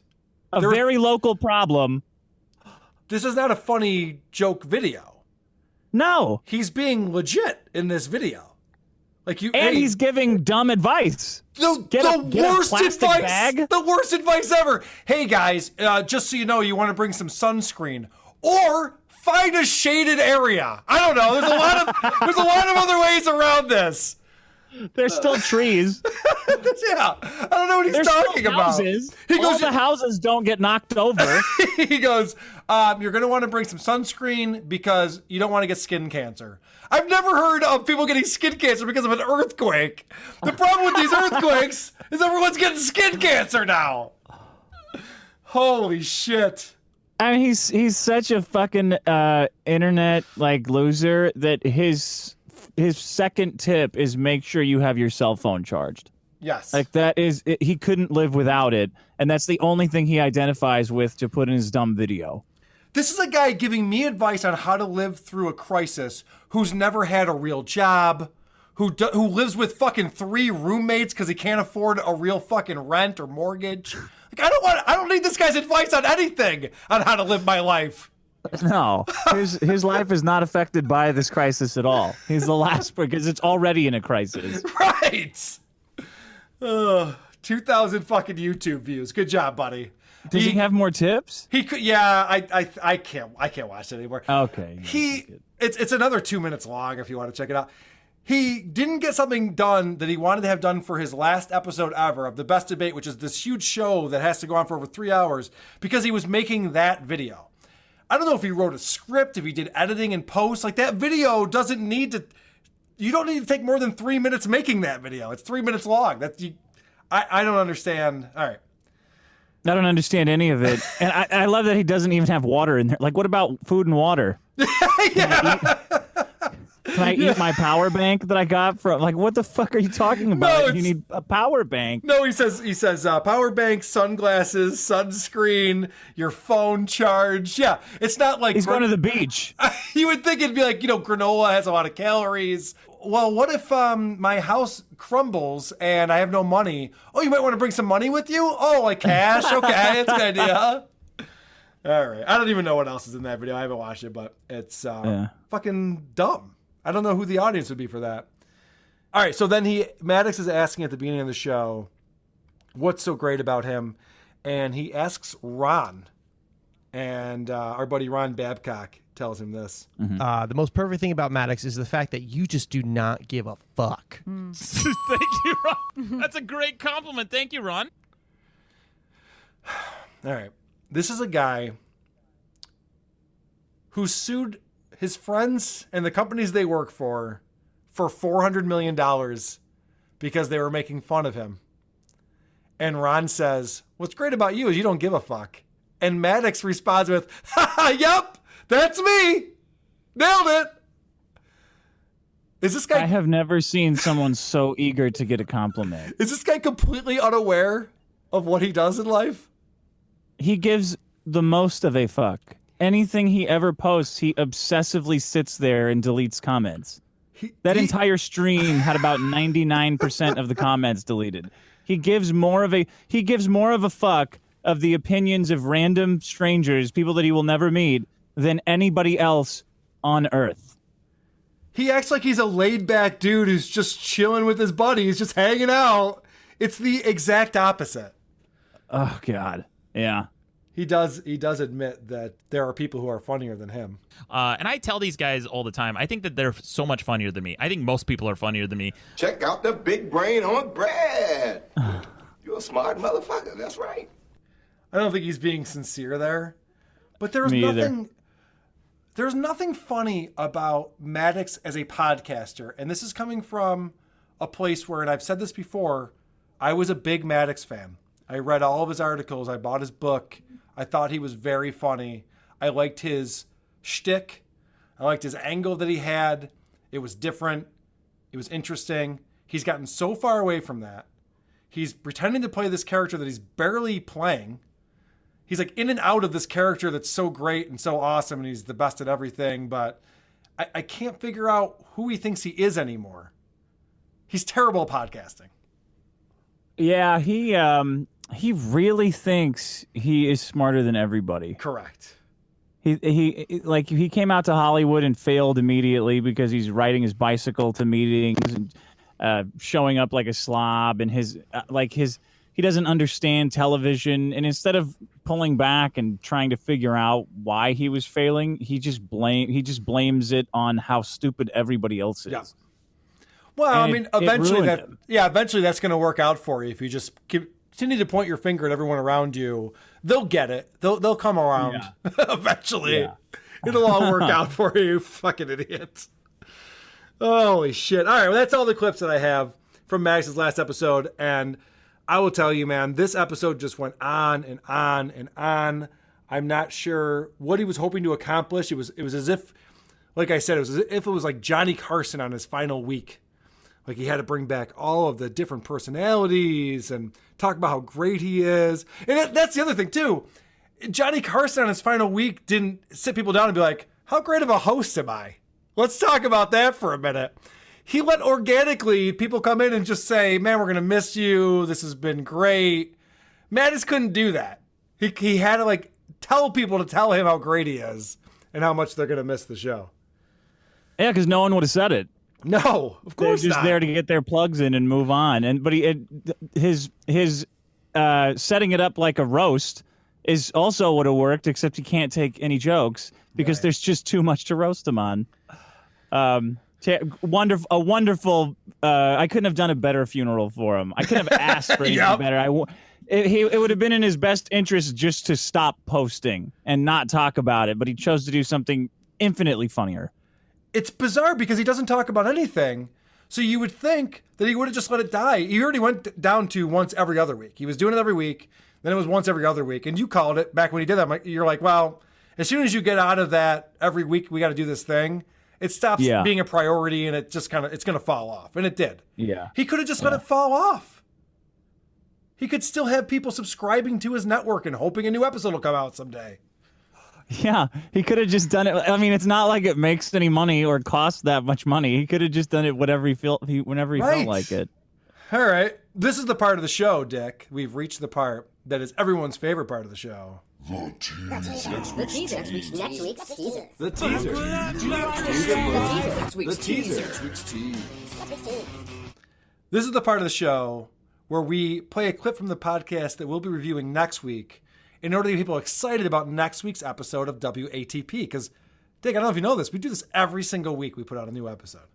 A very local problem. This is not a funny joke video. No. He's being legit in this video. And he's giving dumb advice. The worst advice ever. Hey guys, just so you know, you want to bring some sunscreen or find a shaded area. I don't know. There's a lot of other ways around this. There's still trees. Yeah, I don't know what he's talking about. All the houses don't get knocked over. He goes, you're going to want to bring some sunscreen because you don't want to get skin cancer. I've never heard of people getting skin cancer because of an earthquake. The problem with these earthquakes is everyone's getting skin cancer now. Holy shit. I mean, he's such a fucking internet loser that his second tip is make sure you have your cell phone charged. Yes. He couldn't live without it, and that's the only thing he identifies with to put in his dumb video. This is a guy giving me advice on how to live through a crisis who's never had a real job, who lives with fucking 3 roommates because he can't afford a real fucking rent or mortgage. I don't need this guy's advice on anything on how to live my life. No, his life is not affected by this crisis at all. He's the last because it's already in a crisis. Right. 2,000 fucking YouTube views. Good job, buddy. Does he have more tips? He could. Yeah, I can't watch it anymore. Okay. It's another 2 minutes long if you want to check it out. He didn't get something done that he wanted to have done for his last episode ever of The Best Debate, which is this huge show that has to go on for over 3 hours because he was making that video. I don't know if he wrote a script, if he did editing and post. That video doesn't need to. You don't need to take more than 3 minutes making that video. It's 3 minutes long. I don't understand. All right. I don't understand any of it. And I love that he doesn't even have water in there. What about food and water? Yeah. Can I eat my power bank that I got from? Like, what the fuck are you talking about? No, you need a power bank. No, he says power bank, sunglasses, sunscreen, your phone charge. Yeah, it's not like he's going to the beach. You would think it'd be like, granola has a lot of calories. Well, what if my house crumbles and I have no money? Oh, you might want to bring some money with you? Oh, like cash? Okay, that's a good idea. All right. I don't even know what else is in that video. I haven't watched it, but it's fucking dumb. I don't know who the audience would be for that. All right, so then Maddox is asking at the beginning of the show, what's so great about him? And he asks Ron. And our buddy Ron Babcock tells him this. The most perfect thing about Maddox is the fact that you just do not give a fuck. Thank you, Ron. That's a great compliment. Thank you, Ron. All right. This is a guy who sued his friends and the companies they work for $400 million because they were making fun of him. And Ron says, what's great about you is you don't give a fuck. And Maddox responds with, yep, that's me. Nailed it. Is this guy? I have never seen someone so eager to get a compliment. Is this guy completely unaware of what he does in life? He gives the most of a fuck. Anything he ever posts, he obsessively sits there and deletes comments. That entire stream had about 99% of the comments deleted. He gives more of a fuck of the opinions of random strangers, people that he will never meet, than anybody else on Earth. He acts like he's a laid-back dude who's just chilling with his buddies, just hanging out. It's the exact opposite. Oh, God. Yeah. He does admit that there are people who are funnier than him. And I tell these guys all the time, I think that they're so much funnier than me. I think most people are funnier than me. Check out the big brain on Brad. You're a smart motherfucker. That's right. I don't think he's being sincere there. But there's nothing funny about Maddox as a podcaster. And this is coming from a place where, and I've said this before, I was a big Maddox fan. I read all of his articles. I bought his book. I thought he was very funny. I liked his shtick. I liked his angle that he had. It was different. It was interesting. He's gotten so far away from that. He's pretending to play this character that he's barely playing. He's like in and out of this character that's so great and so awesome, and he's the best at everything, but I can't figure out who he thinks he is anymore. He's terrible at podcasting. Yeah, he really thinks he is smarter than everybody. Correct. He came out to Hollywood and failed immediately because he's riding his bicycle to meetings and showing up like a slob, and he doesn't understand television, and instead of pulling back and trying to figure out why he was failing, he just blames it on how stupid everybody else is. Yeah. Well, And eventually eventually that's going to work out for you if you just continue to point your finger at everyone around you. They'll get it. They'll come around eventually. Yeah. It'll all work out for you, fucking idiots. Holy shit. All right, well, that's all the clips that I have from Maddox's last episode, and I will tell you, man, this episode just went on and on and on. I'm not sure what he was hoping to accomplish. It was as if, like I said, it was as if it was like Johnny Carson on his final week. Like he had to bring back all of the different personalities and talk about how great he is. And that's the other thing, too. Johnny Carson on his final week didn't sit people down and be like, how great of a host am I? Let's talk about that for a minute. He let organically people come in and just say, man, we're going to miss you. This has been great. Maddox couldn't do that. He had to tell people to tell him how great he is and how much they're going to miss the show. Yeah, because no one would have said it. No, of course They're just not. there to get their plugs in and move on. But his setting it up like a roast is also would have worked, except he can't take any jokes because there's just too much to roast him on. Wonderful. I couldn't have done a better funeral for him. I couldn't have asked for anything better. It would have been in his best interest just to stop posting and not talk about it, but he chose to do something infinitely funnier. It's bizarre because he doesn't talk about anything. So you would think that he would have just let it die. He already went down to once every other week. He was doing it every week. Then it was once every other week. And you called it back when he did that. You're like, well, as soon as you get out of that every week, we got to do this thing. it stops being a priority, and it just it's going to fall off, and it did. Yeah. He could have just let it fall off. He could still have people subscribing to his network and hoping a new episode will come out someday. Yeah, he could have just done it. I mean, it's not like it makes any money or costs that much money. He could have just done it whenever he felt like it. All right. This is the part of the show, Dick. We've reached the part that is everyone's favorite part of the show. The teaser. Next week's teaser. The teaser. The teaser. This is the part of the show where we play a clip from the podcast that we'll be reviewing next week in order to get people excited about next week's episode of WATP. Because, Dick, I don't know if you know this, we do this every single week. We put out a new episode.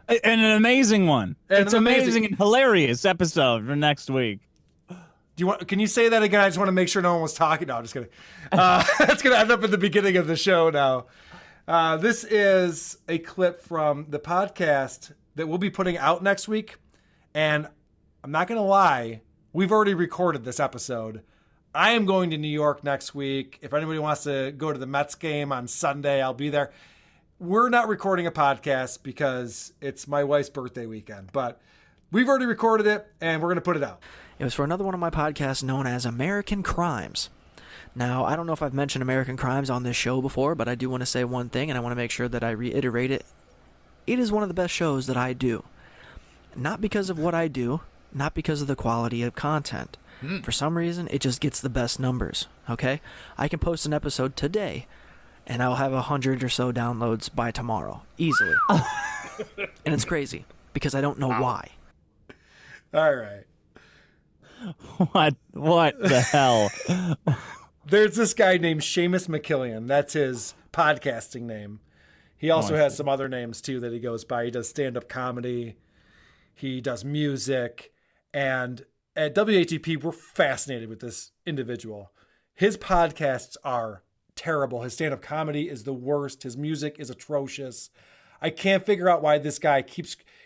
And an amazing one. It's amazing and hilarious episode for next week. Can you say that again? I just want to make sure no one was talking. No, I'm just kidding. That's going to end up at the beginning of the show now. This is a clip from the podcast that we'll be putting out next week. And I'm not going to lie, we've already recorded this episode. I am going to New York next week. If anybody wants to go to the Mets game on Sunday, I'll be there. We're not recording a podcast because it's my wife's birthday weekend, but we've already recorded it and we're going to put it out. It was for another one of my podcasts known as American Crimes. Now, I don't know if I've mentioned American Crimes on this show before, but I do want to say one thing, and I want to make sure that I reiterate it. It is one of the best shows that I do. Not because of what I do, not because of the quality of content. For some reason, it just gets the best numbers, okay? I can post an episode today, and I'll have 100 or so downloads by tomorrow, easily. And it's crazy, because I don't know why. All right. What the hell? There's this guy named Seamus McKillian. That's his podcasting name. He also has some other names, too, that he goes by. He does stand-up comedy. He does music. And at WATP, we're fascinated with this individual. His podcasts are terrible. His stand-up comedy is the worst. His music is atrocious. I can't figure out why this guy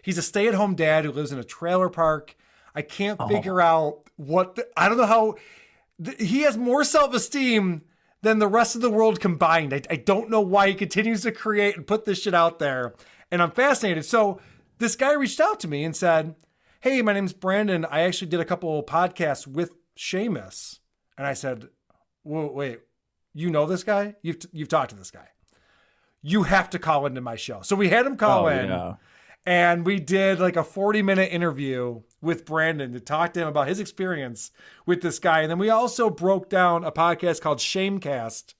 he's a stay-at-home dad who lives in a trailer park. I can't figure out I don't know how he has more self-esteem than the rest of the world combined. I don't know why he continues to create and put this shit out there. And I'm fascinated. So this guy reached out to me and said, hey, my name's Brandon. I actually did a couple of podcasts with Seamus. And I said, whoa, wait, you know this guy? You've talked to this guy. You have to call into my show. So we had him call in. Yeah. And we did like a 40-minute interview with Brandon to talk to him about his experience with this guy. And then we also broke down a podcast called Shamecast,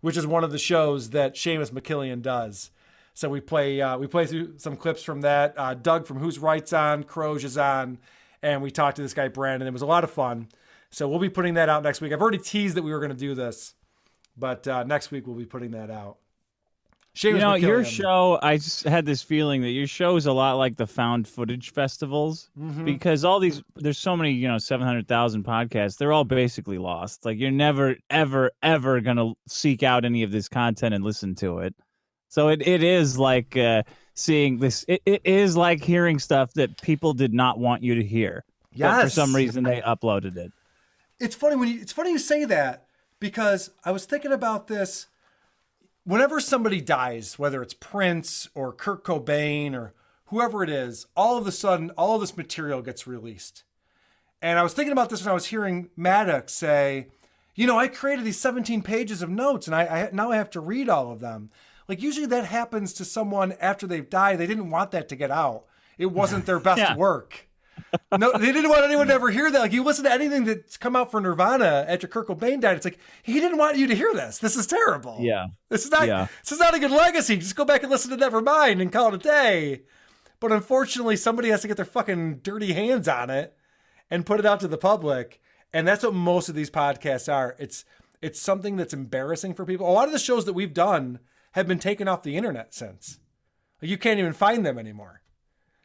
which is one of the shows that Seamus McKillian does. So we play through some clips from that. Doug from Who's Right's on, Croge is on, and we talked to this guy Brandon. It was a lot of fun. So we'll be putting that out next week. I've already teased that we were going to do this, but next week we'll be putting that out. Seamus McKillian. Your show, I just had this feeling that your show is a lot like the found footage festivals because there's so many, 700,000 podcasts. They're all basically lost. Like you're never, ever, ever going to seek out any of this content and listen to it. So it is like seeing this. It is like hearing stuff that people did not want you to hear. Yes. But for some reason, they uploaded it. It's funny you say that because I was thinking about this. Whenever somebody dies, whether it's Prince or Kurt Cobain or whoever it is, all of a sudden, all of this material gets released. And I was thinking about this when I was hearing Maddox say, I created these 17 pages of notes and now I have to read all of them. Like usually that happens to someone after they've died. They didn't want that to get out. It wasn't their best work. No, they didn't want anyone to ever hear that. Like you listen to anything that's come out for Nirvana after Kurt Cobain died, it's like he didn't want you to hear this. This is terrible. Yeah, this is not a good legacy. Just go back and listen to Nevermind and call it a day. But unfortunately, somebody has to get their fucking dirty hands on it and put it out to the public. And that's what most of these podcasts are. It's something that's embarrassing for people. A lot of the shows that we've done have been taken off the internet since. Like you can't even find them anymore.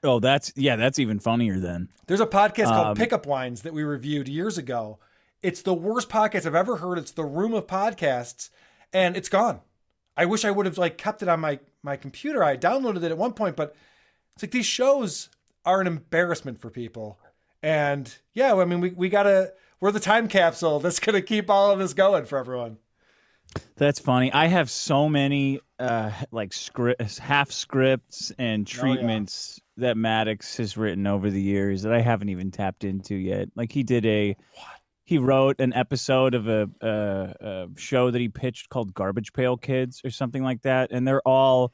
Oh, that's even funnier then. There's a podcast called Pickup Lines that we reviewed years ago. It's the worst podcast I've ever heard. It's the room of podcasts, and it's gone. I wish I would have kept it on my computer. I downloaded it at one point, but it's like these shows are an embarrassment for people. And yeah, I mean, we're the time capsule that's going to keep all of this going for everyone. That's funny. I have so many half scripts and treatments that Maddox has written over the years that I haven't even tapped into yet. Like he wrote an episode of a show that he pitched called Garbage Pail Kids or something like that, and they're all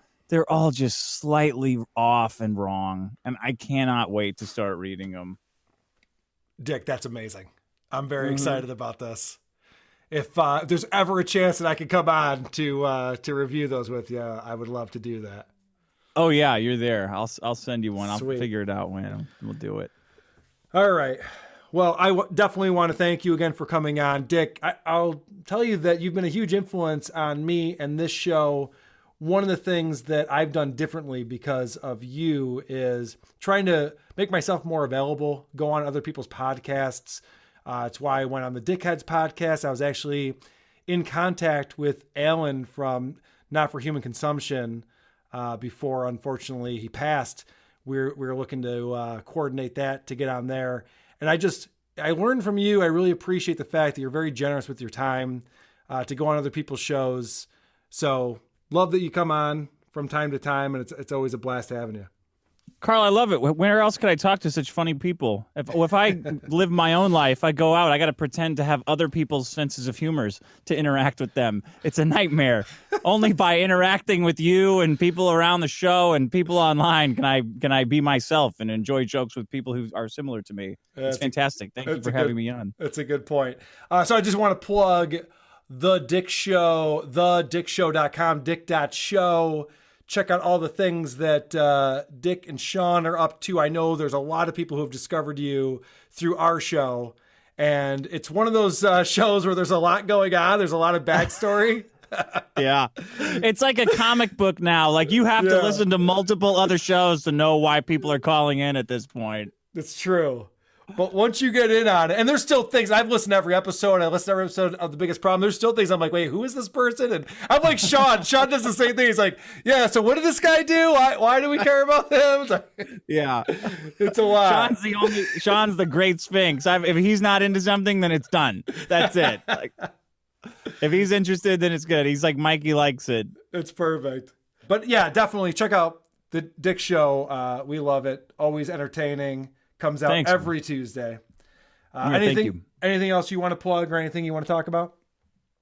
just slightly off and wrong, and I cannot wait to start reading them. Dick, that's amazing. I'm very excited about this. If there's ever a chance that I could come on to review those with you, I would love to do that. Oh yeah, you're there. I'll send you one. Sweet. I'll figure it out when we'll do it. All right. Well, I definitely want to thank you again for coming on, Dick. I'll tell you that you've been a huge influence on me and this show. One of the things that I've done differently because of you is trying to make myself more available, go on other people's podcasts. It's why I went on the Dickheads podcast. I was actually in contact with Alan from Not for Human Consumption before, unfortunately, he passed. We were looking to coordinate that to get on there. And I learned from you. I really appreciate the fact that you're very generous with your time to go on other people's shows. So love that you come on from time to time, and it's always a blast having you. Carl, I love it. Where else could I talk to such funny people? If I live my own life, I go out, I got to pretend to have other people's senses of humors to interact with them. It's a nightmare. Only by interacting with you and people around the show and people online can I be myself and enjoy jokes with people who are similar to me. It's fantastic. Thank you for having me on. That's a good point. So I just want to plug The Dick Show, thedickshow.com, dick.show. Check out all the things that Dick and Sean are up to. I know there's a lot of people who have discovered you through our show. And it's one of those shows where there's a lot going on. There's a lot of backstory. Yeah. It's like a comic book now. Like you have to listen to multiple other shows to know why people are calling in at this point. It's true. But once you get in on it, and there's still things, I've listened to every episode, I listened to every episode of The Biggest Problem. There's still things I'm like, wait, who is this person? And I'm like, Sean. Sean does the same thing. He's like, yeah, so what did this guy do? Why do we care about him? Yeah. It's a lot. Sean's the great Sphinx. If he's not into something, then it's done. That's it. Like, if he's interested, then it's good. He's like Mikey likes it. It's perfect. But yeah, definitely check out the Dick Show. We love it. Always entertaining. Comes out every Tuesday. Anything else you want to plug or anything you want to talk about?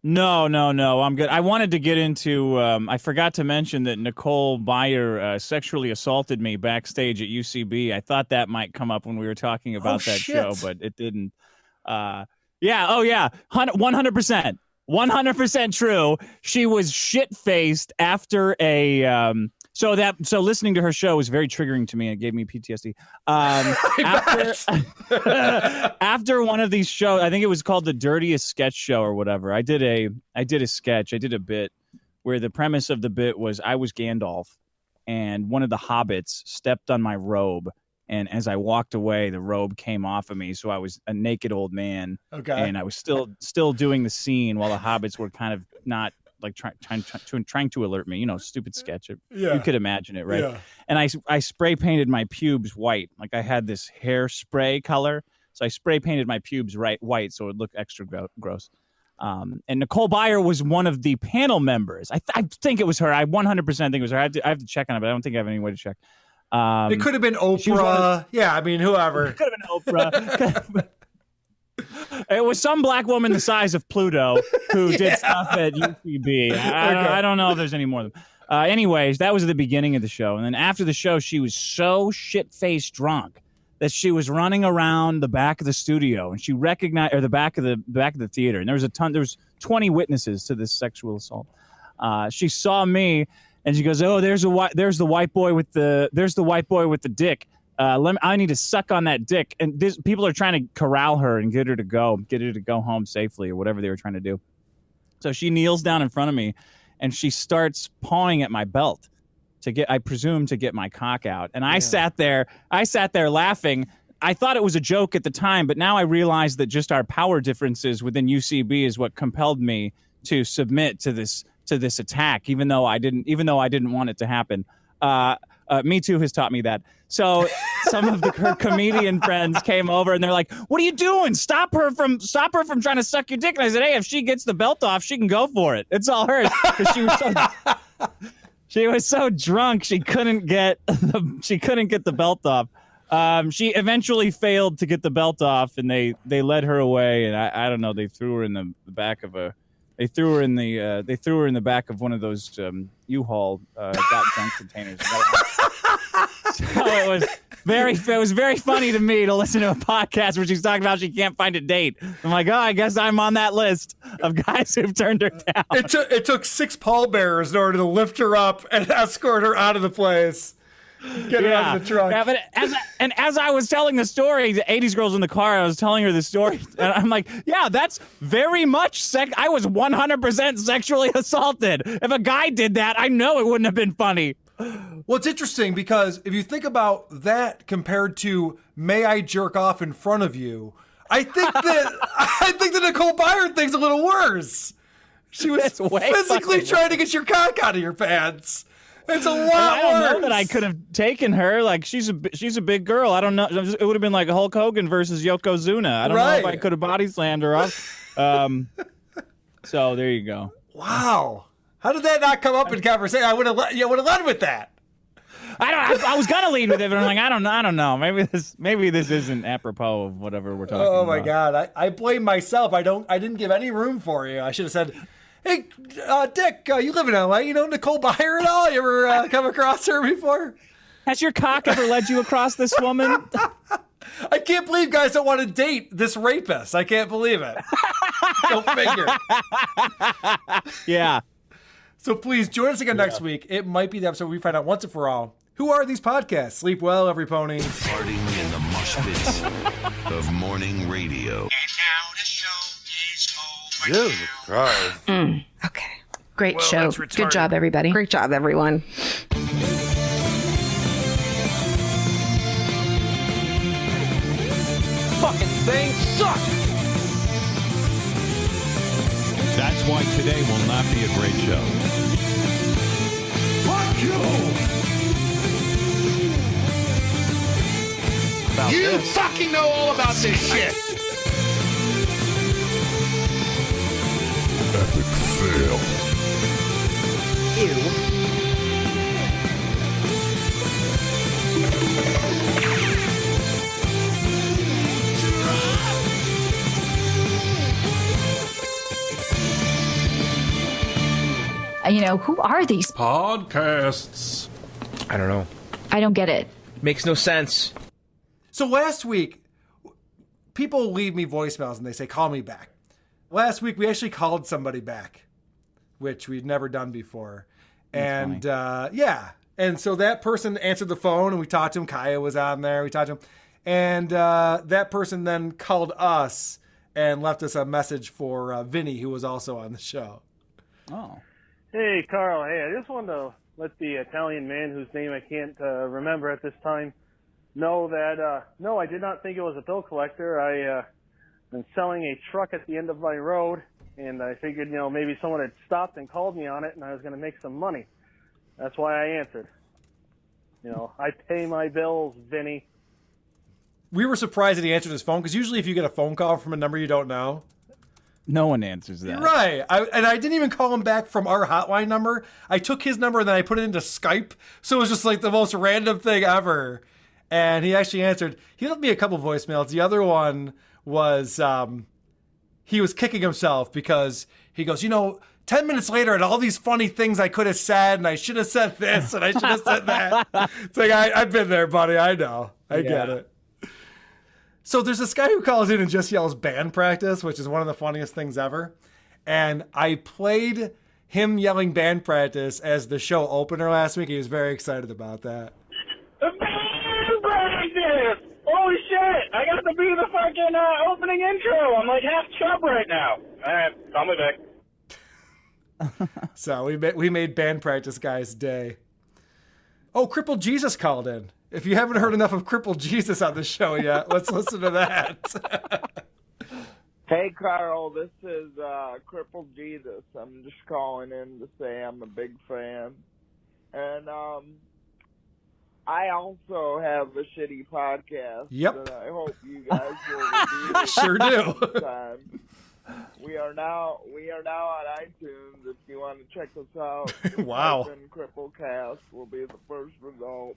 No. I'm good. I wanted to get into, I forgot to mention that Nicole Byer sexually assaulted me backstage at UCB. I thought that might come up when we were talking about show, but it didn't. 100%. 100% true. She was shit-faced after a... So listening to her show was very triggering to me. It gave me PTSD. After one of these shows, I think it was called The Dirtiest Sketch Show or whatever. I did a bit where the premise of the bit was I was Gandalf and one of the hobbits stepped on my robe. And as I walked away, the robe came off of me. So I was a naked old man. Okay. And I was still doing the scene while the hobbits were kind of not like trying to alert me, stupid sketch. You could imagine it, right? Yeah. And I spray painted my pubes white. Like I had this hairspray color. So I spray painted my pubes white so it would look extra gross. And Nicole Byer was one of the panel members. I think it was her. I 100% think it was her. I have to check on it, but I don't think I have any way to check. It could have been Oprah. Whoever. It could have been Oprah. It was some black woman the size of Pluto who did stuff at UCB. I don't know if there's any more of them. Anyways, that was the beginning of the show. And then after the show, she was so shit-faced drunk that she was running around the back of the studio and she recognized, or the back of the theater. And there was 20 witnesses to this sexual assault. She saw me and she goes, "Oh, there's the white boy with the dick. I need to suck on that dick." And people are trying to corral her and get her to go home safely or whatever they were trying to do. So she kneels down in front of me and she starts pawing at my belt to get my cock out. And I sat there laughing. I thought it was a joke at the time, but now I realize that just our power differences within UCB is what compelled me to submit to this attack, even though I didn't want it to happen. Me Too has taught me that. So some of her comedian friends came over and they're like, "What are you doing? Stop her from trying to suck your dick." And I said, "Hey, if she gets the belt off, she can go for it. It's all hers." Because she was so drunk she couldn't get the belt off. She eventually failed to get the belt off, and they led her away. And I don't know. They threw her in the back of a. They threw her in the back of one of those U-Haul got junk containers. So it was very funny to me to listen to a podcast where she's talking about she can't find a date. I'm like, oh, I guess I'm on that list of guys who've turned her down. It took 6 pallbearers in order to lift her up and escort her out of the place. Get her out of the trunk. Yeah, but as I was telling the story, the 80s girls in the car, I was telling her the story, and I'm like, yeah, that's very much I was 100% sexually assaulted. If a guy did that, I know it wouldn't have been funny. Well, it's interesting because if you think about that compared to "May I jerk off in front of you," I think that Nicole Byer thing's a little worse. She was physically trying to get your cock out of your pants. It's a lot worse. I don't know that I could have taken her. Like, she's a big girl. I don't know. It would have been like Hulk Hogan versus Yokozuna. I don't know if I could have body slammed her up. So there you go. Wow. How did that not come up in conversation? I would have led with that. I was gonna lead with it, but I'm like, I don't know. Maybe this isn't apropos of whatever we're talking about. Oh my God. I blame myself. I didn't give any room for you. I should have said, "Hey, Dick, you live in LA. You know Nicole Byer at all? You ever come across her before?" Has your cock ever led you across this woman? I can't believe guys don't want to date this rapist. I can't believe it. Go figure. Yeah. So please join us again next week. It might be the episode where we find out once and for all, who are these podcasts? Sleep well, every pony. Farting in the mosh pits of morning radio. Jesus Christ. Okay. Great show. Good job, everybody. Great job, everyone. Fucking thing sucks. That's why today will not be a great show. Fuck you! You fucking know all about this shit. Epic fail. Ew. Who are these podcasts? I don't know. I don't get it. Makes no sense. So last week, people leave me voicemails and they say, "Call me back." Last week, we actually called somebody back, which we'd never done before. And and so that person answered the phone and we talked to him. Kaya was on there. We talked to him. And that person then called us and left us a message for Vinny, who was also on the show. Oh. Hey, Carl. Hey, I just wanted to let the Italian man whose name I can't remember at this time know that, no, I did not think it was a bill collector. I been selling a truck at the end of my road, and I figured, maybe someone had stopped and called me on it, and I was going to make some money. That's why I answered. I pay my bills, Vinny. We were surprised that he answered his phone, because usually if you get a phone call from a number you don't know, no one answers that. You're right. I didn't even call him back from our hotline number. I took his number and then I put it into Skype. So it was just like the most random thing ever. And he actually answered. He left me a couple voicemails. The other one was he was kicking himself because he goes, 10 minutes later and all these funny things I could have said and I should have said this and I should have said that. It's like, I've been there, buddy. I know. I get it. So there's this guy who calls in and just yells band practice, which is one of the funniest things ever. And I played him yelling band practice as the show opener last week. He was very excited about that. Band practice! Holy shit! I got to be the fucking opening intro. I'm like half chub right now. All right, call me back. So we made band practice guy's day. Oh, Crippled Jesus called in. If you haven't heard enough of Crippled Jesus on the show yet, let's listen to that. Hey, Carl, this is Crippled Jesus. I'm just calling in to say I'm a big fan. And I also have a shitty podcast. Yep. That I hope you guys will review. Sure do. Sometime. We are now on iTunes. If you want to check us out, Wow. Cripplecast will be the first result.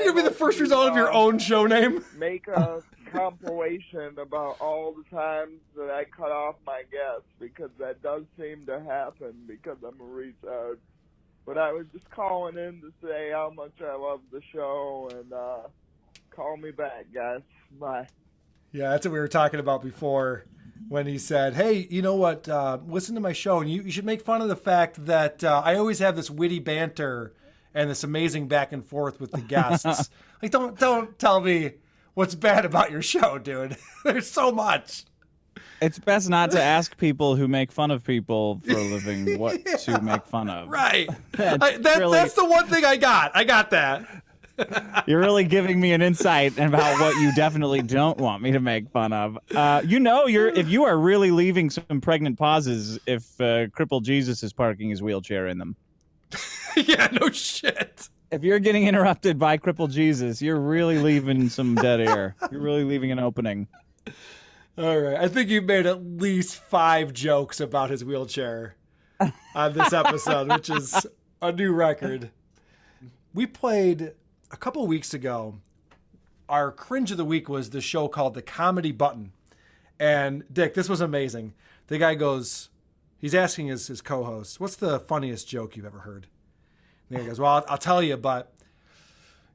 You'll be the first result of your own show name. Make a compilation about all the times that I cut off my guests, because that does seem to happen because I'm a retard. But I was just calling in to say how much I love the show, and call me back, guys. Bye. Yeah, that's what we were talking about before when he said, hey, you know what, listen to my show, and you should make fun of the fact that I always have this witty banter and this amazing back and forth with the guests. Like, don't tell me what's bad about your show, dude. There's so much. It's best not to ask people who make fun of people for a living what to make fun of. Right. That's That's the one thing I got. I got that. You're really giving me an insight about what you definitely don't want me to make fun of. If you are really leaving some pregnant pauses if Crippled Jesus is parking his wheelchair in them. Yeah, no shit. If you're getting interrupted by Crippled Jesus, you're really leaving some dead air. You're really leaving an opening. All right. I think you've made at least 5 jokes about his wheelchair on this episode, which is a new record. We played a couple weeks ago. Our Cringe of the Week was the show called The Comedy Button. And Dick, this was amazing. The guy goes, he's asking his co-host, what's the funniest joke you've ever heard? And the guy goes, well, I'll tell you, but,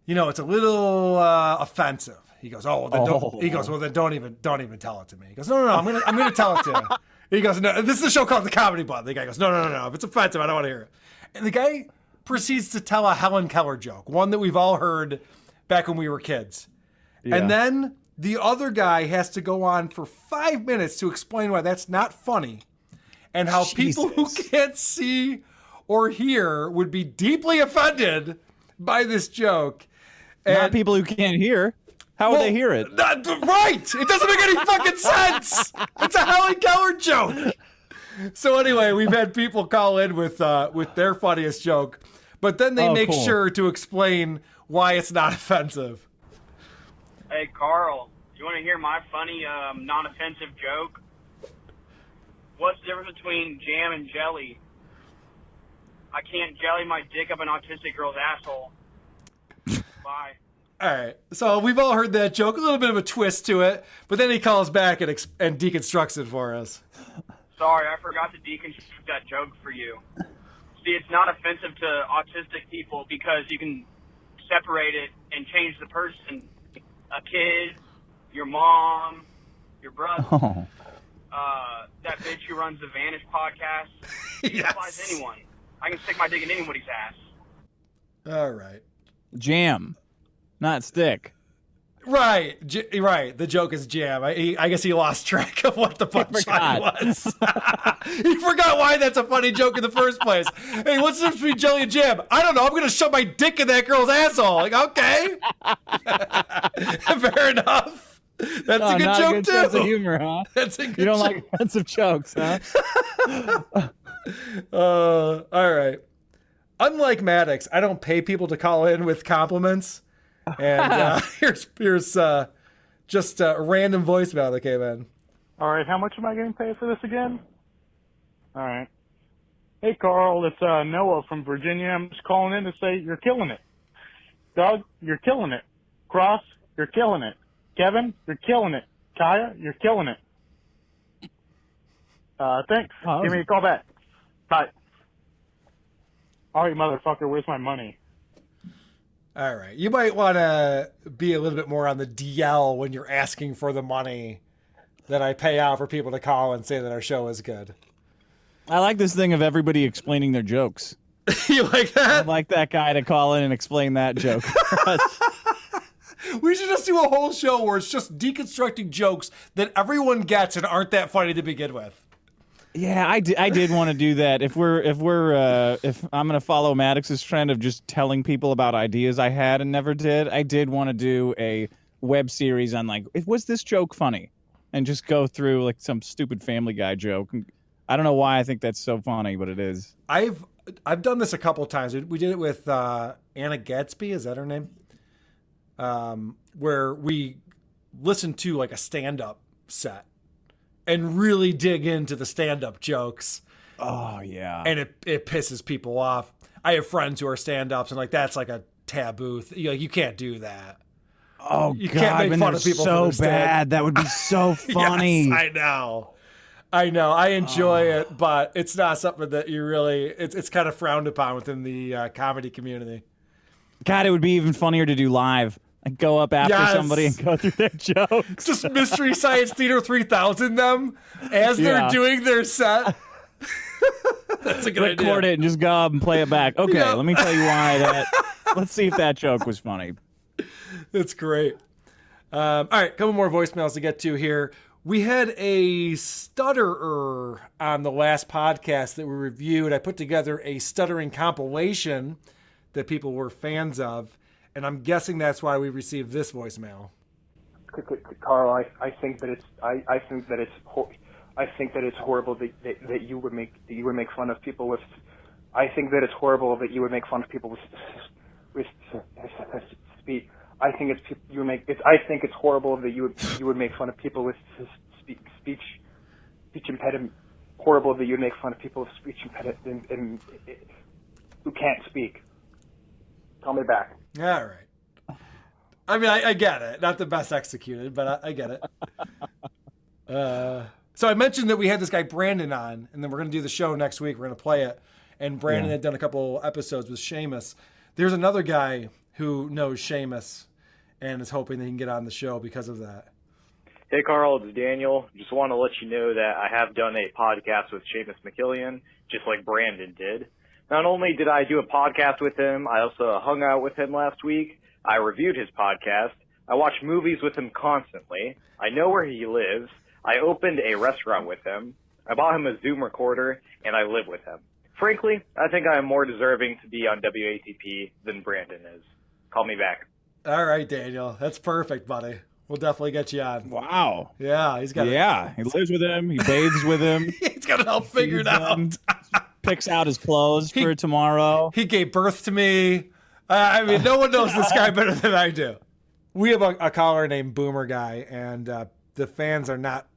it's a little offensive. He goes, then don't even tell it to me. He goes, no, I'm gonna tell it to you. He goes, no, this is a show called The Comedy Button. The guy goes, no, if it's offensive, I don't want to hear it. And the guy proceeds to tell a Helen Keller joke, one that we've all heard back when we were kids. Yeah. And then the other guy has to go on for 5 minutes to explain why that's not funny, and how people who can't see or hear would be deeply offended by this joke. And not people who can't hear. How would they hear it? Right! It doesn't make any fucking sense! It's a Helen Keller joke! So anyway, we've had people call in with their funniest joke, but then they make sure to explain why it's not offensive. Hey, Carl, you want to hear my funny, non-offensive joke? What's the difference between jam and jelly? I can't jelly my dick up an autistic girl's asshole. Bye. All right, so we've all heard that joke, a little bit of a twist to it, but then he calls back and deconstructs it for us. Sorry, I forgot to deconstruct that joke for you. See, it's not offensive to autistic people because you can separate it and change the person. A kid, your mom, your brother, that bitch who runs the Vanish podcast. It applies to anyone. I can stick my dick in anybody's ass. All right. Jam. Not stick. Right, right. The joke is jam. I guess he lost track of what the punchline was. He forgot why that's a funny joke in the first place. Hey, what's the difference between jelly and jam? I don't know. I'm going to shove my dick in that girl's asshole. Like, okay. Fair enough. That's a good joke, too. Sense of humor, huh? That's a good You don't joke. like offensive jokes, huh? All right. Unlike Maddox, I don't pay people to call in with compliments. And here's just a random voicemail that came in. All right, how much am I getting paid for this again? All right. Hey, Carl, it's Noah from Virginia. I'm just calling in to say you're killing it. Doug, you're killing it. Cross, you're killing it. Kevin, you're killing it. Kaya, you're killing it. Thanks. Give me a call back. Bye. All right, motherfucker, where's my money? All right. You might want to be a little bit more on the DL when you're asking for the money that I pay out for people to call and say that our show is good. I like this thing of everybody explaining their jokes. You like that? I'd like that guy to call in and explain that joke. We should just do a whole show where it's just deconstructing jokes that everyone gets and aren't that funny to begin with. Yeah, I did want to do that. If I'm gonna follow Maddox's trend of just telling people about ideas I had and never did, I did want to do a web series on like, was this joke funny, and just go through like some stupid Family Guy joke. I don't know why I think that's so funny, but it is. I've done this a couple of times. We did it with Anna Gadsby, is that her name? Where we listen to like a stand-up set and really dig into the stand-up jokes. Oh, yeah. And it pisses people off. I have friends who are stand-ups, and like that's like a taboo. You can't do that. Oh, you God, can't make fun of they're people so for their bad. That would be so funny. Yes, I know. I enjoy it, but it's not something that you really. It's kind of frowned upon within the comedy community. God, it would be even funnier to do live. Like go up after somebody and go through their jokes. Just Mystery Science Theater 3000 them as they're doing their set. That's a good idea. Record it and just go up and play it back. Okay, let me tell you why that. Let's see if that joke was funny. That's great. All right, a couple more voicemails to get to here. We had a stutterer on the last podcast that we reviewed. I put together a stuttering compilation that people were fans of, and I'm guessing that's why we received this voicemail. Carl, I think that it's horrible that you would make fun of people with. I think that it's horrible that you would make fun of people with speech. I think it's horrible that you would make fun of people with speech impediment. Horrible that you would make fun of people with speech impediment and who can't speak. Call me back. All right. I mean, I get it. Not the best executed, but I get it. So I mentioned that we had this guy Brandon on, and then we're going to do the show next week. We're going to play it. And Brandon had done a couple episodes with Seamus. There's another guy who knows Seamus and is hoping that he can get on the show because of that. Hey, Carl, it's Daniel. Just want to let you know that I have done a podcast with Seamus McKillian, just like Brandon did. Not only did I do a podcast with him, I also hung out with him last week. I reviewed his podcast. I watch movies with him constantly. I know where he lives. I opened a restaurant with him. I bought him a Zoom recorder, and I live with him. Frankly, I think I am more deserving to be on WATP than Brandon is. Call me back. All right, Daniel. That's perfect, buddy. We'll definitely get you on. Wow. Yeah, he's got he lives with him. He bathes with him. He's got it all figured out. Picks out his clothes for tomorrow. He gave birth to me. I mean, no one knows this guy better than I do. We have a caller named Boomer Guy, and the fans are not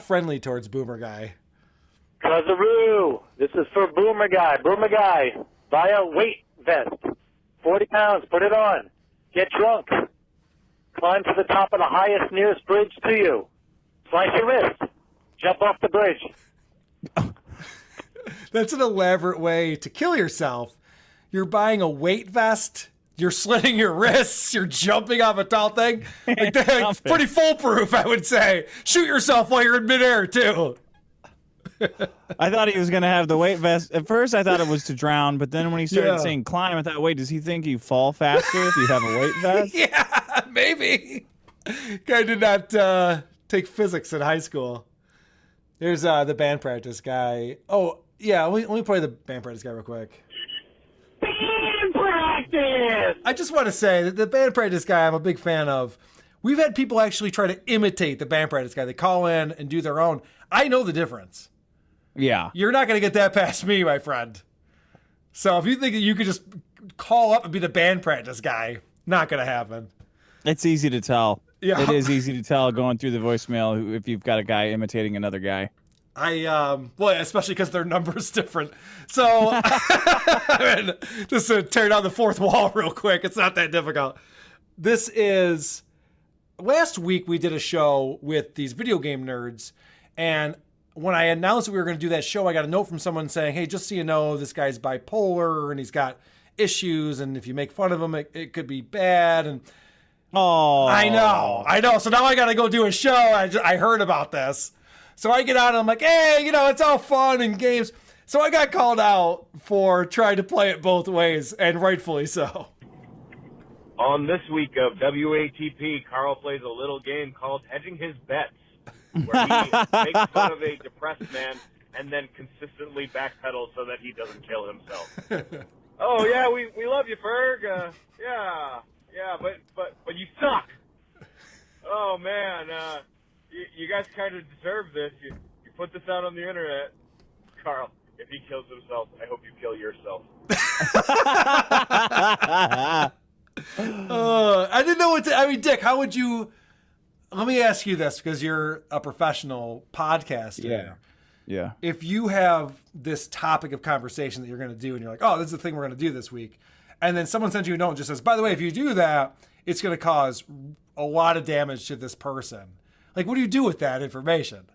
friendly towards Boomer Guy. Kazaroo, this is for Boomer Guy. Boomer Guy, buy a weight vest. 40 pounds, put it on. Get drunk. Climb to the top of the highest nearest bridge to you. Slice your wrist. Jump off the bridge. That's an elaborate way to kill yourself. You're buying a weight vest. You're slitting your wrists. You're jumping off a tall thing. Like that's pretty foolproof, I would say. Shoot yourself while you're in midair, too. I thought he was going to have the weight vest. At first, I thought it was to drown, but then when he started saying climb, I thought, wait, does he think you fall faster if you have a weight vest? Yeah, maybe. Guy did not take physics in high school. There's the band practice guy. Oh, yeah, let me play the band practice guy real quick. Band practice! I just want to say that the band practice guy I'm a big fan of. We've had people actually try to imitate the band practice guy. They call in and do their own. I know the difference. Yeah. You're not going to get that past me, my friend. So if you think that you could just call up and be the band practice guy, not going to happen. It's easy to tell. Yeah. It is easy to tell going through the voicemail if you've got a guy imitating another guy. Well, especially because their number's different. So, I mean, just to tear down the fourth wall real quick, it's not that difficult. This is, last week we did a show with these video game nerds, and when I announced that we were going to do that show, I got a note from someone saying, hey, just so you know, this guy's bipolar, and he's got issues, and if you make fun of him, it could be bad, and oh, I know. So now I got to go do a show. I heard about this. So I get out and I'm like, hey, it's all fun and games. So I got called out for trying to play it both ways, and rightfully so. On this week of WATP, Carl plays a little game called Hedging His Bets, where he makes fun of a depressed man and then consistently backpedals so that he doesn't kill himself. Oh, yeah, we love you, Ferg. Yeah, but you suck. Oh, man, you guys kind of deserve this. You put this out on the internet. Carl, if he kills himself, I hope you kill yourself. I didn't know what to. I mean, Dick, how would you? Let me ask you this, because you're a professional podcaster. Yeah. If you have this topic of conversation that you're going to do, and you're like, "Oh, this is the thing we're going to do this week," and then someone sends you a note and just says, "By the way, if you do that, it's going to cause a lot of damage to this person." Like, what do you do with that information?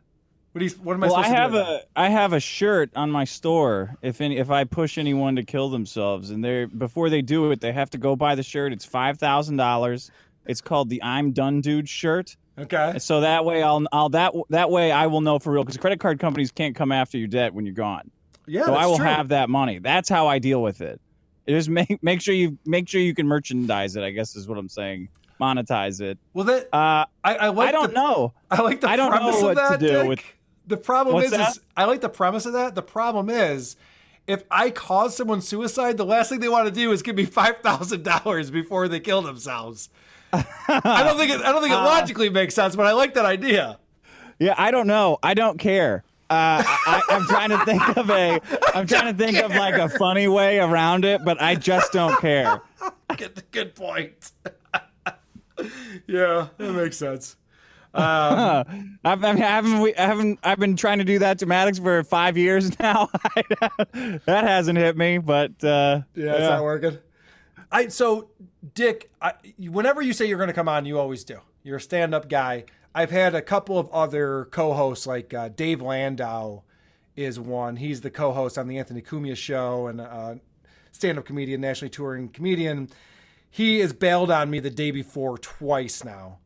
What am I supposed to do with that? I have a shirt on my store. If I push anyone to kill themselves, and before they do it, they have to go buy the shirt. It's $5,000. It's called the "I'm Done Dude" shirt. Okay. So that way that way I will know for real, because credit card companies can't come after your debt when you're gone. Yeah, so I will true. have that money. That's how I deal with it. Just make sure you can merchandise it, I guess is what I'm saying. Monetize it. Well, that I don't know. I like the premise of that, Dick. The problem is I like the premise of that. The problem is, if I cause someone suicide, the last thing they want to do is give me $5,000 before they kill themselves. I don't think it logically makes sense, but I like that idea. Yeah, I don't know. I don't care. I'm trying to think of like a funny way around it, but I just don't care. Good point. Yeah, that makes sense. I've been trying to do that to Maddox for 5 years now. That hasn't hit me, but it's not working. So Dick, whenever you say you're going to come on, you always do. You're a stand-up guy. I've had a couple of other co-hosts, like Dave Landau is one. He's the co-host on the Anthony Cumia show and stand-up comedian, nationally touring comedian. He has bailed on me the day before twice now.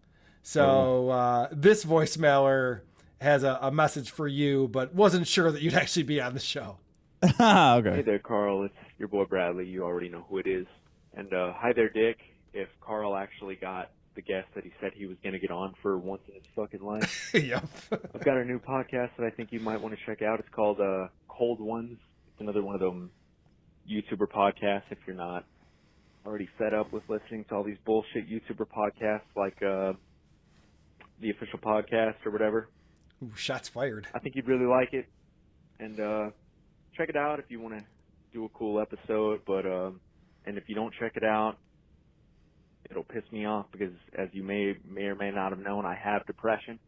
So this voicemailer has a message for you, but wasn't sure that you'd actually be on the show. Okay. Hey there, Carl. It's your boy Bradley. You already know who it is. And hi there, Dick. If Carl actually got the guest that he said he was going to get on for once in his fucking life. Yep. I've got a new podcast that I think you might want to check out. It's called Cold Ones. It's another one of them YouTuber podcasts if you're not already set up with listening to all these bullshit YouTuber podcasts like the Official Podcast or whatever. Ooh, shots fired. I think you'd really like it. And check it out if you want to do a cool episode. But and if you don't check it out, it'll piss me off because, as you may or may not have known, I have depression.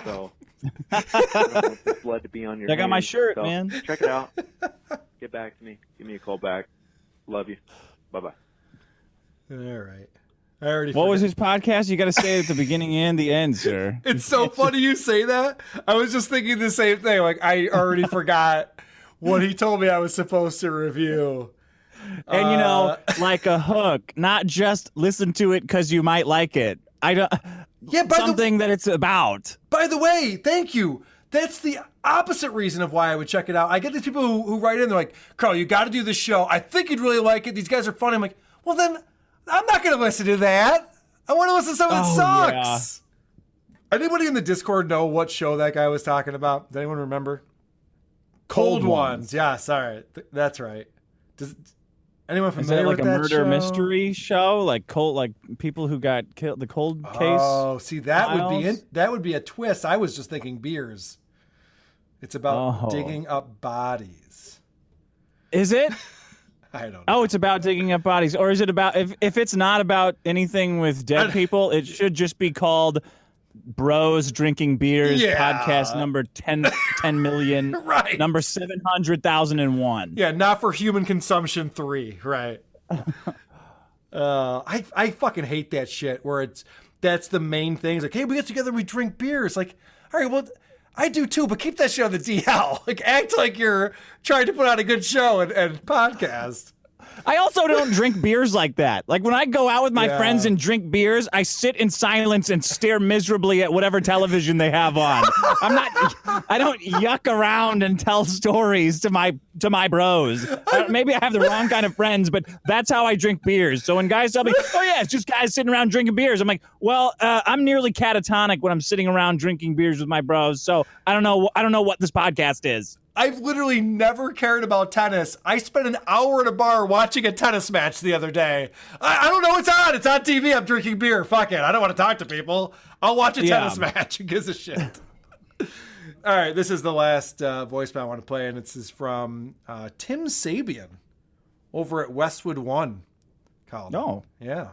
So I don't want this blood to be on your Check out my hands. shirt, So, man. Check it out. Get back to me. Give me a call back. Love you. Bye-bye. All right. I already What was his podcast? You got to say it at the beginning and the end, sir. It's so funny you say that. I was just thinking the same thing. Like, I already forgot what he told me I was supposed to review. And like a hook, not just listen to it because you might like it. Something that it's about. By the way, thank you. That's the opposite reason of why I would check it out. I get these people who write in, they're like, Carl, you got to do this show. I think you'd really like it. These guys are funny. I'm like, well, then I'm not going to listen to that. I want to listen to something that sucks. Yeah. Anybody in the Discord know what show that guy was talking about? Does anyone remember? Cold Ones. Yes, all right. That's right. Does anyone familiar with that show? Is that like a murder mystery show? Like people who got killed, the cold case? Oh, see, that would be a twist. I was just thinking beers. It's about digging up bodies. Is it? I don't know. Oh, it's about digging up bodies. Or is it about, if it's not about anything with dead people, it should just be called Bros Drinking Beers podcast number 10 million, right? Number 700,001. Yeah, not for human consumption 3, right? I fucking hate that shit where that's the main thing. It's like, hey, we get together, we drink beers. Like, all right, well, I do too, but keep that shit on the DL. Like, act like you're trying to put out a good show and podcast. I also don't drink beers like that. Like when I go out with my friends and drink beers, I sit in silence and stare miserably at whatever television they have on. I don't yuck around and tell stories to my bros. Maybe I have the wrong kind of friends, but that's how I drink beers. So when guys tell me, oh yeah, it's just guys sitting around drinking beers, I'm like, well, I'm nearly catatonic when I'm sitting around drinking beers with my bros. So I don't know what this podcast is. I've literally never cared about tennis. I spent an hour at a bar watching a tennis match the other day. I don't know what's on. It's on TV. I'm drinking beer. Fuck it. I don't want to talk to people. I'll watch a tennis match. Who gives a shit? All right, this is the last voicemail I want to play, and this is from Tim Sabian over at Westwood One. Colin. No. Yeah.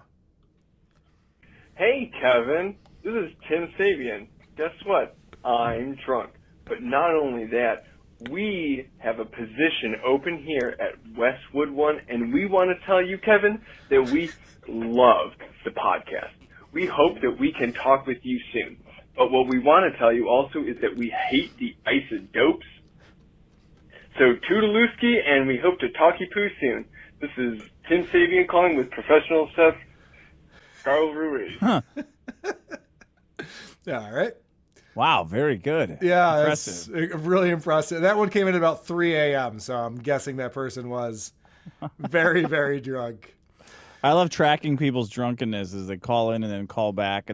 Hey, Kevin. This is Tim Sabian. Guess what? I'm drunk. But not only that, we have a position open here at Westwood One, and we want to tell you, Kevin, that we love the podcast. We hope that we can talk with you soon. But what we want to tell you also is that we hate the isodopes. So toodalooski, and we hope to talk you poo soon. This is Tim Sabian calling with professional chef Carl Ruiz. Huh. Yeah, all right. Wow, very good. Yeah, impressive. That's really impressive. That one came in at about 3 a.m., so I'm guessing that person was very, very drunk. I love tracking people's drunkenness as they call in and then call back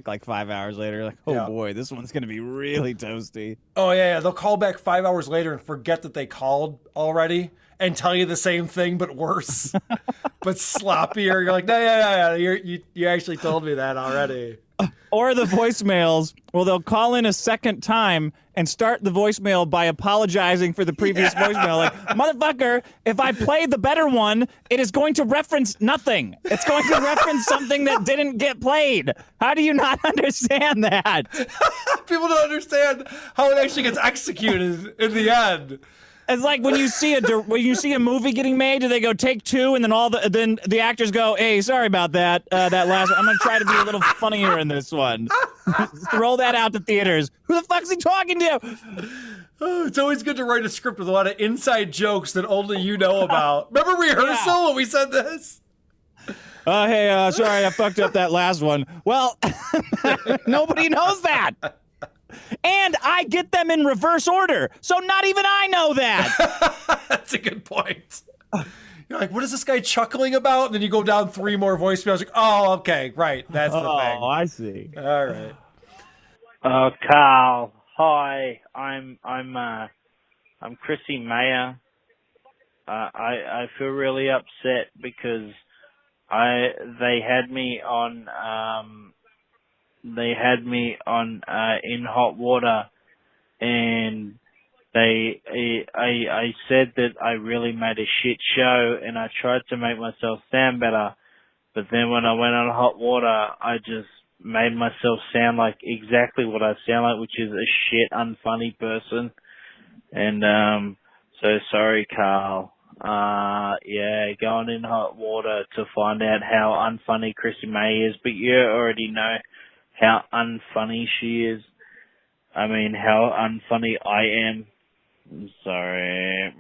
like 5 hours later. Like, oh boy, this one's going to be really toasty. Oh, yeah. They'll call back 5 hours later and forget that they called already and tell you the same thing, but worse, but sloppier. You're like, no. You actually told me that already. Or the voicemails, well, they'll call in a second time and start the voicemail by apologizing for the previous voicemail. Like, motherfucker, if I play the better one, it is going to reference nothing. It's going to reference something that didn't get played. How do you not understand that? People don't understand how it actually gets executed in the end. It's like when you see a movie getting made, do they go take two, and then the actors go, "Hey, sorry about that. That last one. I'm gonna try to be a little funnier in this one." Throw that out to theaters. Who the fuck's he talking to? Oh, it's always good to write a script with a lot of inside jokes that only you know about. Remember rehearsal when we said this? Hey, sorry, I fucked up that last one. Well, nobody knows that. And I get them in reverse order, so not even I know that. That's a good point. You're like, what is this guy chuckling about? And then you go down 3 more voicemails. Like, oh, okay, right, that's the thing. Oh, I see. All right. Carl. Hi, I'm Chrissy Mayer. I feel really upset because they had me on in hot water, and I said that I really made a shit show, and I tried to make myself sound better, but then when I went on hot water, I just made myself sound like exactly what I sound like, which is a shit unfunny person. And so sorry, Carl. Going in hot water to find out how unfunny Chrissy May is, but you already know how unfunny she is. I mean, how unfunny I am. I'm sorry.